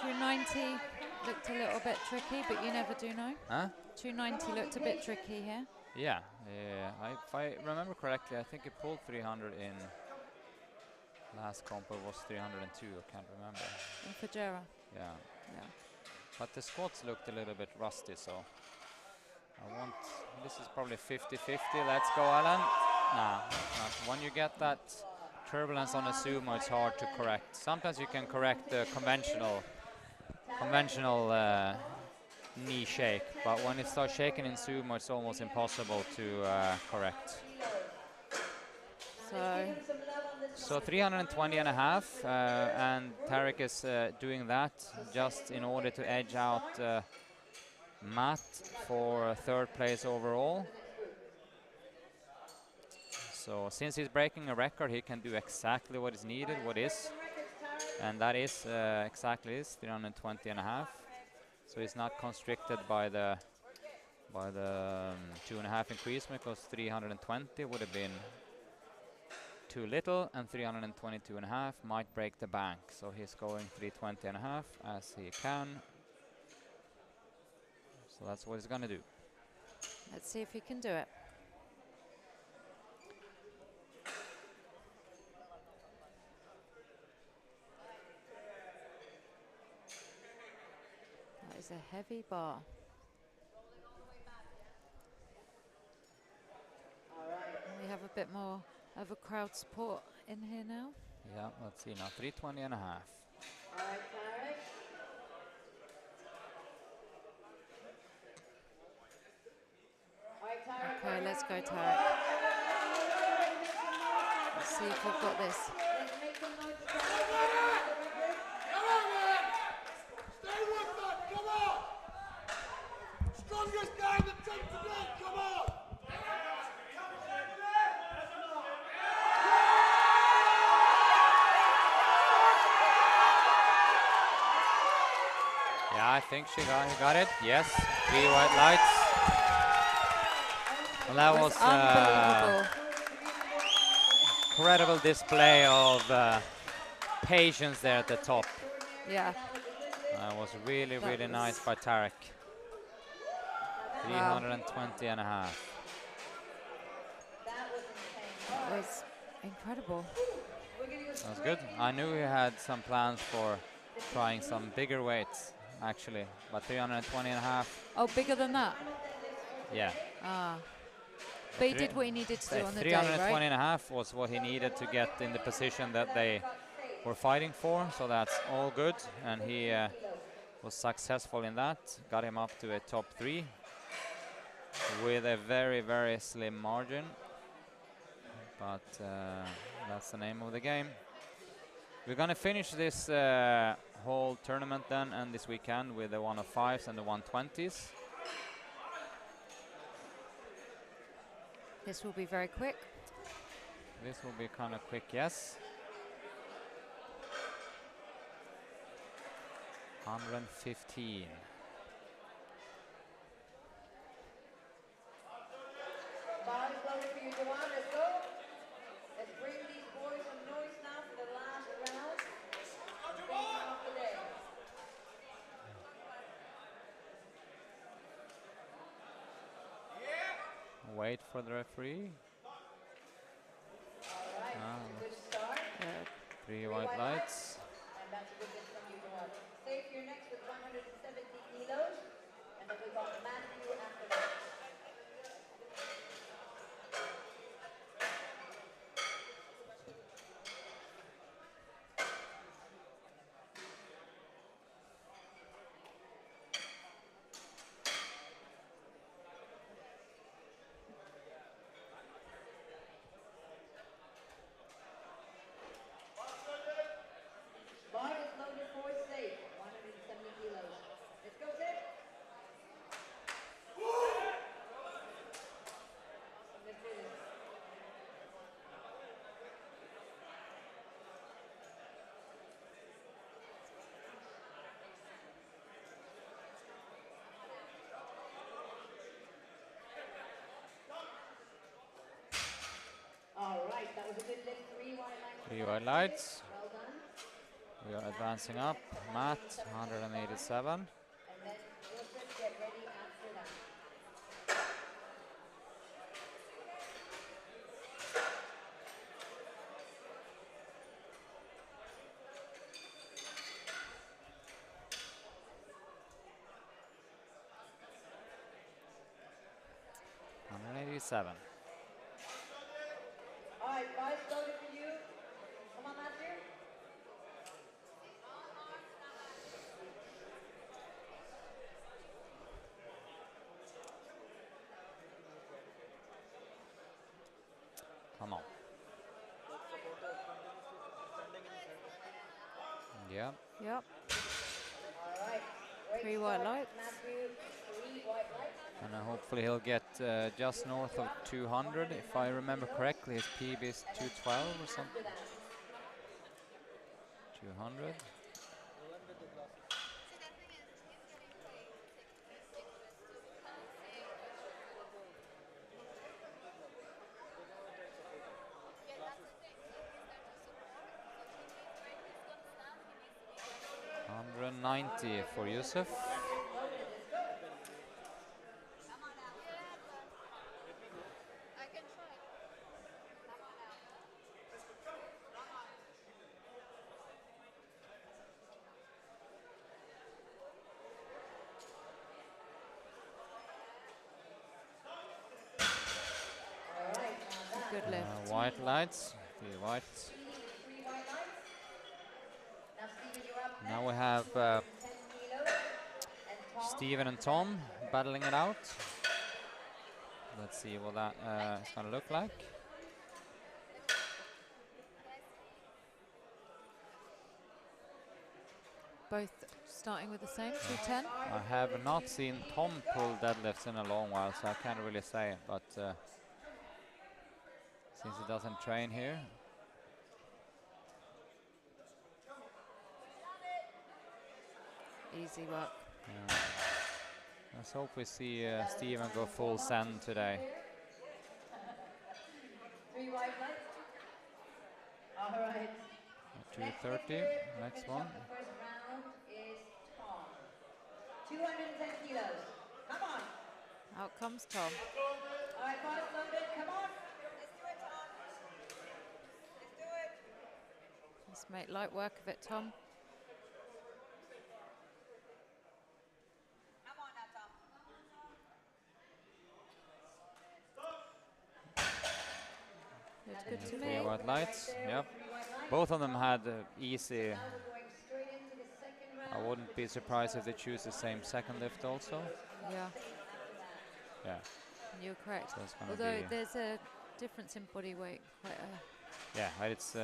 290 looked a little bit tricky, but you never do know. Huh? 290 looked a bit tricky here. Yeah, if I remember correctly, I think he pulled 300 in last comp. It was 302, I can't remember. In Fajera. Yeah, Yeah. but the squats looked a little bit rusty, so this is probably 50-50. Let's go, Alan. Nah, when you get that turbulence on a sumo, it's hard to correct. Sometimes you can correct the conventional knee shake, but when it starts shaking in sumo, it's almost impossible to correct. So 320 and a half, and Tarek is doing that just in order to edge out Matt for 3rd place overall. So since he's breaking a record, he can do exactly what is needed, and that is exactly this, 320 and a half. So he's not constricted by the 2.5 increase, because 320 would have been too little, and 322 and a half might break the bank. So he's going 320 and a half as he can. So that's what he's gonna do. Let's see if he can do it. That is a heavy bar. We have a bit more of a crowd support in here now. Yeah, let's see now, 320 and a half. All right, Tarek. All right, Tarek. Okay, let's go, Tarek. Let's see if we've got this. Let's make some noise for Tarek. Come on, man! Stay with that, come on! Strongest guy in the team today, come on! Yeah, I think he got it. Yes, 3 white lights. Well, that was Unbelievable. incredible display of patience there at the top. Yeah. That was really, That really was- nice by Tarek. 320 and a half. That was incredible. That was good. I knew he had some plans for trying some bigger weights, actually, but 320 and a half, Oh, bigger than that? yeah. Ah. But he did what he needed to do on the day, 320 right? and a half was what he needed to get in the position that they were fighting for, so that's all good, and he was successful in that, got him up to a top 3 with a very, very slim margin, but that's the name of the game. We're gonna finish this whole tournament then, and this weekend, with the 105s and the 120s. This will be very quick. This will be kind of quick, yes. 115. Ball is loaded for you, Joanne. Let's go. Let's bring these boys some noise now for the last round. Finish off the day. Wait for the referee. All right, good start. 3 white lights. And that's a good hit from you, Joanne. Stay for your next with 170 kilos. And then we've got Matthew after that. Bar is loaded for safe, 170 kilos. Let's go, Sid. Let's do this. All right, that was a good lift. 3 white lights. 3 white lights. Well done. We are advancing up. Matt, 187. And then Joseph, get ready after that. $187. All right, guys, loaded for you. Come on, Matthew. Come on. Yeah. Yep. All right. Great 3 white start, lights. Matthew, 3 white lights. And hopefully he'll get just north of 200. If I remember correctly, his PB is 212 or something. 200. 190 for Yusuf. Good lift. White lights. 3 whites. 3 white lights. Now, Stephen, you're up Now we have 10 kilos. And Tom. Steven and Tom battling it out. Let's see what that is going to look like. Both starting with the same, 210. I have not seen Tom pull deadlifts in a long while, so I can't really say, but since he doesn't train here. Easy work. Let's hope we see Steven go full send today. 3 white lights. All right. 230, next one. The first round is Tom. 210 kilos. Come on. Out comes Tom. All right, boss loaded. Come on. Let's do it, Tom. Let's do it. Let's make light work of it, Tom. Come on now, Tom. Looks good to Three me. white lights. Yep. Both of them had easy. Now we're going straight into the second I round. wouldn't be surprised if they choose the same second lift also. Yeah, Yeah. you're correct. So it's gonna Although be- there's a difference in body weight. Quite a, Yeah, but it's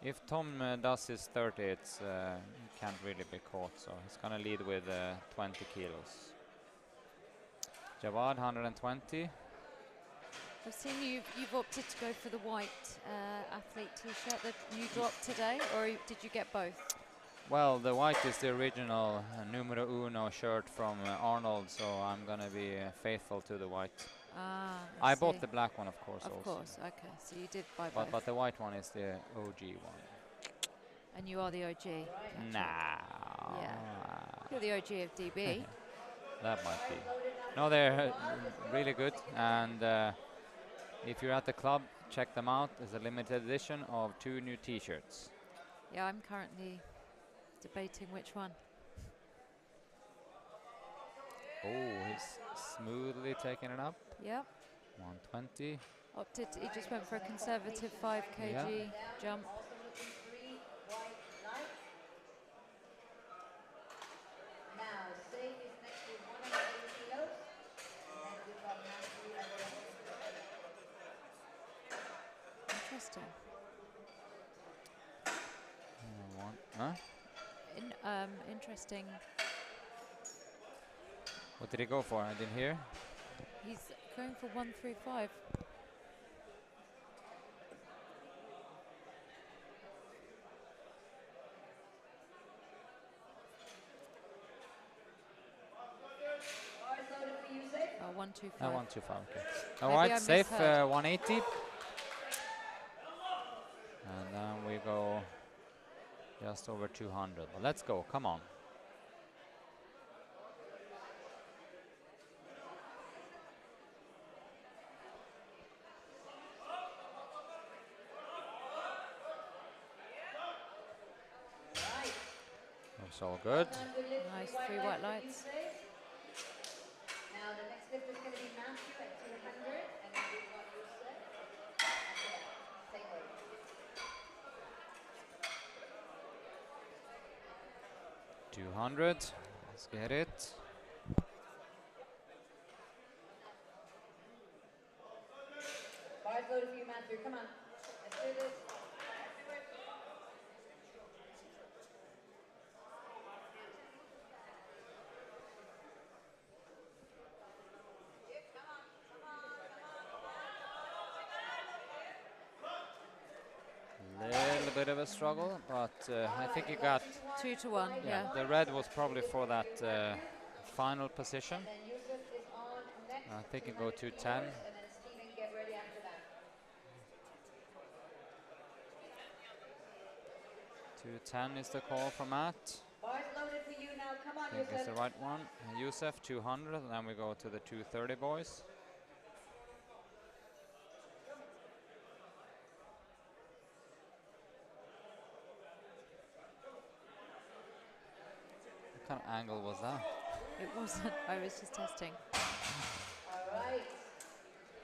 if Tom does his 30, it's he can't really be caught. So he's gonna lead with 20 kilos. Jawad 120. I've seen you've opted to go for the white athlete T-shirt that you dropped today, or did you get both? Well, the white is the original numero uno shirt from Arnold, so I'm gonna be faithful to the white. Ah, I bought see. the black one, of course, Of also. course, okay. So you did buy both, But the white one is the OG one. and you are the OG. Nah. You're the OG of DB. That might be. No, they're really good, and if you're at the club, check them out. There's a limited edition of 2 new T-shirts. Yeah, I'm currently debating which one. Oh, he's smoothly taking it up. Yep. 120. He just went for a conservative 5 kg jump. Also looking 3 white lights. Now, Safe is next with 180 kilos. And then we've got Matthew at 160. Interesting. Huh? Interesting. What did he go for? I didn't hear. He's going for 135. Bars loaded for you, Safe. 125. 125. Okay. Maybe All I right, safe misheard. 180. And then we go just over 200. But let's go. Come on. Right. Looks all good. One good lift, Nice, 3 3 white lights. for you, Safe. Now, the next lift is going to be Matthew at 200. And then we've got Yusuf at same weight. 200. Let's get it. Bars loaded for you, Matthew. Come on. Let's do this. Little bit of a struggle, but I think he got. 2 to 1, yeah. The red was probably for that final position. And then Yusuf is on next. I think he go 210. And then Stephen, get ready after that. 210 is the call for Matt. Bars loaded for you now. Come on, I think it's the Yusuf. right one. Yusuf 200, and then we go to the 230 boys. What kind of angle was that? It wasn't. I was just testing. All right.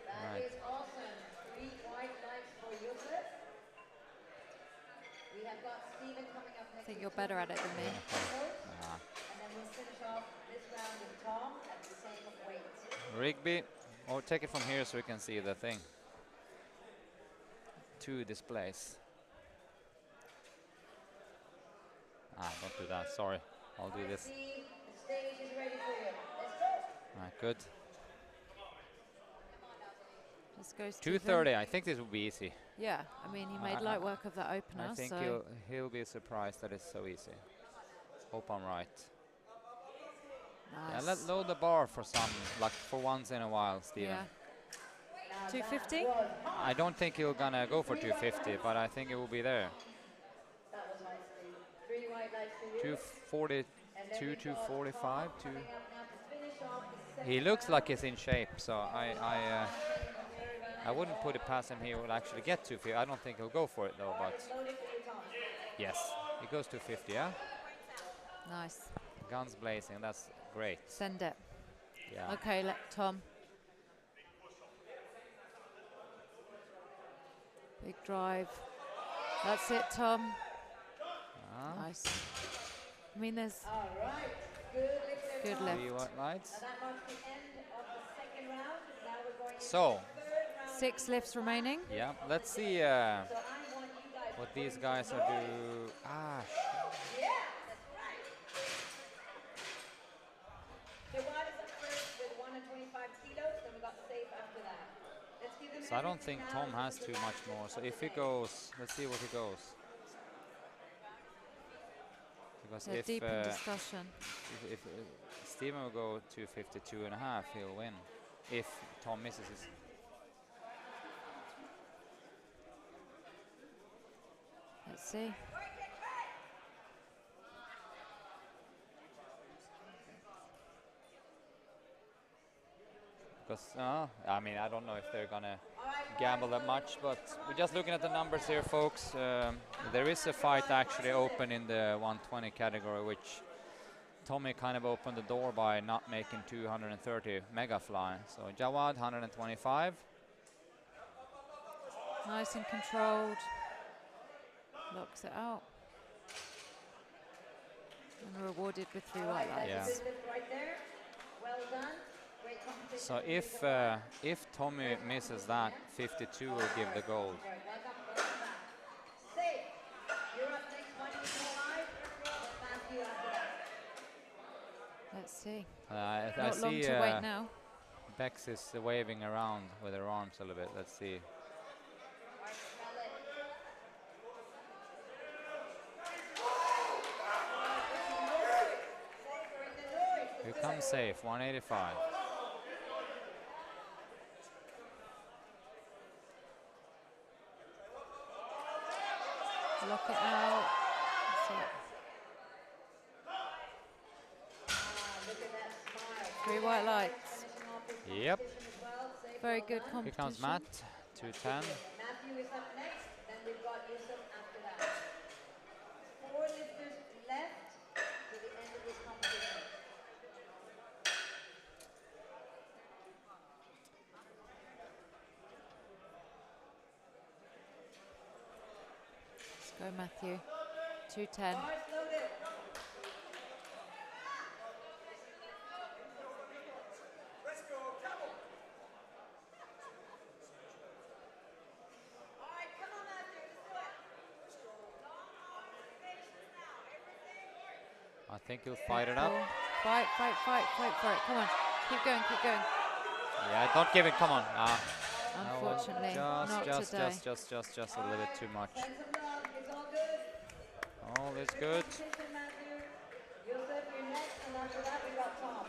That Right. is awesome. 3 white lights for Yusuf. We have got Stephen coming up next. I think with you're better at it than me. 200 kilos. Ah. And then we'll finish off this round with Tom at the same weight. Rigby, or take it from here so we can see the thing. 2 displays. Don't do that. Sorry, I'll do this. Steve, the stage is ready for you. Let's go. Right, good. Just goes 230. I think this will be easy. Yeah, I mean, he made light work of that opener, I think so he'll be surprised that it's so easy. Hope I'm right. Yeah, nice. let's load the bar for some, like for once in a while, Steven. Yeah. Now 250? That was hot. I don't think he'll gonna go for 250, but I think it will be there. That was high, Steve. 3 white lights for you. 242, 245. Coming up now to finish off the second He looks round. like he's in shape, so I wouldn't put it past him. He will actually get 250. I don't think he'll go for it though, but Loaded for you, Tom. yes, he goes 250. Yeah, Nice. guns blazing. That's great. Send it. Yeah. Okay, let Tom. Big drive. That's it, Tom. Ah, Nice. I mean, there's All right. Good lift there, good Tom. lift. 3 white lights. Now that marks the end of the second round. Now we're going into So, the third round. 6 lifts remaining. yeah, let's see So I want you guys what to these put guys some are noise. do. Ah, Yeah, that's right. Jawad is up first with 125 kilos, then we got Safe after that. Let's give them so I don't everything think now. Tom has This is too the much last more. lift So of if the he day. goes, let's see what he goes. Because They're if deep in discussion. if Steven will go to 52.5, he'll win. If Tom misses his. Let's see. Because I mean, I don't know if they're gonna All right, gamble that much, but we're just looking at the numbers here, folks. There is a fight actually open in the 120 category, which Tommy kind of opened the door by not making 230 mega fly. So Jawad 125. Nice and controlled. Locks it out. And rewarded with 3 white lights. Yeah. Good lift right there. Well done. Great competition. So if Tommy misses that, 52 will give the gold. All right, welcome back. Safe. You're up next, 125. Matthew after that. Let's see. I Not long see to wait now. Bex is waving around with her arms a little bit. Let's see. All right, smell it. Bring the noise. Here comes Safe, 185. Lock it out. That's it. Look at that smile. 3 white lights. Finishing off this Yep. competition as well. Safe, Very well good done. Here competition. comes Matt, 210. Matthew is up next, then we've got Yusuf after that. 4 lifters left to the end of this competition. Let's go, Matthew. 210. Bars loaded. All right, come on, Matthew, let's do it. I think he'll fight it up. Cool. Fight for it. Come on. Keep going. Yeah, don't give it. Come on. Unfortunately, not today. just a little bit too much. Send some love, it's all good. All is good. Competition, Matthew. Yusuf, you're next, and after that we got Tom.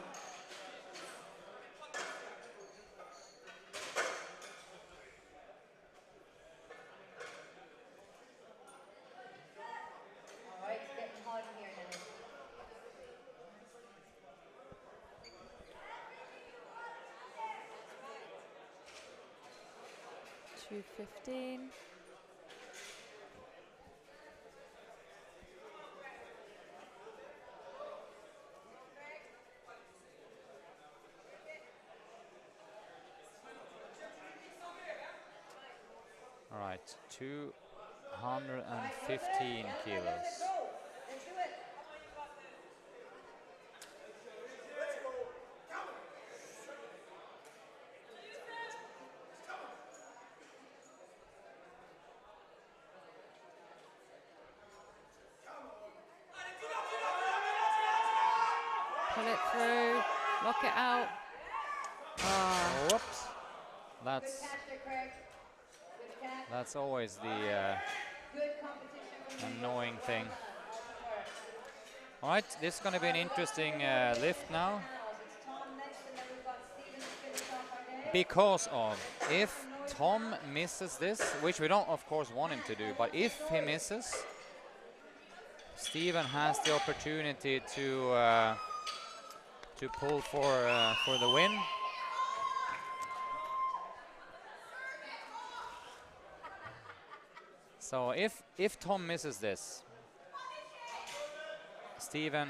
All right, it's getting hot in here now. $215. All right, 215 kilos. Let's do it. Pull it through. Lock it out. Ah, Whoops. That's Good catch there, Craig. Good catch. that's always the Good competition from you. annoying thing. Well done. All right, this is going to be an interesting lift now. It's Tom next, and then we've got Steven to finish off our day. Because of if Tom misses this, which we don't of course want him to do, but if he misses, Steven has the opportunity to pull for the win. So if Tom misses this, Steven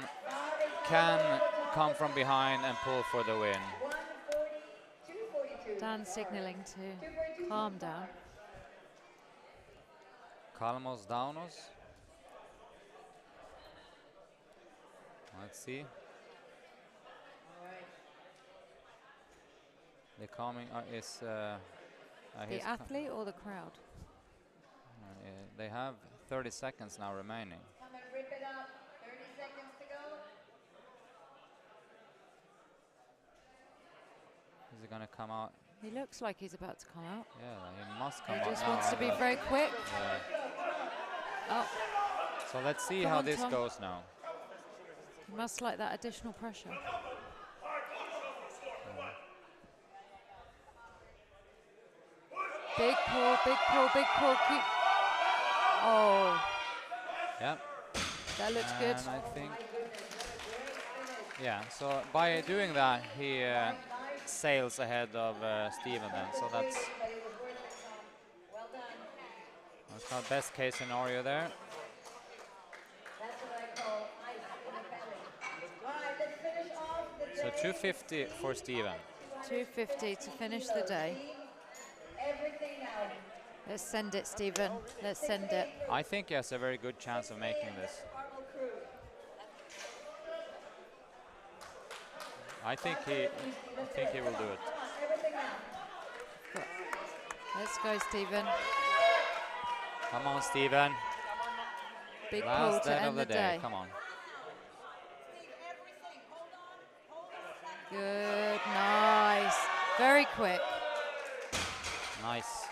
can come from behind and pull for the win. 142. Dan's signaling to calm down. Kalmos Daunos. Let's see. All right. The coming is The his athlete or the crowd? they have 30 seconds now remaining. Come and rip it up. 30 seconds to go. Is he gonna come out? He looks like he's about to come out. Yeah, he must come He out just now, wants to be but- very quick. Oh, So let's see Come how on, this Tom. goes now. he must like that additional pressure. Big pull, big pull, big pull. Keep. Oh, Yeah. that looks good. And I think, yeah, so by doing that, he sails ahead of Steven then. So But it was worth it, Tom. Well done. that's our best case scenario there. That's what I call ice in a belly. All right, let's finish off the So day. 250 for Steven. 250 to finish the day. Everything now. Let's send it, Stephen. Let's send it. I think he has a very good chance of making this. Carmel crew. I think he will do it. Come on, everything now. Let's go, Stephen. Come on, Steven. Big pull Last to dead of end the the day. day. Come on. Steve, everything. Hold on. Hold on. Good, nice. Very quick. Nice.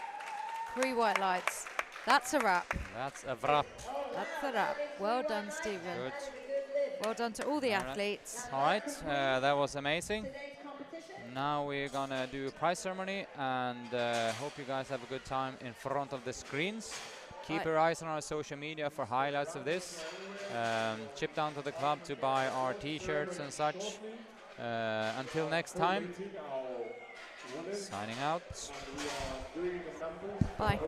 3 white lights. That's a wrap. That's a wrap. That's a wrap. Well done, Stephen. Good. Well done to all the All right. athletes. All right, that was amazing. Today's competition. Now we're gonna do a prize ceremony, and hope you guys have a good time in front of the screens. Keep Right. your eyes on our social media for highlights of this. Chip down to the club to buy our T-shirts and such. Until next time, signing out. Bye.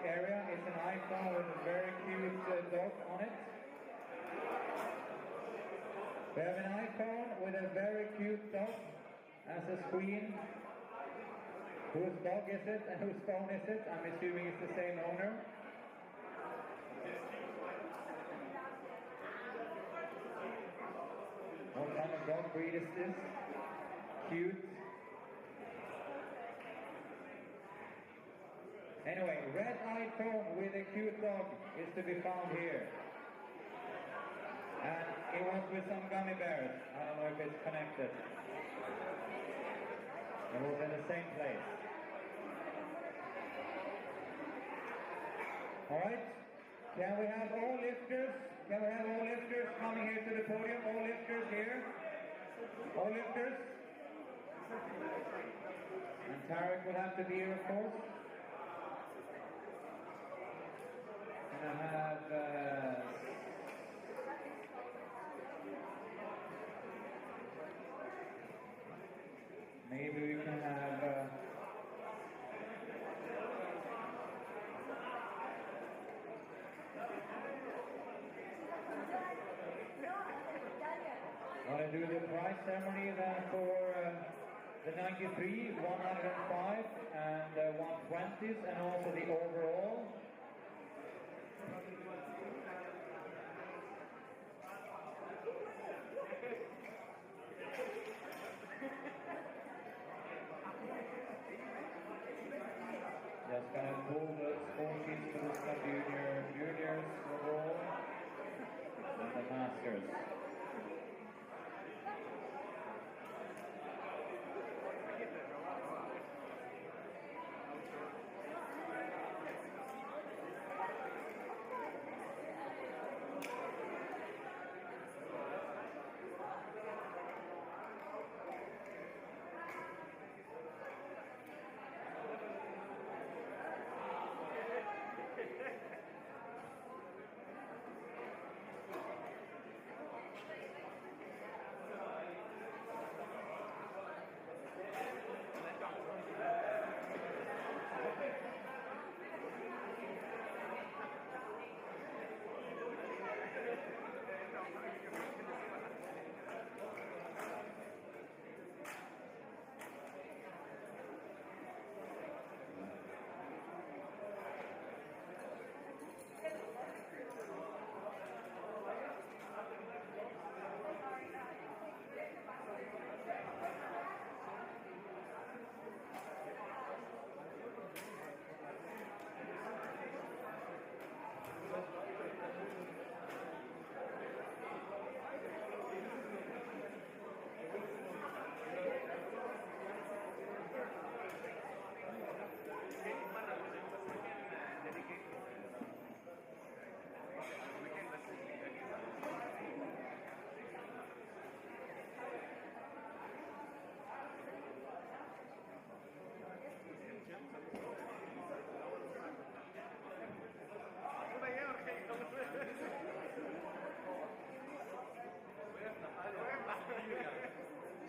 area is an icon with a very cute dog on it. We have an icon with a very cute dog as a screen. Whose dog is it and whose phone is it? I'm assuming it's the same owner. What kind of dog breed is this? Cute. Anyway, red-eyed phone with a cute dog is to be found here. And it was with some gummy bears. I don't know if it's connected. It was in the same place. Alright, can we have all lifters? Can we have all lifters coming here to the podium? All lifters here? All lifters? And Tarek will have to be here, of course. And I have maybe we can have want to do the prize ceremony then for the 93, 105 and 120s and also the overall. Just gonna pull the score sheets for the juniors overall and the masters.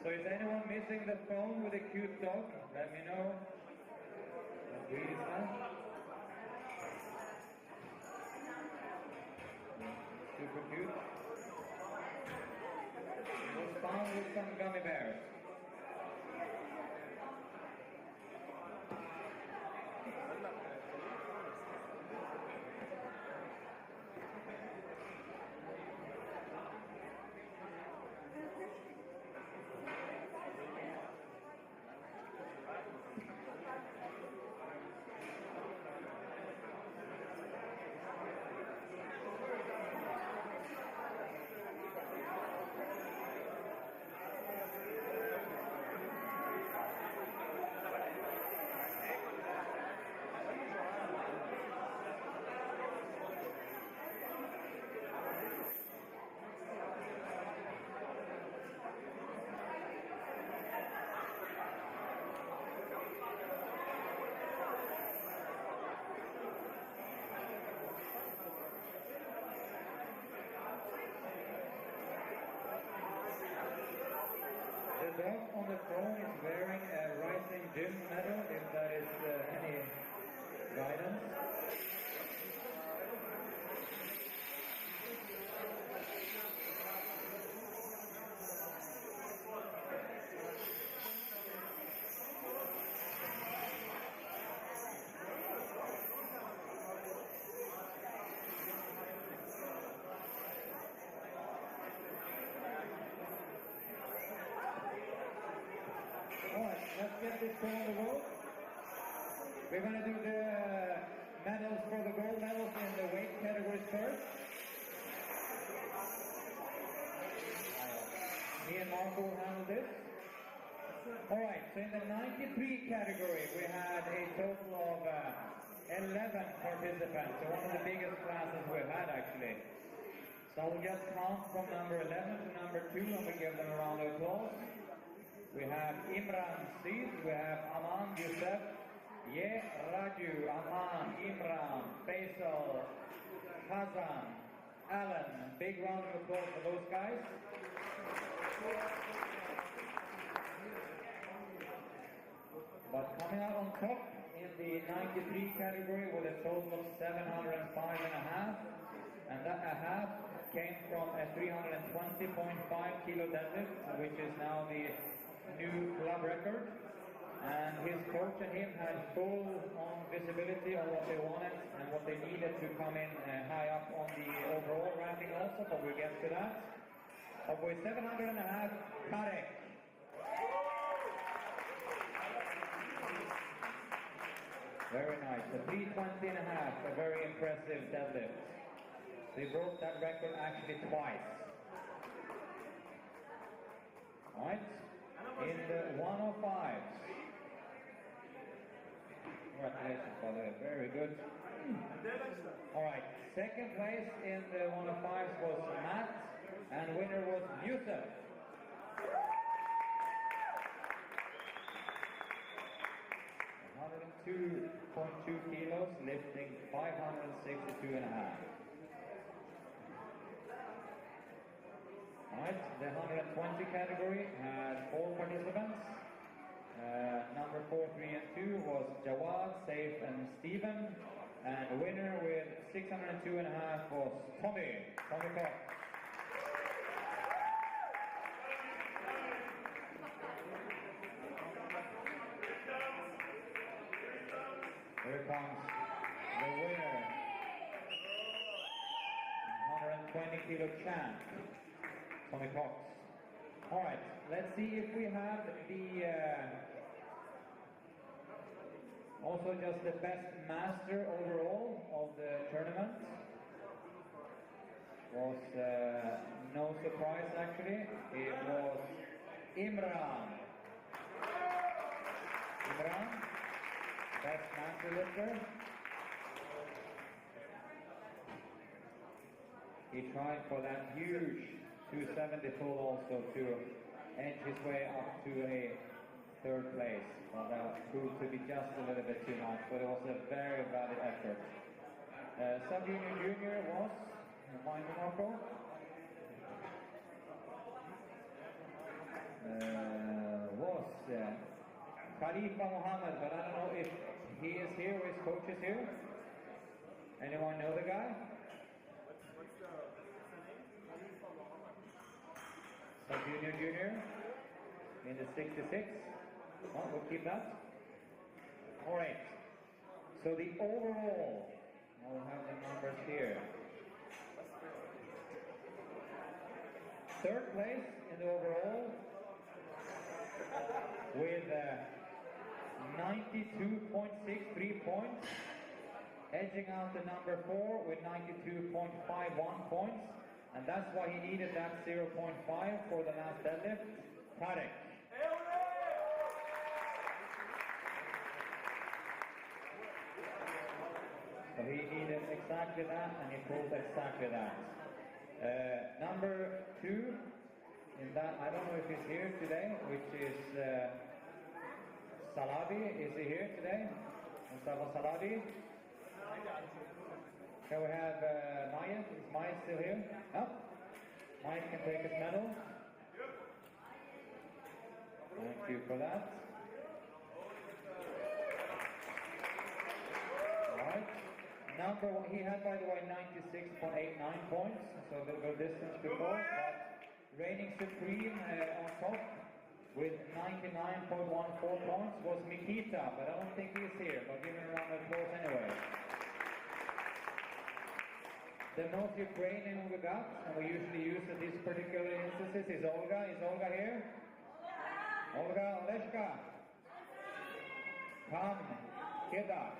So is anyone missing the phone with a cute dog? Let me know. What breed is that? Super cute. It was found with some gummy bears. The dog on the throne is wearing a Rising Gym medal, if that is any guidance. Alright, let's get this thing on the road. We're going to do the medals for the gold medals in the weight categories first. Me and Marco will handle this. Alright, so in the 93 category we had a total of 11 participants, so one of the biggest classes we've had actually. So we'll just count from number 11 to number 2 and we give them a round of applause. We have Imran Sid, we have Aman Youssef, Ye Raju, Aman, Imran, Faisal, Hazan, Alan. Big round of applause for those guys. But coming out on top in the 93 category with a total of 705.5, and that a half came from a 320.5 kilo deadlift, which is now the new club record. And his coach and him had full on visibility on what they wanted and what they needed to come in high up on the overall ranking also, but we'll get to that. But with 700.5, Karek. Very nice. A 320.5, a very impressive deadlift. They broke that record actually twice. Alright. In the 105s. Congratulations, brother. Very good. Alright. Second place in the 105s was Matt, and winner was Yusuf. .2 kilos, lifting 562.5. Alright, the 120 category had 4 participants. Number 4, 3, and 2 was Jawad, Saif, and Stephen. And the winner with 602.5 was Tommy Cox. Here comes the winner, 120 kilo champ, Tommy Cox. All right, let's see if we have the, also just the best master overall of the tournament. Was no surprise actually, it was Imran. Best master lifter. He tried for that huge 270 full also to edge his way up to a third place. Well, that proved to be just a little bit too much, but it was a very valid effort. Sub-junior junior was, remind me Marco? Khalifa Muhammad, but I don't know if he is here or his coach is here. Anyone know the guy? Sub-junior junior in the 66. Well, we'll keep that. All right. So the overall, I'll have the numbers here. Third place in the overall with 92.63 points, edging out the number 4 with 92.51 points, and that's why he needed that 0.5 for the last deadlift. Tarek. So he needed exactly that, and he pulled exactly that. Number 2 in that, I don't know if he's here today, which is Salabi. Is he here today? Mustafa Salabi. Can we have Maya? Is Maya still here? No? Maya can take his medal. Thank you for that. number one, he had, by the way, 96.89 points, so the good distance before, but reigning supreme on top with 99.14 points was Mikita, but I don't think he's here, but give him a round of applause anyway. The most Ukrainian we got, and we usually use at these particular instances, is Olga. Is Olga here? Olga, Oleshka. Come, Kida.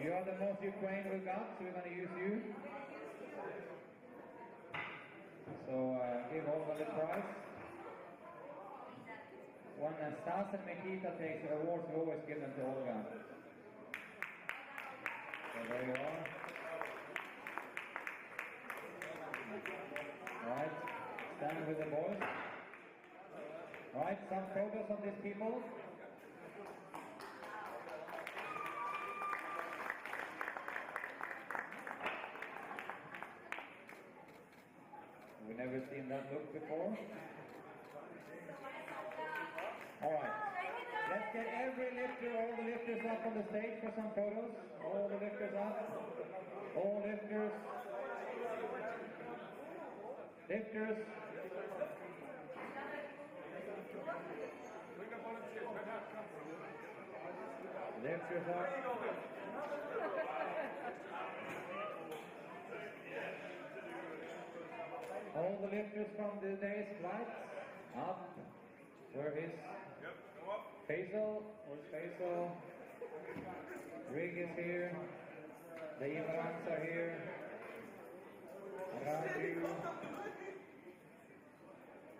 You are the most Ukrainian we got, so we're going to use you. So give Olga the prize. When Stas and Mikita takes awards, we always give them to Olga. So there you are. Right, stand with the boys. Right, some photos of these people. We've never seen that look before. Alright, let's get every lifter, all the lifters up on the stage for some photos. All the lifters up. All lifters. Lifters. Lifters up. All the lifters from the day's flight up. Where is Faisal? Where's Faisal? Rig is here. The Imrans are here. Raju.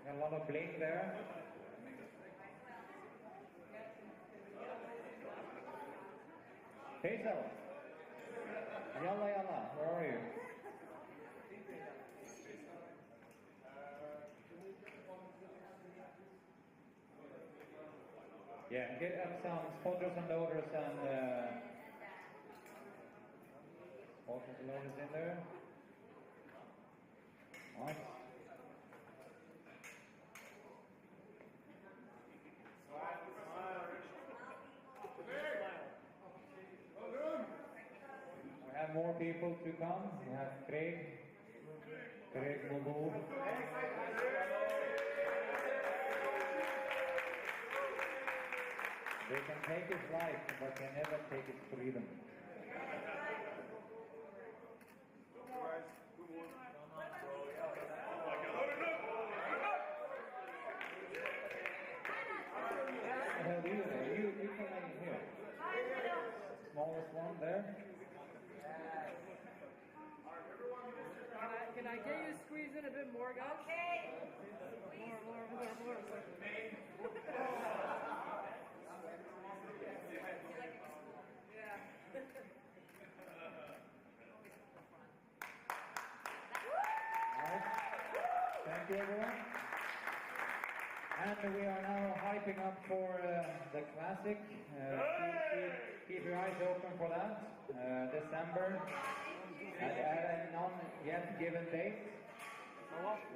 Got a lot of bling there. Faisal. Yalla yalla, where are you? Yeah, get up some spotters and loaders and spotters and loaders in there. Nice. We have more people to come. We have Craig Mugu. They can take his life, but they never take his freedom. What the hell do you do? You come in here. Smallest one there. Can I get you to squeeze in a bit more, guys? Okay. More. Nice. Thank you, everyone. And we are now hyping up for the classic. Keep your eyes open for that. December, at a not yet given date,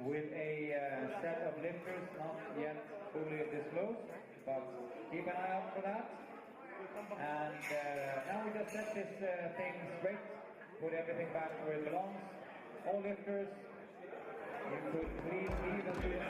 with a set of lifters not yet fully disclosed, but keep an eye out for that. And now we just set this thing straight, put everything back where it belongs. All lifters, you could please leave as soon as